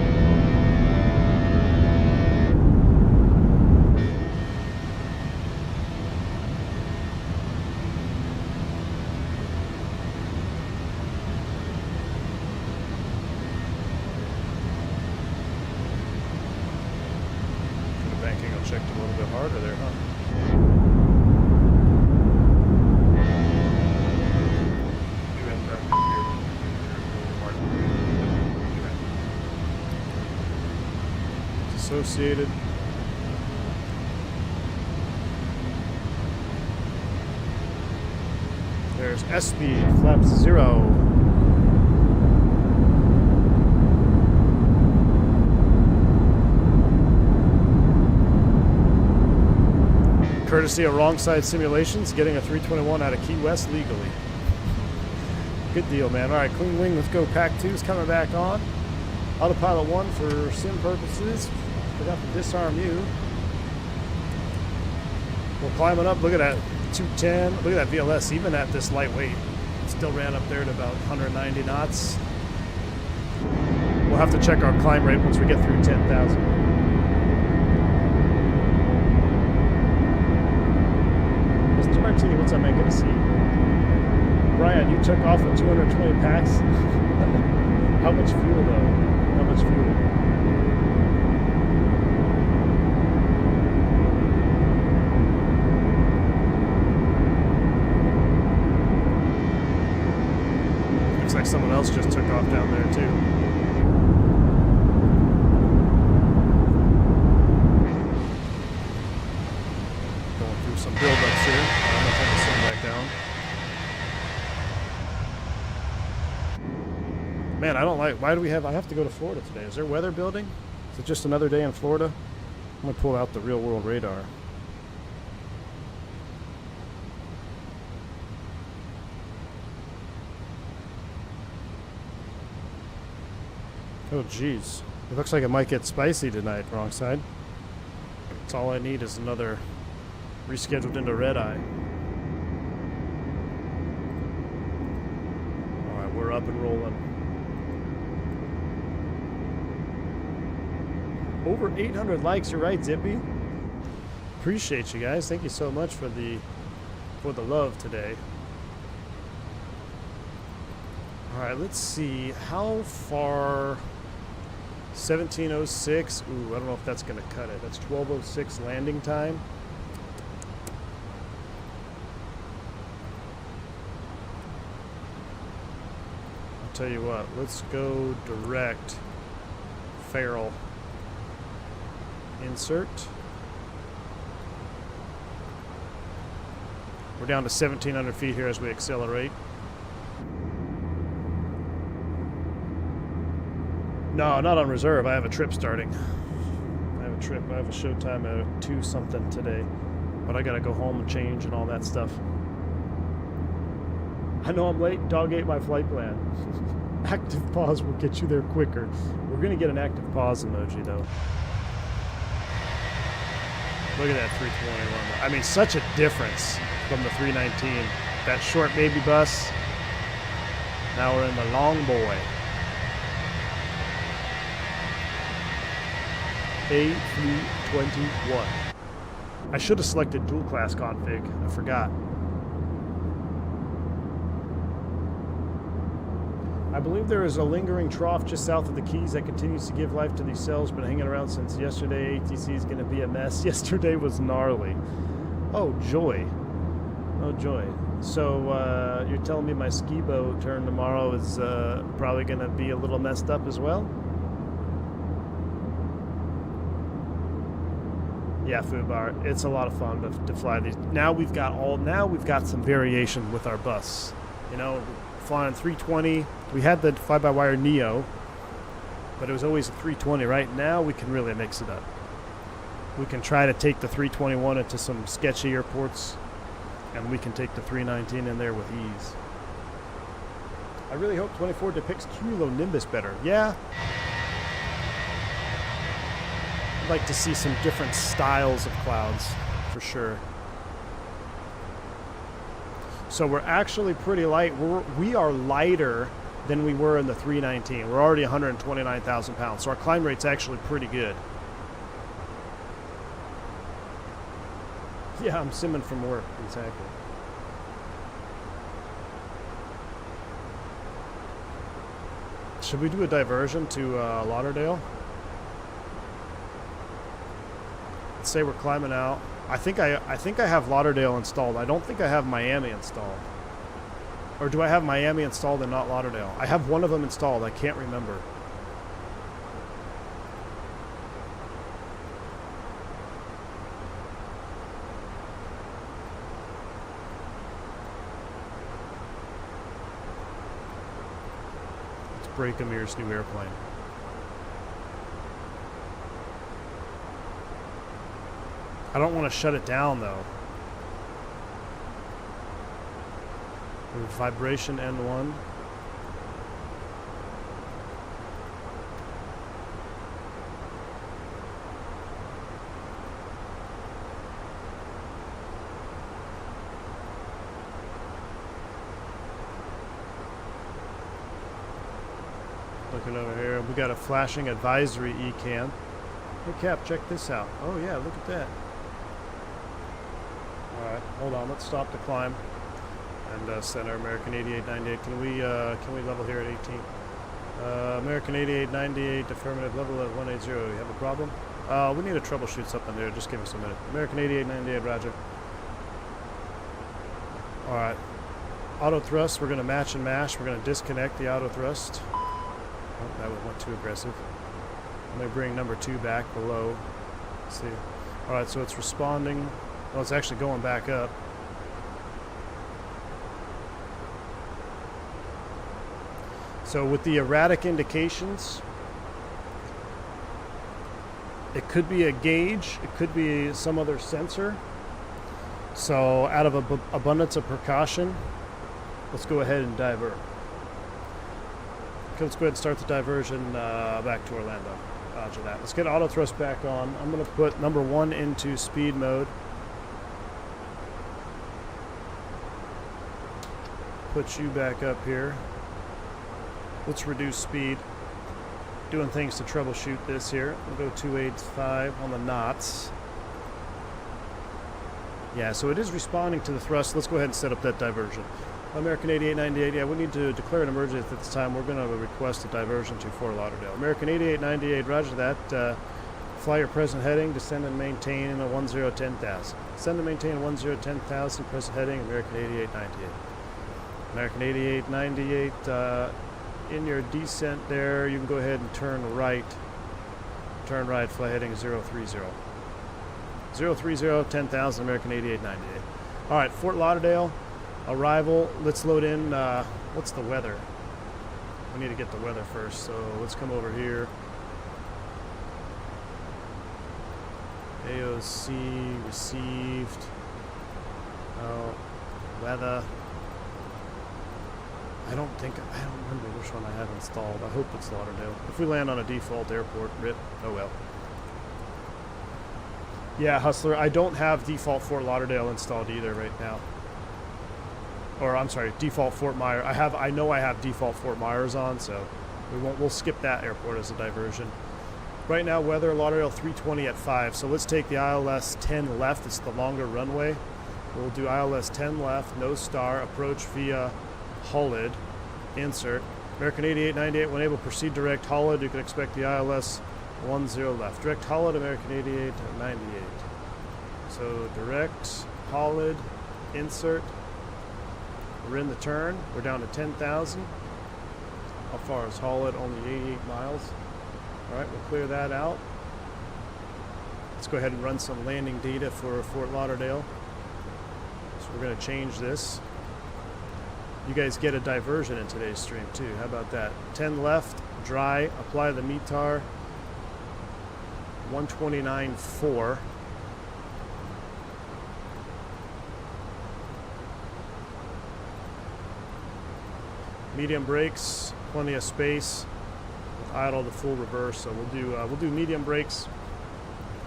B: Bank angle checked a little bit harder there, huh? Associated. There's S-speed, flaps 0. Courtesy of Wrong Side Simulations, getting a 321 out of Key West legally. Good deal, man. All right, clean wing. Let's go. Pack 2 is coming back on. Autopilot 1 for sim purposes. Forgot to disarm you. We're climbing up. Look at that 210. Look at that VLS. Even at this lightweight, it still ran up there to about 190 knots. We'll have to check our climb rate once we get through 10,000. Mr. Martini, what's up, man? Good to see you. Brian, you took off with 220 packs. How much fuel, though? How much fuel? Looks like someone else just took off down there, too. Going through some build-ups here. I'm going to turn the sun back down. Man, I don't like, why do we have, I have to go to Florida today. Is there weather building? Is it just another day in Florida? I'm going to pull out the real world radar. Oh, geez. It looks like it might get spicy tonight, Wrong Side. That's all I need is another rescheduled into red eye. All right, we're up and rolling. Over 800 likes, you're right, Zippy. Appreciate you guys. Thank you so much for the love today. All right, let's see how far. 1706. Ooh, I don't know if that's going to cut it. That's 1206 landing time. I'll tell you what. Let's go direct. Ferrel. Insert. We're down to 1,700 feet here as we accelerate. No, not on reserve. I have a trip starting. I have a trip. I have a showtime at 2 something today. But I gotta go home and change and all that stuff. I know I'm late. Dog ate my flight plan. Active pause will get you there quicker. We're gonna get an active pause emoji though. Look at that 321. I mean, such a difference from the 319. That short baby bus. Now we're in the long boy. A321. I should have selected dual class config. I forgot. I believe there is a lingering trough just south of the Keys that continues to give life to these cells. Been hanging around since yesterday. ATC is going to be a mess. Yesterday was gnarly. Oh, joy. Oh, joy. So you're telling me my ski boat turn tomorrow is probably going to be a little messed up as well? Yeah, Fubar, it's a lot of fun to fly these. Now we've got some variation with our bus. You know, flying 320. We had the fly-by-wire Neo, but it was always a 320. Right now, we can really mix it up. We can try to take the 321 into some sketchy airports, and we can take the 319 in there with ease. I really hope 24 depicts cumulonimbus better. Yeah. I'd like to see some different styles of clouds, for sure. So we're actually pretty light. We are lighter than we were in the 319. We're already 129,000 pounds, so our climb rate's actually pretty good. Yeah, I'm simming from work, exactly. Should we do a diversion to Lauderdale? Let's say we're climbing out. I think I have Lauderdale installed. I don't think I have Miami installed. Or do I have Miami installed and not Lauderdale? I have one of them installed. I can't remember. It's Breakamir's new airplane. I don't want to shut it down though. Vibration N1. Looking over here, we got a flashing advisory ECAM. Hey Cap, check this out. Oh yeah, look at that. Alright, hold on, let's stop the climb and center American 8898. Can we level here at 18? American 8898, affirmative, level at 180. You have a problem? We need to troubleshoot something there, just give us a minute. American 8898, roger. Alright, auto thrust, we're going to match and mash. We're going to disconnect the auto thrust. Oh, that went too aggressive. I'm going to bring number 2 back below. Let's see. Alright, so it's responding. Well, it's actually going back up. So with the erratic indications, it could be a gauge, it could be some other sensor. So out of abundance of precaution, let's go ahead and divert. Okay, let's go ahead and start the diversion back to Orlando. Roger that. Let's get auto thrust back on. I'm going to put number 1 into speed mode. Put you back up here. Let's reduce speed. Doing things to troubleshoot this here. We'll go 285 on the knots. Yeah, so it is responding to the thrust. Let's go ahead and set up that diversion. American 8898, yeah, we need to declare an emergency at this time. We're going to request a diversion to Fort Lauderdale. American 8898, roger that. Fly your present heading, descend and maintain a 1010,000. Descend and maintain 1010,000, present heading, American 8898. American 8898, in your descent there, you can go ahead and turn right. Turn right, fly heading 030. 030, 10,000, American 8898. All right, Fort Lauderdale. Arrival, let's load in, what's the weather? We need to get the weather first, so let's come over here. AOC received. Oh, weather. I don't remember which one I have installed. I hope it's Lauderdale. If we land on a default airport, rip, oh well. Yeah, Hustler, I don't have default Fort Lauderdale installed either right now. Or I'm sorry, default Fort Myers. I know I have default Fort Myers on, so we'll skip that airport as a diversion. Right now, weather Lauderdale 320 at 5. So let's take the ILS 10 left. It's the longer runway. We'll do ILS 10 left, no star, approach via Hullid, insert. American 8898, when able, proceed direct Hullid. You can expect the ILS 10 left. Direct Hullid, American 8898. So direct Hullid, insert. We're in the turn. We're down to 10,000. How far is Hullid? Only 88 miles. All right, we'll clear that out. Let's go ahead and run some landing data for Fort Lauderdale. So we're going to change this. You guys get a diversion in today's stream too. How about that? 10 left, dry, apply the METAR. 129.4. Medium brakes, plenty of space. Idle to full reverse, so we'll do medium brakes.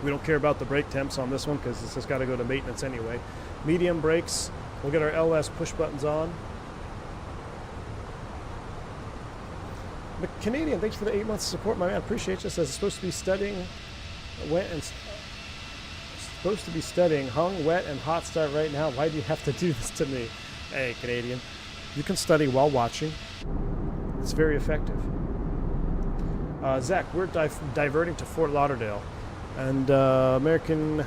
B: We don't care about the brake temps on this one because this has got to go to maintenance anyway. Medium brakes. We'll get our LS push buttons on. The Canadian, thanks for the 8 months of support, my man. Appreciate you. Says it's supposed to be studying, hung, wet, and hot start right now. Why do you have to do this to me? Hey, Canadian. You can study while watching. It's very effective. Zach, we're diverting to Fort Lauderdale. And American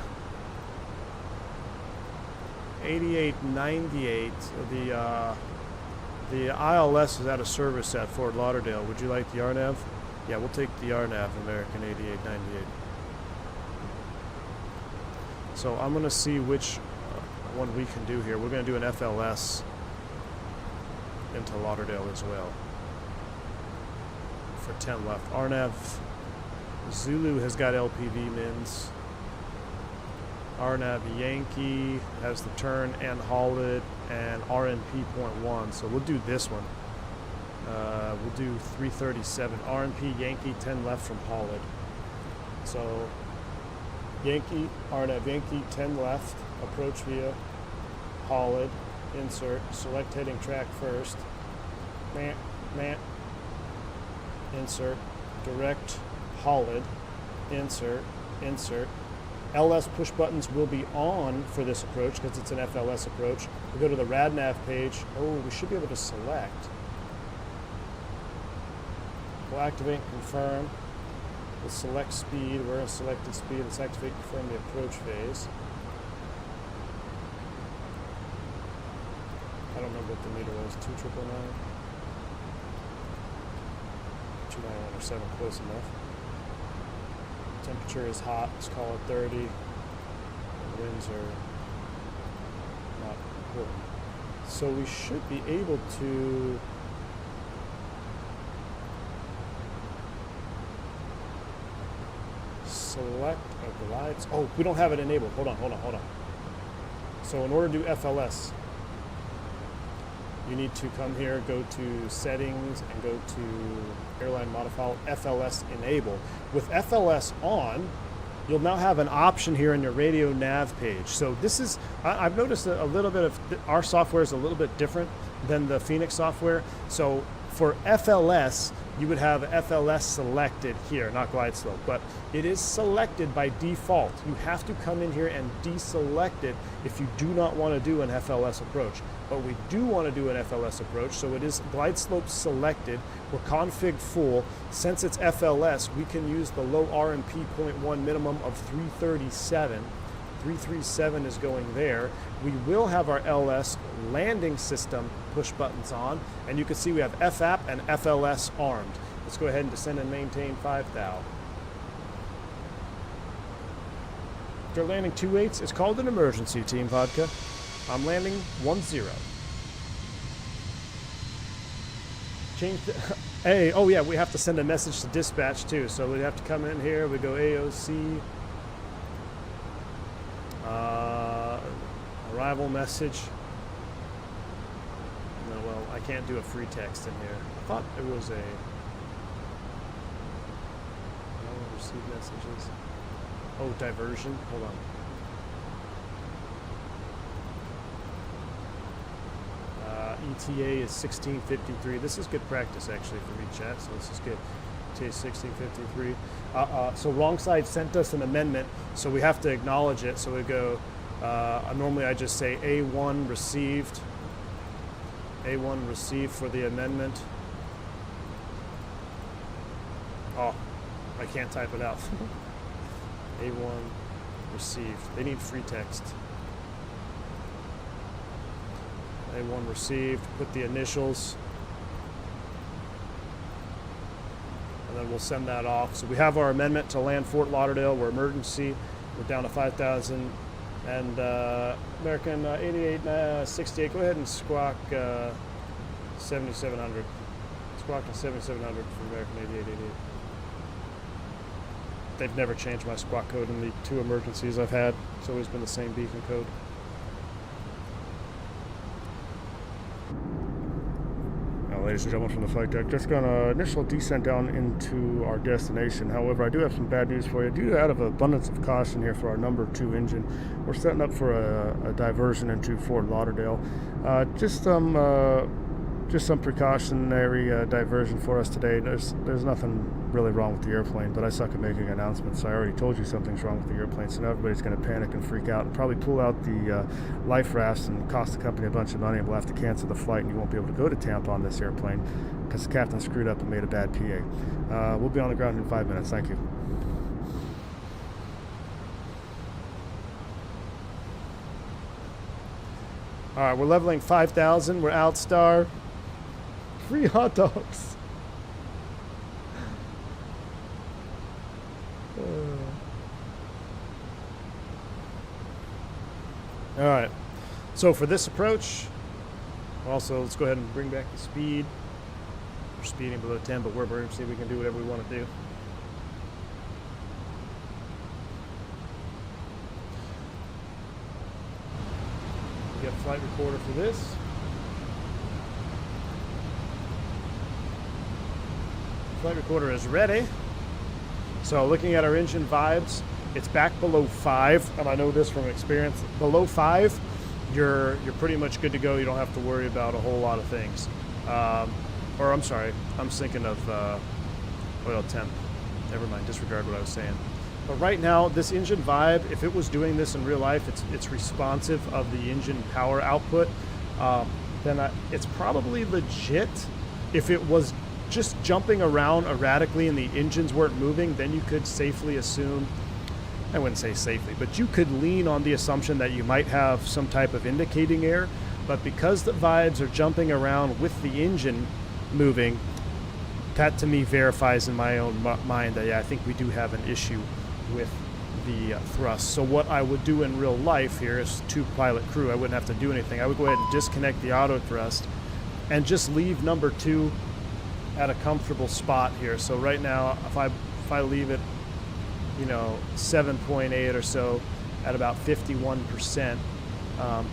B: 8898, the ILS is out of service at Fort Lauderdale. Would you like the RNAV? Yeah, we'll take the RNAV, American 8898. So I'm going to see which one we can do here. We're going to do an FLS into Lauderdale as well. For 10 left. RNAV Zulu has got LPV mins. RNAV Yankee has the turn and hauled. and RNP.1. So we'll do this one. We'll do 337. RNP Yankee 10 left from Pollard. So Yankee, RNAV Yankee 10 left, approach via Pollard, insert, select heading track first, insert, direct Pollard, insert, LS push buttons will be on for this approach because it's an FLS approach. We go to the RadNav page. Oh, we should be able to select. We'll activate and confirm. We'll select speed. We're in selected speed. Let's activate and confirm the approach phase. I don't remember what the meter was. 2999. 2907, close enough. Temperature is hot. Let's call it 30. The winds are not important. So we should be able to select a glide. Oh, we don't have it enabled. Hold on. So in order to do FLS, you need to come here, go to settings, and go to airline modify FLS enable. With FLS on, you'll now have an option here in your radio nav page. So this is, I've noticed a little bit of, our software is a little bit different than the Fenix software. So for FLS, you would have FLS selected here, not glide slope, but it is selected by default. You have to come in here and deselect it if you do not want to do an FLS approach. But we do want to do an FLS approach, so it is glide slope selected. We're config full. Since it's FLS, we can use the low RMP.1 minimum of 337. 337 is going there. We will have our LS landing system push buttons on, and you can see we have FAP and FLS armed. Let's go ahead and descend and maintain 5,000. If you're landing 2.8s, it's called an emergency, Team Vodka. I'm landing 1-0. Change the hey, oh yeah, we have to send a message to dispatch too. So we have to come in here, we go AOC. Arrival message. No, well, I can't do a free text in here. I thought it was a receive messages. Oh, diversion. Hold on. ETA is 1653. This is good practice actually for me, chat. So this is good. ETA is 1653. So wrong side sent us an amendment, so we have to acknowledge it. So we go. Normally I just say A1 received. A1 received for the amendment. Oh, I can't type it out. A1 received. They need free text. A1 received, put the initials, and then we'll send that off. So we have our amendment to land Fort Lauderdale. We're emergency. We're down to 5,000. And American 8868, go ahead and squawk 7700. Squawk to 7700 for American 8888. They've never changed my squawk code in the 2 emergencies I've had. It's always been the same beacon code. Ladies and gentlemen from the flight deck, just got an initial descent down into our destination. However, I do have some bad news for you. Due to out of abundance of caution here for our number 2 engine, we're setting up for a diversion into Fort Lauderdale. Just some precautionary diversion for us today. There's nothing really wrong with the airplane, but I suck at making announcements, so I already told you something's wrong with the airplane, so now everybody's going to panic and freak out and probably pull out the life rafts and cost the company a bunch of money, and we'll have to cancel the flight, and you won't be able to go to Tampa on this airplane because the captain screwed up and made a bad PA. We'll be on the ground in 5 minutes. Thank you. All right, we're leveling 5,000. We're outstar. Free hot dogs. All right. So for this approach, also let's go ahead and bring back the speed. We're speeding below 10, but we're emergency. We can do whatever we want to do. We got flight recorder for this. Flight recorder is ready. So looking at our engine vibes, it's back below 5, and I know this from experience. Below 5, you're pretty much good to go. You don't have to worry about a whole lot of things. Or I'm sorry, I'm thinking of oil temp. Never mind, disregard what I was saying. But right now, this engine vibe, if it was doing this in real life, it's responsive of the engine power output. Then it's probably legit. If it was just jumping around erratically and the engines weren't moving, then you could safely assume, I wouldn't say safely, but you could lean on the assumption that you might have some type of indicating error. But because the vibes are jumping around with the engine moving, that to me verifies in my own mind that, yeah, I think we do have an issue with the thrust. So what I would do in real life here is 2-pilot crew. I wouldn't have to do anything. I would go ahead and disconnect the auto thrust and just leave number 2 at a comfortable spot here. So right now, if I leave it, 7.8 or so at about 51%,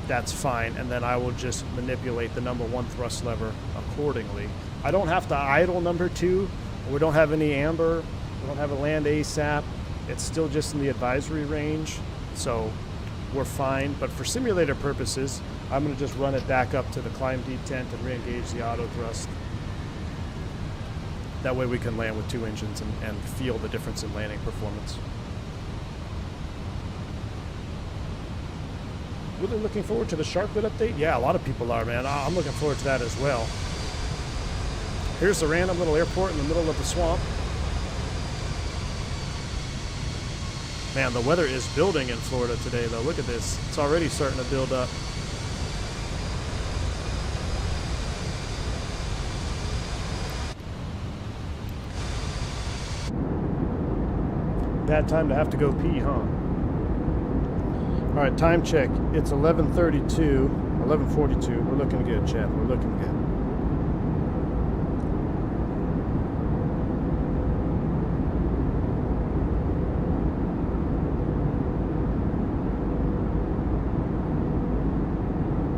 B: that's fine. And then I will just manipulate the number 1 thrust lever accordingly. I don't have to idle number 2. We don't have any amber. We don't have a land ASAP. It's still just in the advisory range, so we're fine. But for simulator purposes, I'm going to just run it back up to the climb detent and re-engage the auto thrust. That way we can land with 2 engines and feel the difference in landing performance. Really looking forward to the Sharkbit update? Yeah, a lot of people are, man. I'm looking forward to that as well. Here's a random little airport in the middle of the swamp. Man, the weather is building in Florida today, though. Look at this. It's already starting to build up. Bad time to have to go pee, huh? All right, time check. It's 11:32, 11:42. We're looking good, Chad. We're looking good.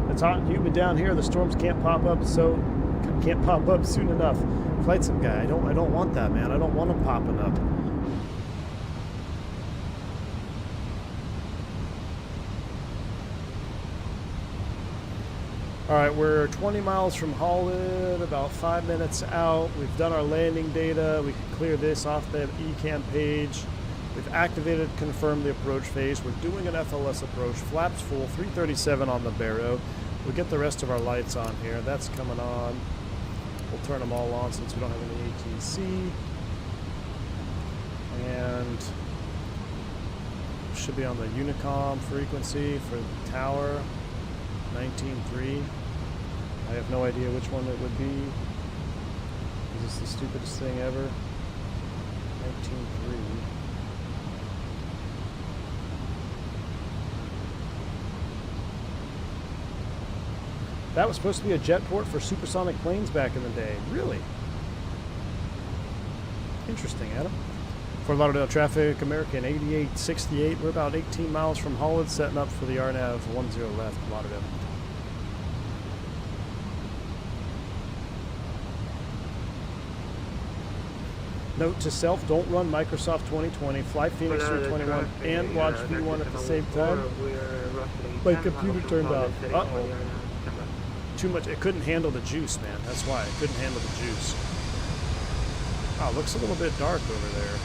B: It's hot and humid down here. The storms can't pop up soon enough. Flight sim guy, I don't want that, man. I don't want them popping up. All right, we're 20 miles from Holland, about 5 minutes out. We've done our landing data. We can clear this off the ECAM page. We've activated, confirmed the approach phase. We're doing an FLS approach, flaps full, 337 on the baro. We'll get the rest of our lights on here. That's coming on. We'll turn them all on since we don't have any ATC. And should be on the Unicom frequency for the tower, 19.3. I have no idea which one it would be. Is this the stupidest thing ever? 19.3. That was supposed to be a jet port for supersonic planes back in the day. Really? Interesting, Adam. Fort Lauderdale traffic, American 8868. We're about 18 miles from Holland, setting up for the RNAV 10 left, Lauderdale. Note to self, don't run Microsoft 2020, fly Fenix 321, and watch V1 at the same time. My computer turned off. Uh-oh. Too much. It couldn't handle the juice, man. That's why. It couldn't handle the juice. Oh, it looks a little bit dark over there.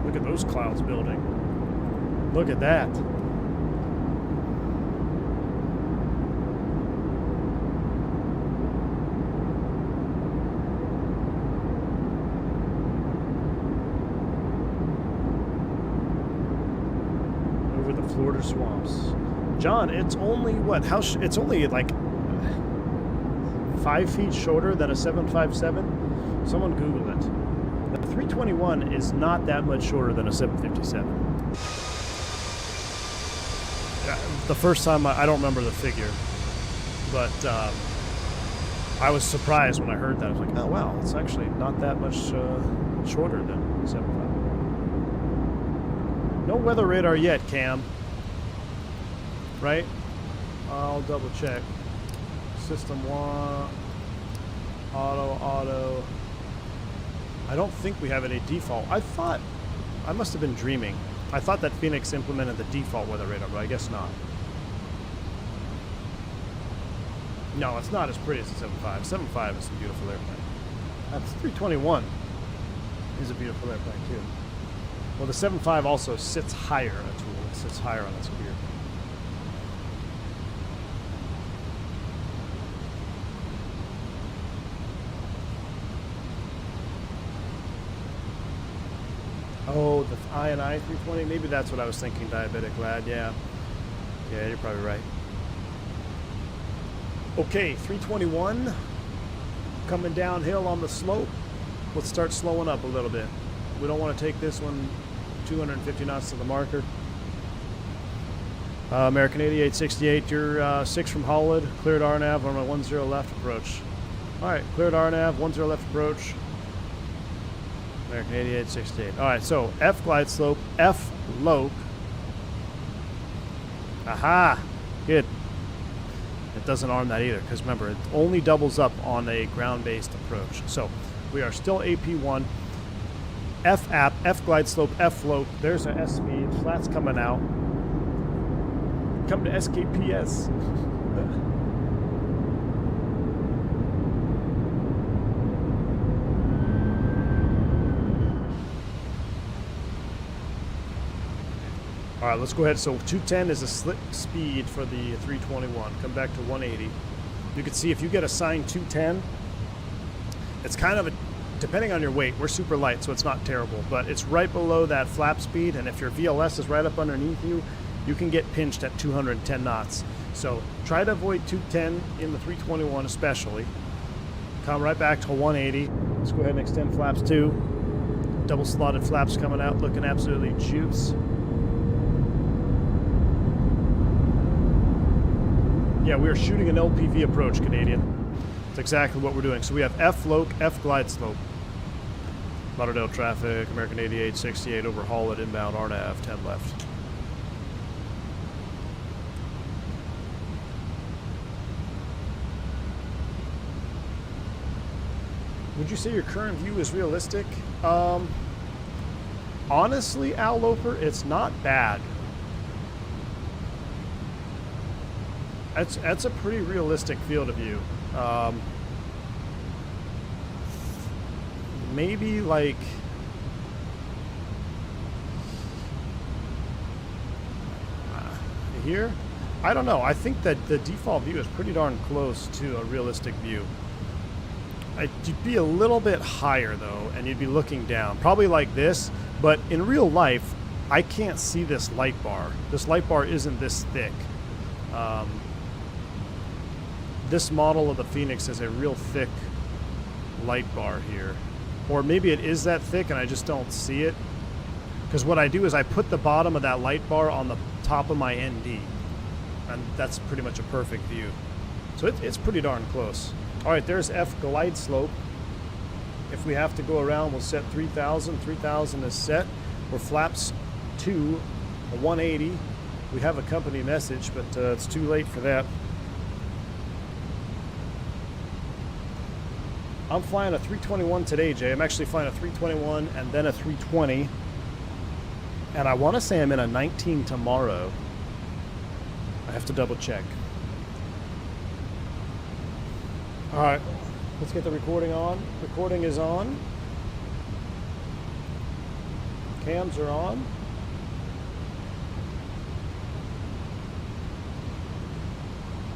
B: Look at those clouds building. Look at that. Florida swamps. John, it's only what? It's only like 5 feet shorter than a 757. Someone Google it. The 321 is not that much shorter than a 757. The first time I don't remember the figure, but I was surprised when I heard that. I was like, oh wow, it's actually not that much shorter than 757. No weather radar yet, Cam. Right? I'll double check. System 1. Auto. I don't think we have any default. I thought, I must have been dreaming. I thought that Fenix implemented the default weather radar, but I guess not. No, it's not as pretty as the 7.5. 7.5 is a beautiful airplane. That's 321 is a beautiful airplane too. Well, the 7.5 also sits higher, a tool. It sits higher on its gear. Oh, the I 320, maybe that's what I was thinking, Diabetic Lad, yeah. Yeah, you're probably right. Okay, 321, coming downhill on the slope. Let's start slowing up a little bit. We don't want to take this one 250 knots to the marker. American 8868, you're 6 from Hollywood, cleared RNAV on my 10 left approach. Alright, cleared RNAV, 10 left approach. American 8868. Alright, so F glide slope, F loc. Aha! Good. It doesn't arm that either, because remember, it only doubles up on a ground-based approach. So, we are still AP1. F app, F glide slope, F float. There's an S speed. Flat's coming out. Come to SKPS. All right, let's go ahead. So 210 is a slip speed for the 321. Come back to 180. You can see if you get assigned 210, it's kind of a, depending on your weight, we're super light, so it's not terrible, but it's right below that flap speed, and if your VLS is right up underneath you, you can get pinched at 210 knots. So try to avoid 210 in the 321 especially. Come right back to 180. Let's go ahead and extend flaps 2. Double slotted flaps coming out, looking absolutely juice. Yeah, we are shooting an LPV approach, Canadian. That's exactly what we're doing. So we have F loc, F glide slope. Lauderdale traffic, American 8868 overhaul at inbound RNAV, 10 left. Would you say your current view is realistic? Honestly, Al Loper, it's not bad. That's a pretty realistic field of view. Maybe like here? I don't know. I think that the default view is pretty darn close to a realistic view. You'd be a little bit higher though, and you'd be looking down, probably like this, but in real life, I can't see this light bar. This light bar isn't this thick. This model of the Fenix is a real thick light bar here. Or maybe it is that thick and I just don't see it. Because what I do is I put the bottom of that light bar on the top of my ND. And that's pretty much a perfect view. So it's pretty darn close. Alright, there's F glide slope. If we have to go around, we'll set 3,000. 3,000 is set. We're flaps 2, a 180. We have a company message, but it's too late for that. I'm flying a 321 today, Jay. I'm actually flying a 321 and then a 320. And I want to say I'm in a 19 tomorrow. I have to double check. Alright, let's get the recording on. Recording is on. Cams are on.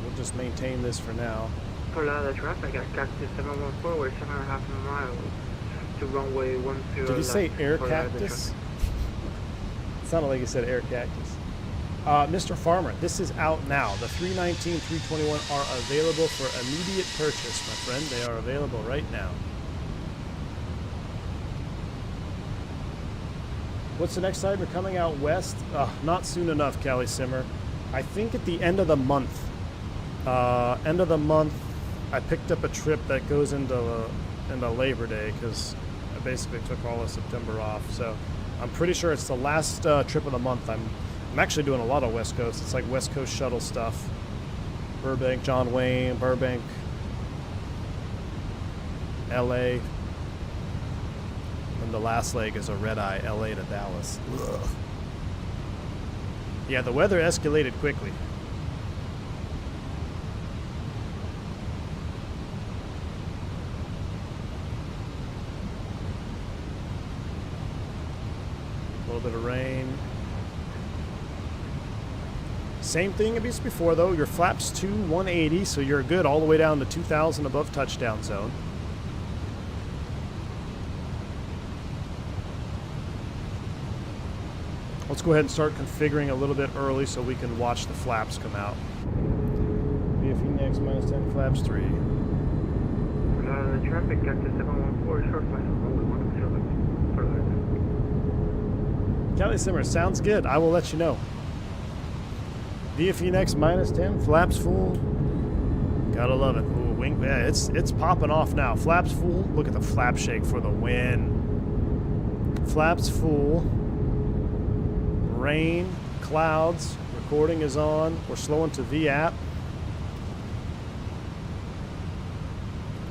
B: We'll just maintain this for now.
D: For the traffic at Cactus 714, we're 7.5 miles to runway 10
B: Did you say
D: left
B: air
D: for
B: cactus? It sounded like you said air cactus. Mr. Farmer, this is out now. The 319, 321 are available for immediate purchase, my friend. They are available right now. What's the next time? We're coming out west? Not soon enough, Callie Simmer. I think at the end of the month. End of the month, I picked up a trip that goes into Labor Day because I basically took all of September off. So I'm pretty sure it's the last trip of the month. I'm actually doing a lot of West Coast. It's like West Coast shuttle stuff. Burbank, John Wayne, Burbank, LA. And the last leg is a red-eye, LA to Dallas. Ugh. Yeah, the weather escalated quickly. A little bit of rain. Same thing as before though, your flaps to 180, so you're good all the way down to 2,000 above touchdown zone. Let's go ahead and start configuring a little bit early so we can watch the flaps come out. Fenix -10, flaps 3.
D: Traffic Cactus 714, short flight, runway 10 for
B: Kelly Simmer, sounds good. I will let you know. Fenix -10, flaps full. Gotta love it. Ooh, wing, yeah, it's popping off now. Flaps full. Look at the flap shake for the win. Flaps full. Rain, clouds, recording is on. We're slowing to VAP.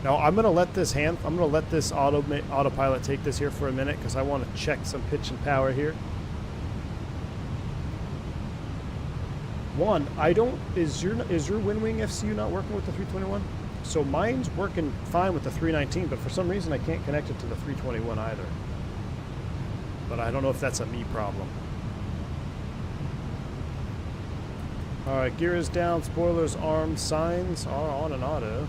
B: Now I'm gonna let this autopilot take this here for a minute because I want to check some pitch and power here. One, is your wind wing FCU not working with the 321? So mine's working fine with the 319, but for some reason I can't connect it to the 321 either. But I don't know if that's a me problem. Alright, gear is down, spoilers armed, signs are on an auto.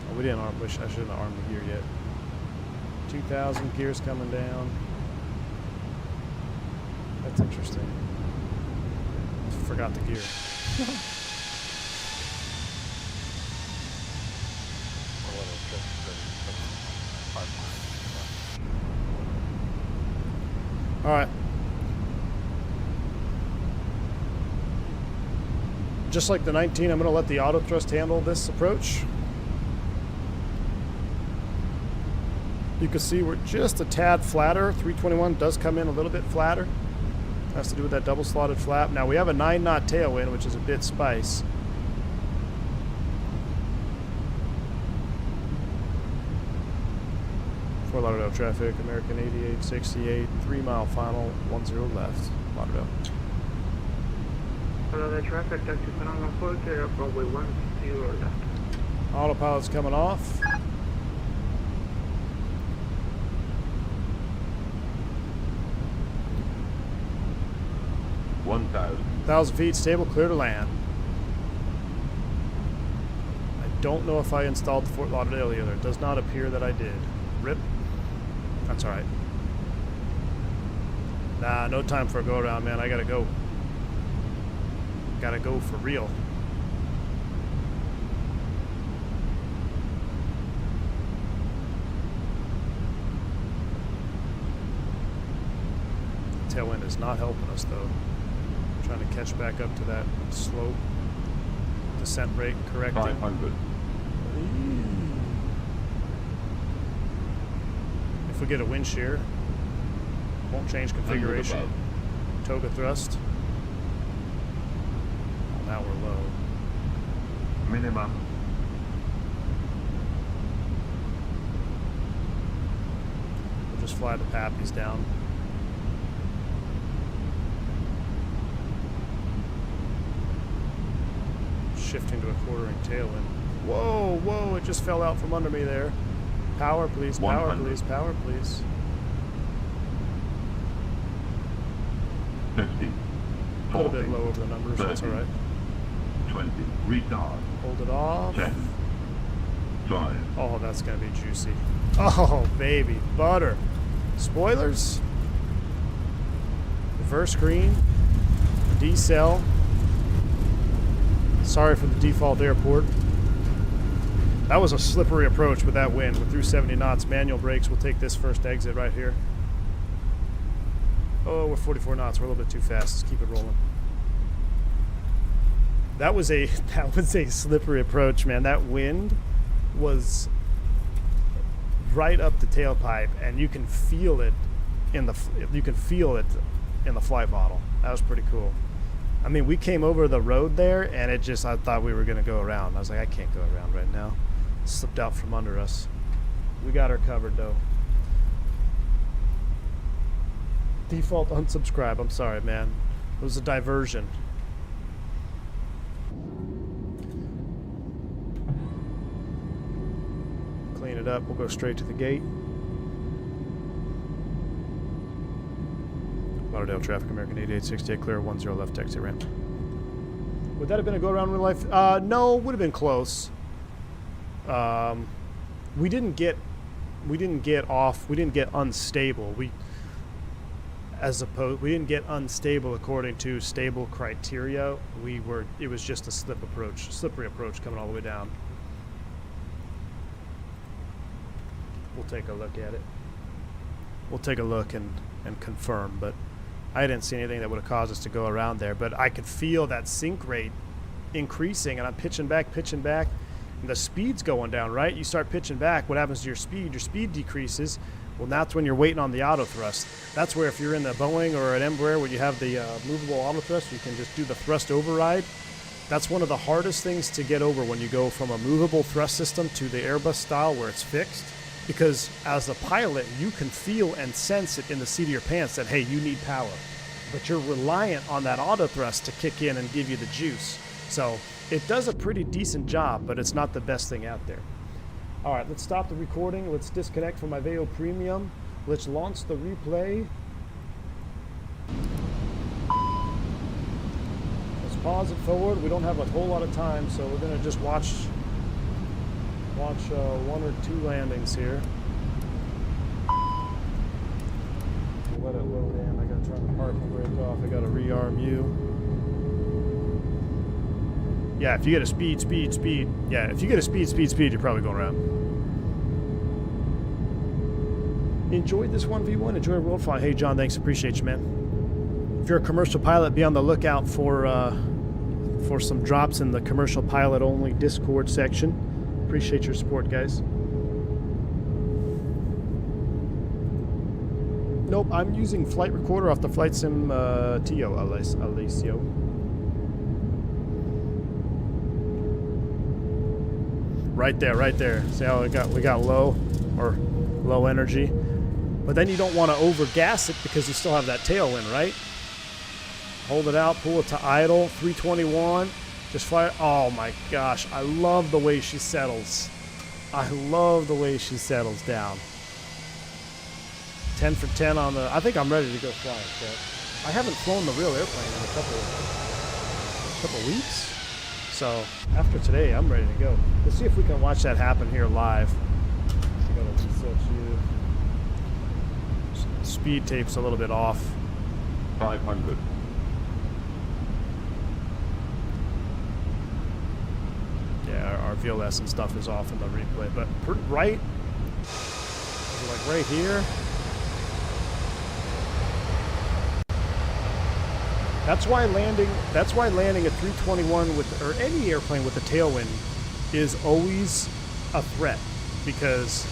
B: Oh, we didn't arm, I shouldn't have armed the gear yet. 2,000, gears coming down. That's interesting. Forgot the gear. Alright. Just like the 19, I'm going to let the auto thrust handle this approach. You can see we're just a tad flatter. 321 does come in a little bit flatter. Has to do with that double slotted flap. Now we have a 9-knot tailwind, which is a bit spice. Fort Lauderdale traffic, American 8868, 3-mile final, 10 left. Lauderdale.
D: Lauderdale traffic, taxi 714, runway 10 left.
B: Autopilot's coming off. $1,000 feet, stable, clear to land. I don't know if I installed the Fort Lauderdale either. It does not appear that I did. Rip. That's alright. Nah, no time for a go around, man. I gotta go. Gotta go for real. Tailwind is not helping us though. Trying to catch back up to that slope. Descent rate correcting.
C: 500.
B: If we get a wind shear, won't change configuration. Toga thrust. Oh, now we're low.
C: Minimum.
B: We'll just fly the pappies down. Shifting to a quartering tailwind. Whoa, whoa, it just fell out from under me there. Power, please, power,
C: 100.
B: please, power, please.
C: 50.
B: A little bit low over the numbers,
C: 30,
B: that's alright.
C: 20. Retard.
B: Hold it off.
C: 10. 5.
B: Oh, that's gonna be juicy. Oh, baby, butter. Spoilers. Reverse green. Decel. Sorry for the default airport. That was a slippery approach with that wind. We're through 70 knots. Manual brakes. We'll take this first exit right here. Oh, we're 44 knots. We're a little bit too fast. Let's keep it rolling. That was a slippery approach, man. That wind was right up the tailpipe, and you can feel it in the flight model. That was pretty cool. I mean, we came over the road there, and I thought we were going to go around. I was like, I can't go around right now. It slipped out from under us. We got her covered, though. Default unsubscribe. I'm sorry, man. It was a diversion. Clean it up. We'll go straight to the gate. Lauderdale traffic, American 8868, clear 10 left, taxi ramp. Would that have been a go-around in real life? No, would have been close. We didn't get unstable. We didn't get unstable according to stable criteria. It was just a slippery approach coming all the way down. We'll take a look at it. We'll take a look and confirm, but I didn't see anything that would have caused us to go around there, but I could feel that sink rate increasing, and I'm pitching back, and the speed's going down, right? You start pitching back, what happens to your speed? Your speed decreases. Well, that's when you're waiting on the auto thrust. That's where if you're in the Boeing or an Embraer where you have the movable auto thrust, you can just do the thrust override. That's one of the hardest things to get over when you go from a movable thrust system to the Airbus style where it's fixed. Because as a pilot, you can feel and sense it in the seat of your pants that, hey, you need power. But you're reliant on that auto thrust to kick in and give you the juice. So it does a pretty decent job, but it's not the best thing out there. All right, let's stop the recording. Let's disconnect from my Veo Premium. Let's launch the replay. Let's pause it forward. We don't have a whole lot of time, so we're going to just watch one or two landings here. We'll let it load in. I gotta turn the parking brake off. I gotta rearm you. Yeah, if you get a speed. Yeah, if you get a speed, you're probably going around. Enjoyed this 1v1. Enjoy world flying. Hey, John, thanks. Appreciate you, man. If you're a commercial pilot, be on the lookout for some drops in the commercial pilot only Discord section. Appreciate your support, guys. Nope, I'm using flight recorder off the flight sim TO, Alessio. Right there. See how we got low energy, but then you don't want to over gas it because you still have that tailwind, right? Hold it out, pull it to idle. 321. Just fly. Oh my gosh, I love the way she settles. I love the way she settles down. 10 for 10 on the. I think I'm ready to go flying. But I haven't flown the real airplane in a couple weeks. So after today, I'm ready to go. Let's see if we can watch that happen here live. I gotta reset you. Speed tape's a little bit off.
C: 500.
B: Yeah, our VLS and stuff is off in the replay, but right, like right here. That's why landing a 321 or any airplane with a tailwind is always a threat, because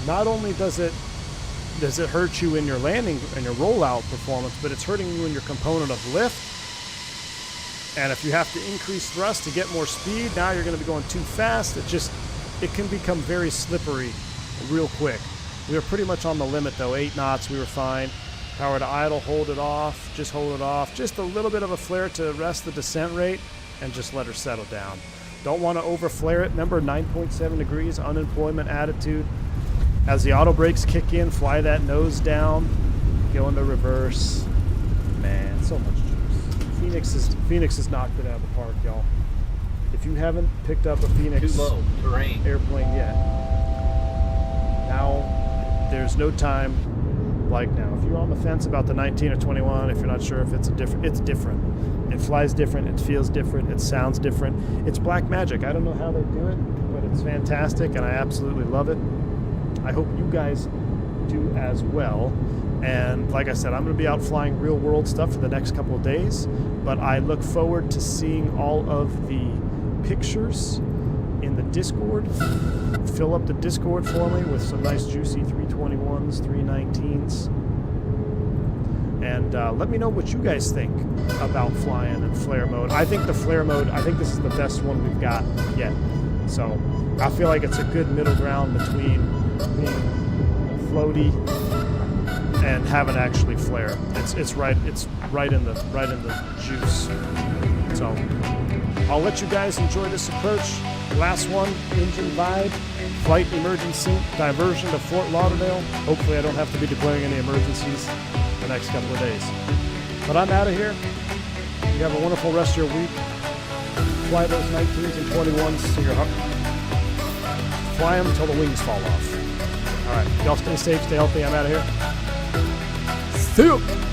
B: not only does it hurt you in your landing and your rollout performance, but it's hurting you in your component of lift. And if you have to increase thrust to get more speed, now you're going to be going too fast. It can become very slippery real quick. We were pretty much on the limit though. 8 knots, we were fine. Power to idle, hold it off. Just hold it off. Just a little bit of a flare to arrest the descent rate and just let her settle down. Don't want to over flare it. Remember, 9.7 degrees, unemployment attitude. As the auto brakes kick in, fly that nose down, go into reverse. Man, so much juice. Phoenix has knocked it out of the park, y'all. If you haven't picked up a Phoenix airplane yet, now there's no time like now. If you're on the fence about the 19 or 21, if you're not sure if it's different. It flies different, it feels different, it sounds different. It's black magic. I don't know how they do it, but it's fantastic and I absolutely love it. I hope you guys do as well. And like I said, I'm going to be out flying real world stuff for the next couple of days, but I look forward to seeing all of the pictures in the Discord. Fill up the Discord for me with some nice juicy 321s, 319s. And let me know what you guys think about flying in flare mode. I think the flare mode, I think this is the best one we've got yet. So I feel like it's a good middle ground between being floaty and having actually flare. It's right in the juice. So I'll let you guys enjoy this approach. Last one, engine vibe, flight emergency, diversion to Fort Lauderdale. Hopefully I don't have to be declaring any emergencies the next couple of days. But I'm out of here. You have a wonderful rest of your week. Fly those 19s and 21s to your heart. Fly them until the wings fall off. All right, y'all stay safe, stay healthy. I'm out of here. See you.